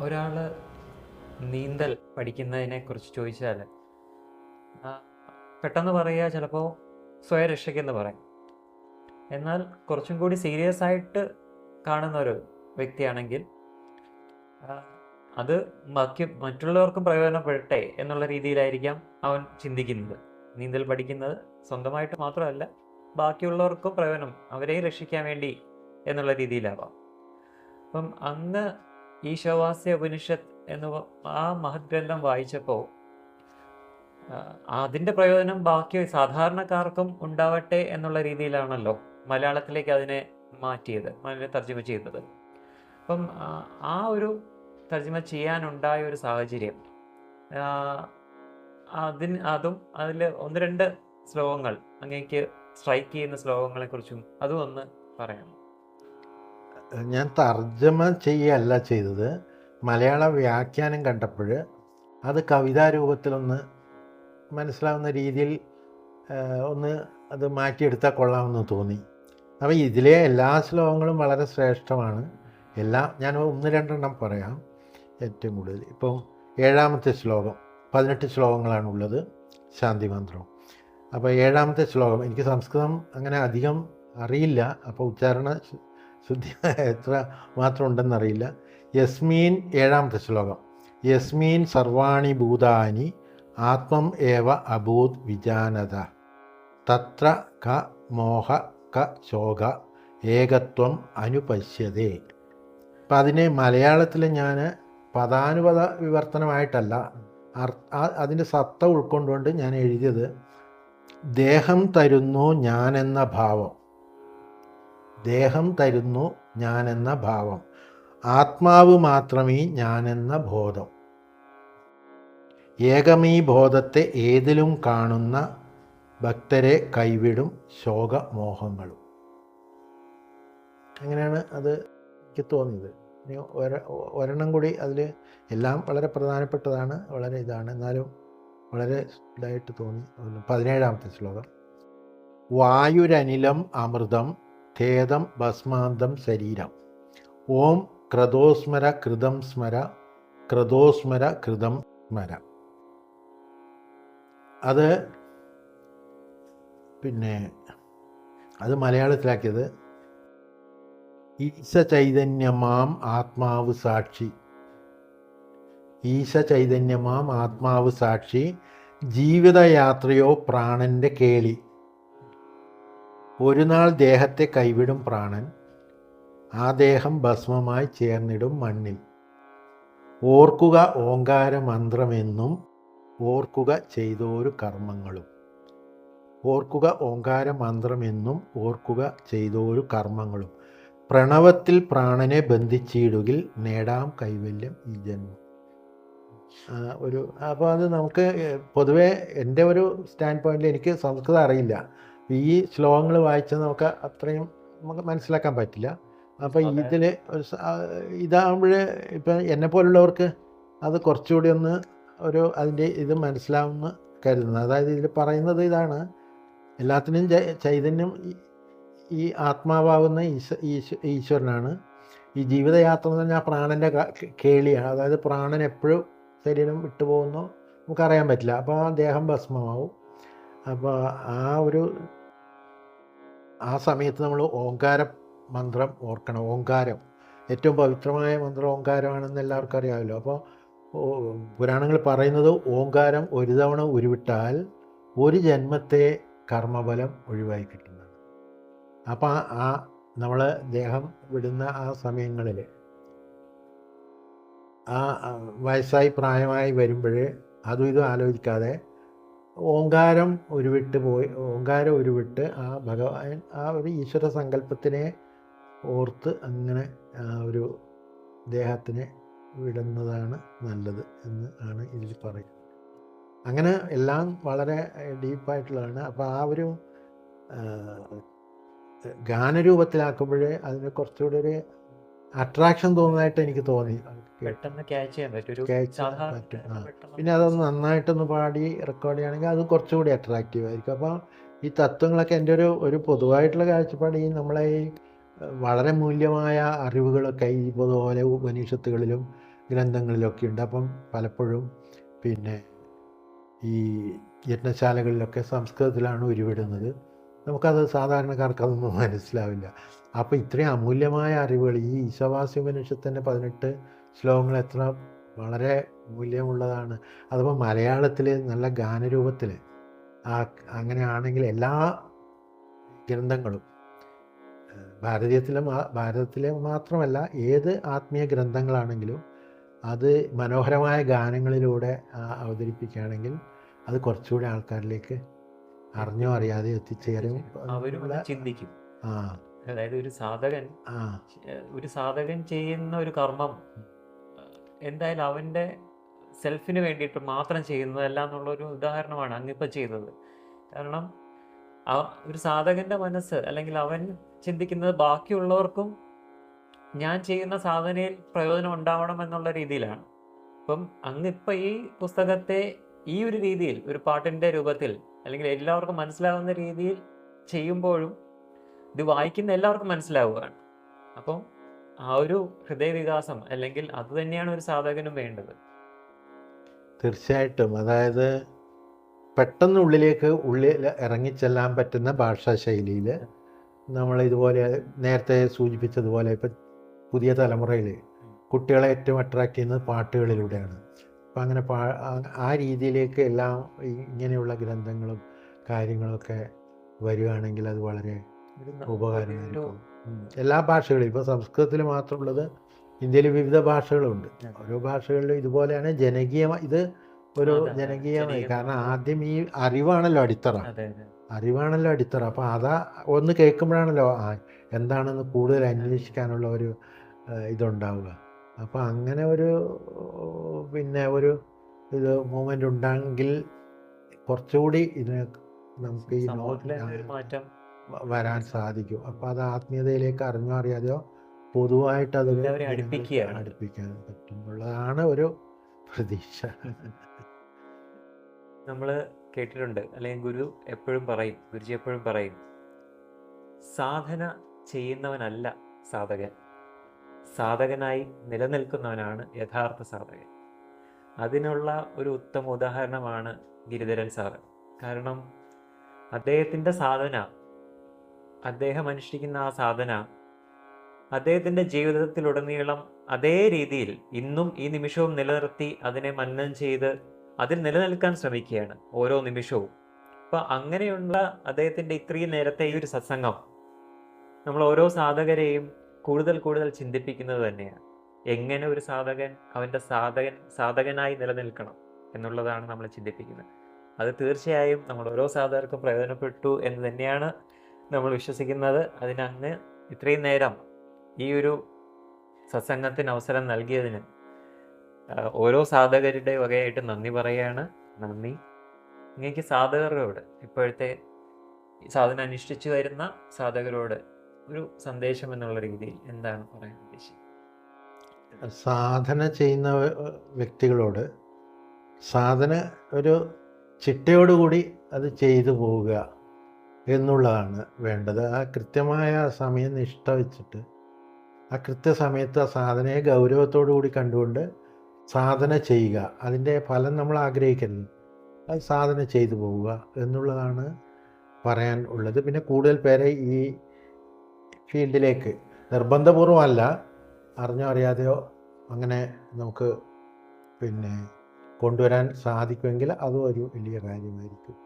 ഒരാൾ നീന്തൽ പഠിക്കുന്നതിനെ കുറിച്ച് ചോദിച്ചാൽ പെട്ടെന്ന് പറയുക ചിലപ്പോൾ സ്വയരക്ഷയ്ക്കെന്ന് പറയും. എന്നാൽ കുറച്ചും കൂടി സീരിയസ് ആയിട്ട് കാണുന്ന ഒരു വ്യക്തിയാണെങ്കിൽ അത് മറ്റുള്ളവർക്കും പ്രയോജനപ്പെടട്ടെ എന്നുള്ള രീതിയിലായിരിക്കാം അവൻ ചിന്തിക്കുന്നത്. നീന്തൽ പഠിക്കുന്നത് സ്വന്തമായിട്ട് മാത്രമല്ല, ബാക്കിയുള്ളവർക്കും പ്രയോജനം, അവരെയും രക്ഷിക്കാൻ വേണ്ടി എന്നുള്ള രീതിയിലാവാം. അപ്പം അന്ന് ഈശാവാസ്യ ഉപനിഷത്ത് എന്ന ആ മഹത് ഗ്രന്ഥം വായിച്ചപ്പോൾ അതിൻ്റെ പ്രയോജനം ബാക്കി സാധാരണക്കാർക്കും ഉണ്ടാവട്ടെ എന്നുള്ള രീതിയിലാണല്ലോ മലയാളത്തിലേക്ക് അതിനെ മാറ്റിയത്, തർജ്ജമ ചെയ്തത്. അപ്പം ആ ഒരു തർജ്ജമ ചെയ്യാനുണ്ടായ ഒരു സാഹചര്യം, അതും അതിൽ ഒന്ന് രണ്ട് ശ്ലോകങ്ങൾ അങ്ങേക്ക് സ്ട്രൈക്ക് ചെയ്യുന്ന ശ്ലോകങ്ങളെക്കുറിച്ചും അതും ഒന്ന് പറയാം. ഞാൻ തർജ്ജമ ചെയ്യല്ല ചെയ്തത്. മലയാള വ്യാഖ്യാനം കണ്ടപ്പോൾ അത് കവിതാരൂപത്തിലൊന്ന് മനസ്സിലാവുന്ന രീതിയിൽ ഒന്ന് അത് മാറ്റിയെടുത്താൽ കൊള്ളാമെന്ന് തോന്നി. അപ്പോൾ ഇതിലെ എല്ലാ ശ്ലോകങ്ങളും വളരെ ശ്രേഷ്ഠമാണ്. ഞാൻ ഒന്ന് രണ്ടെണ്ണം പറയാം. ഏറ്റവും കൂടുതൽ ഇപ്പം 7ാമത്തെ ശ്ലോകം, 18 ശ്ലോകങ്ങളാണുള്ളത്, ശാന്തി മന്ത്രം. അപ്പോൾ 7ാമത്തെ ശ്ലോകം, എനിക്ക് സംസ്കൃതം അങ്ങനെ അധികം അറിയില്ല, അപ്പോൾ ഉച്ചാരണ ശുദ്ധി എത്ര മാത്രം ഉണ്ടെന്നറിയില്ല. യസ്മീൻ 7ാമത്തെ ശ്ലോകം, യസ്മീൻ സർവാണി ഭൂതാനി ആത്മം ഏവ അഭൂത് വിജാനത തത്ര ക മോഹ ക ശോക ഏകത്വം അനുപശ്യതേ. അപ്പം അതിനെ മലയാളത്തിൽ ഞാൻ പദാനുപദ വിവർത്തനമായിട്ടല്ല അതിൻ്റെ സത്ത ഉൾക്കൊണ്ടുകൊണ്ട് ഞാൻ എഴുതിയത്, ദേഹം തരുന്നു ഞാനെന്ന ഭാവം, ദേഹം തരുന്നു ഞാനെന്ന ഭാവം, ആത്മാവ് മാത്രമേ ഞാനെന്ന ബോധം, ഏകമീ ബോധത്തെ ഏതിലും കാണുന്ന ഭക്തരെ കൈവിടും ശോകമോഹങ്ങളും. അങ്ങനെയാണ് അത് എനിക്ക് തോന്നിയത്. ഇനി ഒരെണ്ണം കൂടി, അതിൽ എല്ലാം വളരെ പ്രധാനപ്പെട്ടതാണ്, വളരെ ഇതാണ്, എന്നാലും വളരെ ഇതായിട്ട് തോന്നി. 17ാമത്തെ ശ്ലോകം. വായുരനിലം അമൃതം ഖേദം ഭസ്മാന്തം ശരീരം, ഓം ക്രതോസ്മര കൃതം സ്മര ക്രതോസ്മര കൃതം സ്മര. അത് പിന്നെ അത് മലയാളത്തിലാക്കിയത്, ഈശ ചൈതന്യമാം ആത്മാവ് സാക്ഷി, ഈശ ചൈതന്യമാം ആത്മാവ് സാക്ഷി, ജീവിതയാത്രയോ പ്രാണന്റെ കേളി, ഒരു നാൾ ദേഹത്തെ കൈവിടും പ്രാണൻ, ആ ദേഹം ഭസ്മമായി ചേർന്നിടും മണ്ണിൽ, ഓർക്കുക ഓങ്കാര മന്ത്രമെന്നും ഓർക്കുക ചെയ്തോരു കർമ്മങ്ങളും, ഓർക്കുക ഓങ്കാര മന്ത്രമെന്നും ഓർക്കുക ചെയ്തോരു കർമ്മങ്ങളും, പ്രണവത്തിൽ പ്രാണനെ ബന്ധിച്ചിടുകിൽ നേടാം കൈവല്യം ഈ ജന്മം. അപ്പോൾ അത് നമുക്ക് പൊതുവേ എൻ്റെ ഒരു സ്റ്റാൻഡ് പോയിന്റിൽ, എനിക്ക് സംസ്കൃതം അറിയില്ല, ഈ ശ്ലോകങ്ങൾ വായിച്ചാൽ നമുക്ക് അത്രയും നമുക്ക് മനസ്സിലാക്കാൻ പറ്റില്ല. അപ്പോൾ ഇതിൽ ഇതാകുമ്പോൾ ഇപ്പം എന്നെപ്പോലുള്ളവർക്ക് അത് കുറച്ചുകൂടി ഒന്ന് അതിൻ്റെ ഇത് മനസ്സിലാവുമെന്ന് കരുതുന്നത്. അതായത് ഇതിൽ പറയുന്നത് ഇതാണ്, എല്ലാത്തിനും ചൈതന്യം ഈ ആത്മാവാകുന്ന ഈശ്വരനാണ്. ഈ ജീവിതയാത്ര എന്ന് പറഞ്ഞാൽ പ്രാണൻ്റെ കേളിയാണ്. അതായത് പ്രാണൻ എപ്പോഴും ശരീരം വിട്ടുപോകുന്നോ നമുക്കറിയാൻ പറ്റില്ല. അപ്പോൾ ആ ദേഹം ഭസ്മമാവും. അപ്പോൾ ആ സമയത്ത് നമ്മൾ ഓങ്കാര മന്ത്രം ഓർക്കണം. ഓങ്കാരം ഏറ്റവും പവിത്രമായ മന്ത്രം ഓങ്കാരമാണെന്ന് എല്ലാവർക്കും അറിയാമല്ലോ. അപ്പോൾ പുരാണങ്ങൾ പറയുന്നത് ഓങ്കാരം ഒരു തവണ ഉരുവിട്ടാൽ ഒരു ജന്മത്തെ കർമ്മഫലം ഒഴിവായി കിട്ടുന്നതാണ്. അപ്പം നമ്മൾ ദേഹം വിടുന്ന ആ സമയങ്ങളിൽ, ആ വയസ്സായി പ്രായമായി വരുമ്പോഴേ അതും ഇതും ആലോചിക്കാതെ ഓങ്കാരം ഉരുവിട്ട് ആ ഭഗവാൻ, ആ ഒരു ഈശ്വര സങ്കല്പത്തിനെ ഓർത്ത് അങ്ങനെ ഒരു ദേഹത്തിനെ വിടുന്നതാണ് നല്ലത് എന്ന് ആണ് ഇതിൽ പറയുന്നത്. അങ്ങനെ എല്ലാം വളരെ ഡീപ്പായിട്ടുള്ളതാണ്. അപ്പോൾ ആ ഒരു ഗാനരൂപത്തിലാക്കുമ്പോഴേ അതിന് കുറച്ചുകൂടി ഒരു അട്രാക്ഷൻ തോന്നുന്നതായിട്ട് എനിക്ക് തോന്നി. പെട്ടെന്ന് ക്യാച്ച് ചെയ്യാൻ പറ്റും. പിന്നെ അതൊന്ന് നന്നായിട്ടൊന്ന് പാടി റെക്കോർഡ് ചെയ്യുകയാണെങ്കിൽ അത് കുറച്ചുകൂടി അട്രാക്റ്റീവ് ആയിരിക്കും. അപ്പോൾ ഈ തത്വങ്ങളൊക്കെ എൻ്റെ ഒരു പൊതുവായിട്ടുള്ള കാഴ്ചപ്പാട്, ഈ നമ്മളെ ഈ വളരെ മൂല്യമായ അറിവുകളൊക്കെ ഈ പൊതുപോലെ ഉപനിഷത്തുകളിലും ഗ്രന്ഥങ്ങളിലൊക്കെ ഉണ്ട്. അപ്പം പലപ്പോഴും പിന്നെ ഈ യജ്ഞശാലകളിലൊക്കെ സംസ്കൃതത്തിലാണ് ഉരുവിടുന്നത്. നമുക്കത് സാധാരണക്കാർക്ക് അതൊന്നും മനസ്സിലാവില്ല. അപ്പോൾ ഇത്രയും അമൂല്യമായ അറിവുകൾ ഈ ഈശാവാസ്യ ഉപനിഷത്തിൻ്റെ 18 ശ്ലോകങ്ങൾ എത്ര വളരെ മൂല്യമുള്ളതാണ്. അതിപ്പോൾ മലയാളത്തിൽ നല്ല ഗാനരൂപത്തിൽ അങ്ങനെയാണെങ്കിൽ എല്ലാ ഗ്രന്ഥങ്ങളും ഭാരതത്തിലെ മാത്രമല്ല ഏത് ആത്മീയ ഗ്രന്ഥങ്ങളാണെങ്കിലും അത് മനോഹരമായ ഗാനങ്ങളിലൂടെ അവതരിപ്പിക്കുകയാണെങ്കിൽ അത് കുറച്ചുകൂടി ആൾക്കാരിലേക്ക് അറിഞ്ഞോ അറിയാതെ എത്തിച്ചേരും. അവരും ചിന്തിക്കും. അതായത് ഒരു സാധകൻ ചെയ്യുന്ന ഒരു കർമ്മം എന്തായാലും അവൻ്റെ സെൽഫിന് വേണ്ടിയിട്ട് മാത്രം ചെയ്യുന്നതല്ല എന്നുള്ളൊരു ഉദാഹരണമാണ് അങ്ങിപ്പോൾ ചെയ്തത്. കാരണം ഒരു സാധകൻ്റെ മനസ്സ്, അല്ലെങ്കിൽ അവൻ ചിന്തിക്കുന്നത് ബാക്കിയുള്ളവർക്കും ഞാൻ ചെയ്യുന്ന സാധനയിൽ പ്രയോജനം ഉണ്ടാവണം എന്നുള്ള രീതിയിലാണ്. അപ്പം അങ്ങിപ്പോൾ ഈ പുസ്തകത്തെ ഈ ഒരു രീതിയിൽ, ഒരു പാട്ടിൻ്റെ രൂപത്തിൽ അല്ലെങ്കിൽ എല്ലാവർക്കും മനസ്സിലാവുന്ന രീതിയിൽ ചെയ്യുമ്പോഴും ഇത് വായിക്കുന്ന എല്ലാവർക്കും മനസ്സിലാവുകയാണ്. അപ്പം ആ ഒരു ഹൃദയവികാസം, അല്ലെങ്കിൽ അത് തന്നെയാണ് ഒരു സാധകനും വേണ്ടത്. തീർച്ചയായിട്ടും. അതായത് പെട്ടെന്നുള്ളിലേക്ക് ഇറങ്ങിച്ചെല്ലാൻ പറ്റുന്ന ഭാഷാ ശൈലിയിൽ നമ്മൾ ഇതുപോലെ നേരത്തെ സൂചിപ്പിച്ചതുപോലെ ഇപ്പം പുതിയ തലമുറയിൽ കുട്ടികളെ ഏറ്റവും അട്രാക്റ്റ് ചെയ്യുന്നത് പാട്ടുകളിലൂടെയാണ്. അപ്പം അങ്ങനെ ആ രീതിയിലേക്ക് എല്ലാം ഇങ്ങനെയുള്ള ഗ്രന്ഥങ്ങളും കാര്യങ്ങളൊക്കെ വരികയാണെങ്കിൽ അത് വളരെ ഉപകാരമായിരിക്കും. എല്ലാ ഭാഷകളും ഇപ്പോൾ സംസ്കൃതത്തിൽ മാത്രമുള്ളത് ഇന്ത്യയിൽ വിവിധ ഭാഷകളുണ്ട്. ഓരോ ഭാഷകളിലും ഇതുപോലെയാണ് ജനകീയമായി ഇത് ഒരു അതെ, അതെ. ജനകീയമായി. കാരണം ജനകീയമായി. ആദ്യം ഈ അറിവാണല്ലോ അടിത്തറ. അതെ, അതെ. അറിവാണല്ലോ അടിത്തറ. അപ്പോൾ അതാ ഒന്ന് കേൾക്കുമ്പോഴാണല്ലോ എന്താണെന്ന് കൂടുതൽ അന്വേഷിക്കാനുള്ള ഒരു ഇതുണ്ടാവുക. അപ്പോൾ അങ്ങനെ ഒരു പിന്നെ ഒരു ഇത് മൂവ്മെൻ്റ് ഉണ്ടെങ്കിൽ കുറച്ചുകൂടി ഇതിന് നമുക്ക് ഈ സമൂഹത്തിൽ തന്നെ ഒരു മാറ്റം വരാൻ സാധിക്കും. അപ്പോൾ അത് ആത്മീയതയിലേക്ക് അറിഞ്ഞോ അറിയാതെയോ പൊതുവായിട്ട് അത് എല്ലാവരെയും അടുപ്പിക്കുകയാണ്. അടുപ്പിക്കാൻ പറ്റുന്നുള്ളതാണ് ഒരു പ്രതീക്ഷ. നമ്മൾ കേട്ടിട്ടുണ്ട്, അല്ലെങ്കിൽ ഗുരുജി എപ്പോഴും പറയും, സാധന ചെയ്യുന്നവനല്ല സാധകൻ, സാധകനായി നിലനിൽക്കുന്നവനാണ് യഥാർത്ഥ സാധകൻ. അതിനുള്ള ഒരു ഉത്തമ ഉദാഹരണമാണ് ഗിരിധരൻ സാറ്. കാരണം അദ്ദേഹത്തിൻ്റെ സാധന, അദ്ദേഹം അനുഷ്ഠിക്കുന്ന ആ സാധന അദ്ദേഹത്തിൻ്റെ ജീവിതത്തിലുടനീളം അതേ രീതിയിൽ ഇന്നും ഈ നിമിഷവും നിലനിർത്തി അതിനെ മനനം ചെയ്ത് അതിൽ നിലനിൽക്കാൻ ശ്രമിക്കുകയാണ് ഓരോ നിമിഷവും. അപ്പം അങ്ങനെയുള്ള അദ്ദേഹത്തിൻ്റെ ഇത്രയും നേരത്തെ ഈ ഒരു സത്സംഗം നമ്മൾ ഓരോ സാധകരെയും കൂടുതൽ കൂടുതൽ ചിന്തിപ്പിക്കുന്നത് തന്നെയാണ്. എങ്ങനെ ഒരു സാധകൻ അവൻ്റെ സാധകനായി നിലനിൽക്കണം എന്നുള്ളതാണ് നമ്മൾ ചിന്തിപ്പിക്കുന്നത്. അത് തീർച്ചയായും നമ്മൾ ഓരോ സാധകർക്കും പ്രയോജനപ്പെട്ടു എന്ന് തന്നെയാണ് നമ്മൾ വിശ്വസിക്കുന്നത്. അതിനങ്ങ് ഇത്രയും നേരം ഈ ഒരു സത്സംഗത്തിന് അവസരം നൽകിയതിന് ഓരോ സാധകരുടെ വകയായിട്ട് നന്ദി പറയുകയാണ്. നന്ദി. ഇങ്ങേക്ക് സാധകരോട്, ഇപ്പോഴത്തെ സാധന അനുഷ്ഠിച്ചു വരുന്ന സാധകരോട് ഒരു സന്ദേശം എന്നുള്ള രീതിയിൽ എന്താണ് പറയാൻ ഉദ്ദേശിക്കുന്നത്? സാധന ചെയ്യുന്ന വ്യക്തികളോട് സാധന ഒരു ചിട്ടയോടുകൂടി അത് ചെയ്തു പോവുക എന്നുള്ളതാണ് വേണ്ടത്. ആ കൃത്യമായ സമയം നിഷ്ഠ വെച്ചിട്ട് ആ കൃത്യസമയത്ത് ആ സാധനയെ ഗൗരവത്തോടു കൂടി കണ്ടുകൊണ്ട് സാധന ചെയ്യുക. അതിൻ്റെ ഫലം നമ്മൾ ആഗ്രഹിക്കരുത്, അത് സാധന ചെയ്തു പോവുക എന്നുള്ളതാണ് പറയാൻ ഉള്ളത്. പിന്നെ കൂടുതൽ പേരെ ഈ ഫീൽഡിലേക്ക് നിർബന്ധപൂർവമല്ല, അറിഞ്ഞോ അറിയാതെയോ അങ്ങനെ നമുക്ക് പിന്നെ കൊണ്ടുവരാൻ സാധിക്കുമെങ്കിൽ അതും ഒരു വലിയ കാര്യമായിരിക്കും.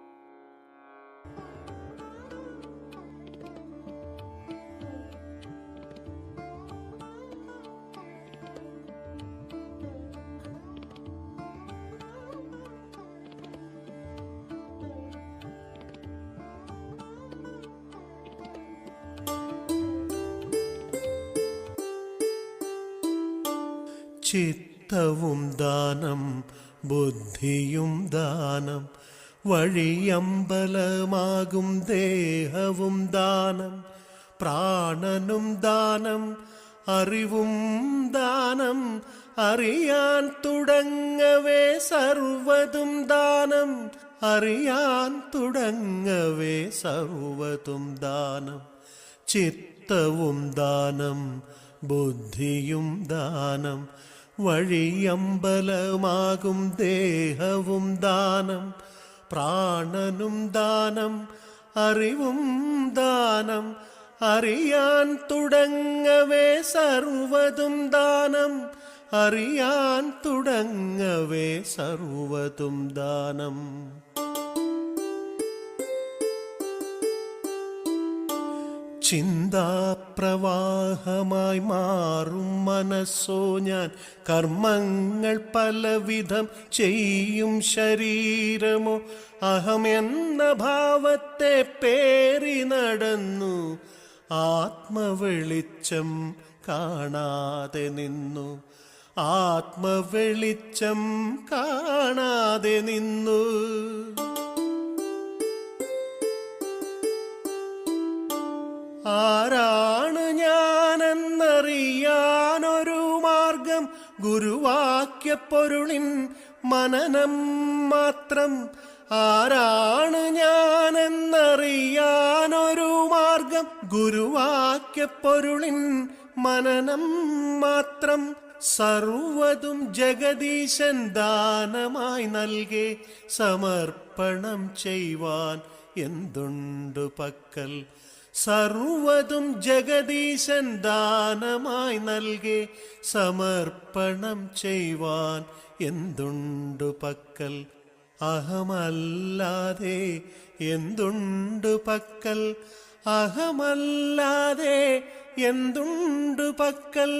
ചിത്തവും ദാനം ബുദ്ധിയും ദാനം വഴിയമ്പലമാകും ദേഹവും ദാനം പ്രാണനും ദാനം അറിവും ദാനം അറിയാൻ തുടങ്ങവേ സർവതും ദാനം അറിയാൻ തുടങ്ങവേ സർവതും ദാനം ചിത്തവും ദാനം ബുദ്ധിയും ദാനം വഴിയമ്പലമാകും ദേഹവും ദാനം പ്രാണനും ദാനം അറിവും ദാനം അറിയാൻ തുടങ്ങവേ സർവതും ദാനം അറിയാൻ തുടങ്ങവേ സർവതും ദാനം ചിന്താപ്രവാഹമായി മാറും മനസ്സോ ഞാൻ കർമ്മങ്ങൾ പലവിധം ചെയ്യും ശരീരമോ അഹമെന്ന ഭാവത്തെ പേറി നടന്നു ആത്മവെളിച്ചം കാണാതെ നിന്നു ആത്മവെളിച്ചം കാണാതെ നിന്നു ആരാണ് ഞാനെന്നറിയാനൊരു മാർഗം ഗുരുവാക്യപ്പൊരുളിൻ മനനം മാത്രം ആരാണ് ഞാനെന്നറിയാനൊരു മാർഗം ഗുരുവാക്യപ്പൊരുളിൻ മനനം മാത്രം സർവതും ജഗദീശൻ ദാനമായി നൽകെ സമർപ്പണം ചെയ്യുവാൻ എന്തുണ്ടു പക്കൽ സർവതും ജഗദീശൻ ദാനമായി നൽകെ സമർപ്പണം ചെയ്യുവാൻ എന്തുണ്ടു പക്കൽ അഹമല്ലാതെ എന്തുണ്ടു പക്കൽ അഹമല്ലാതെ എന്തുണ്ടു പക്കൽ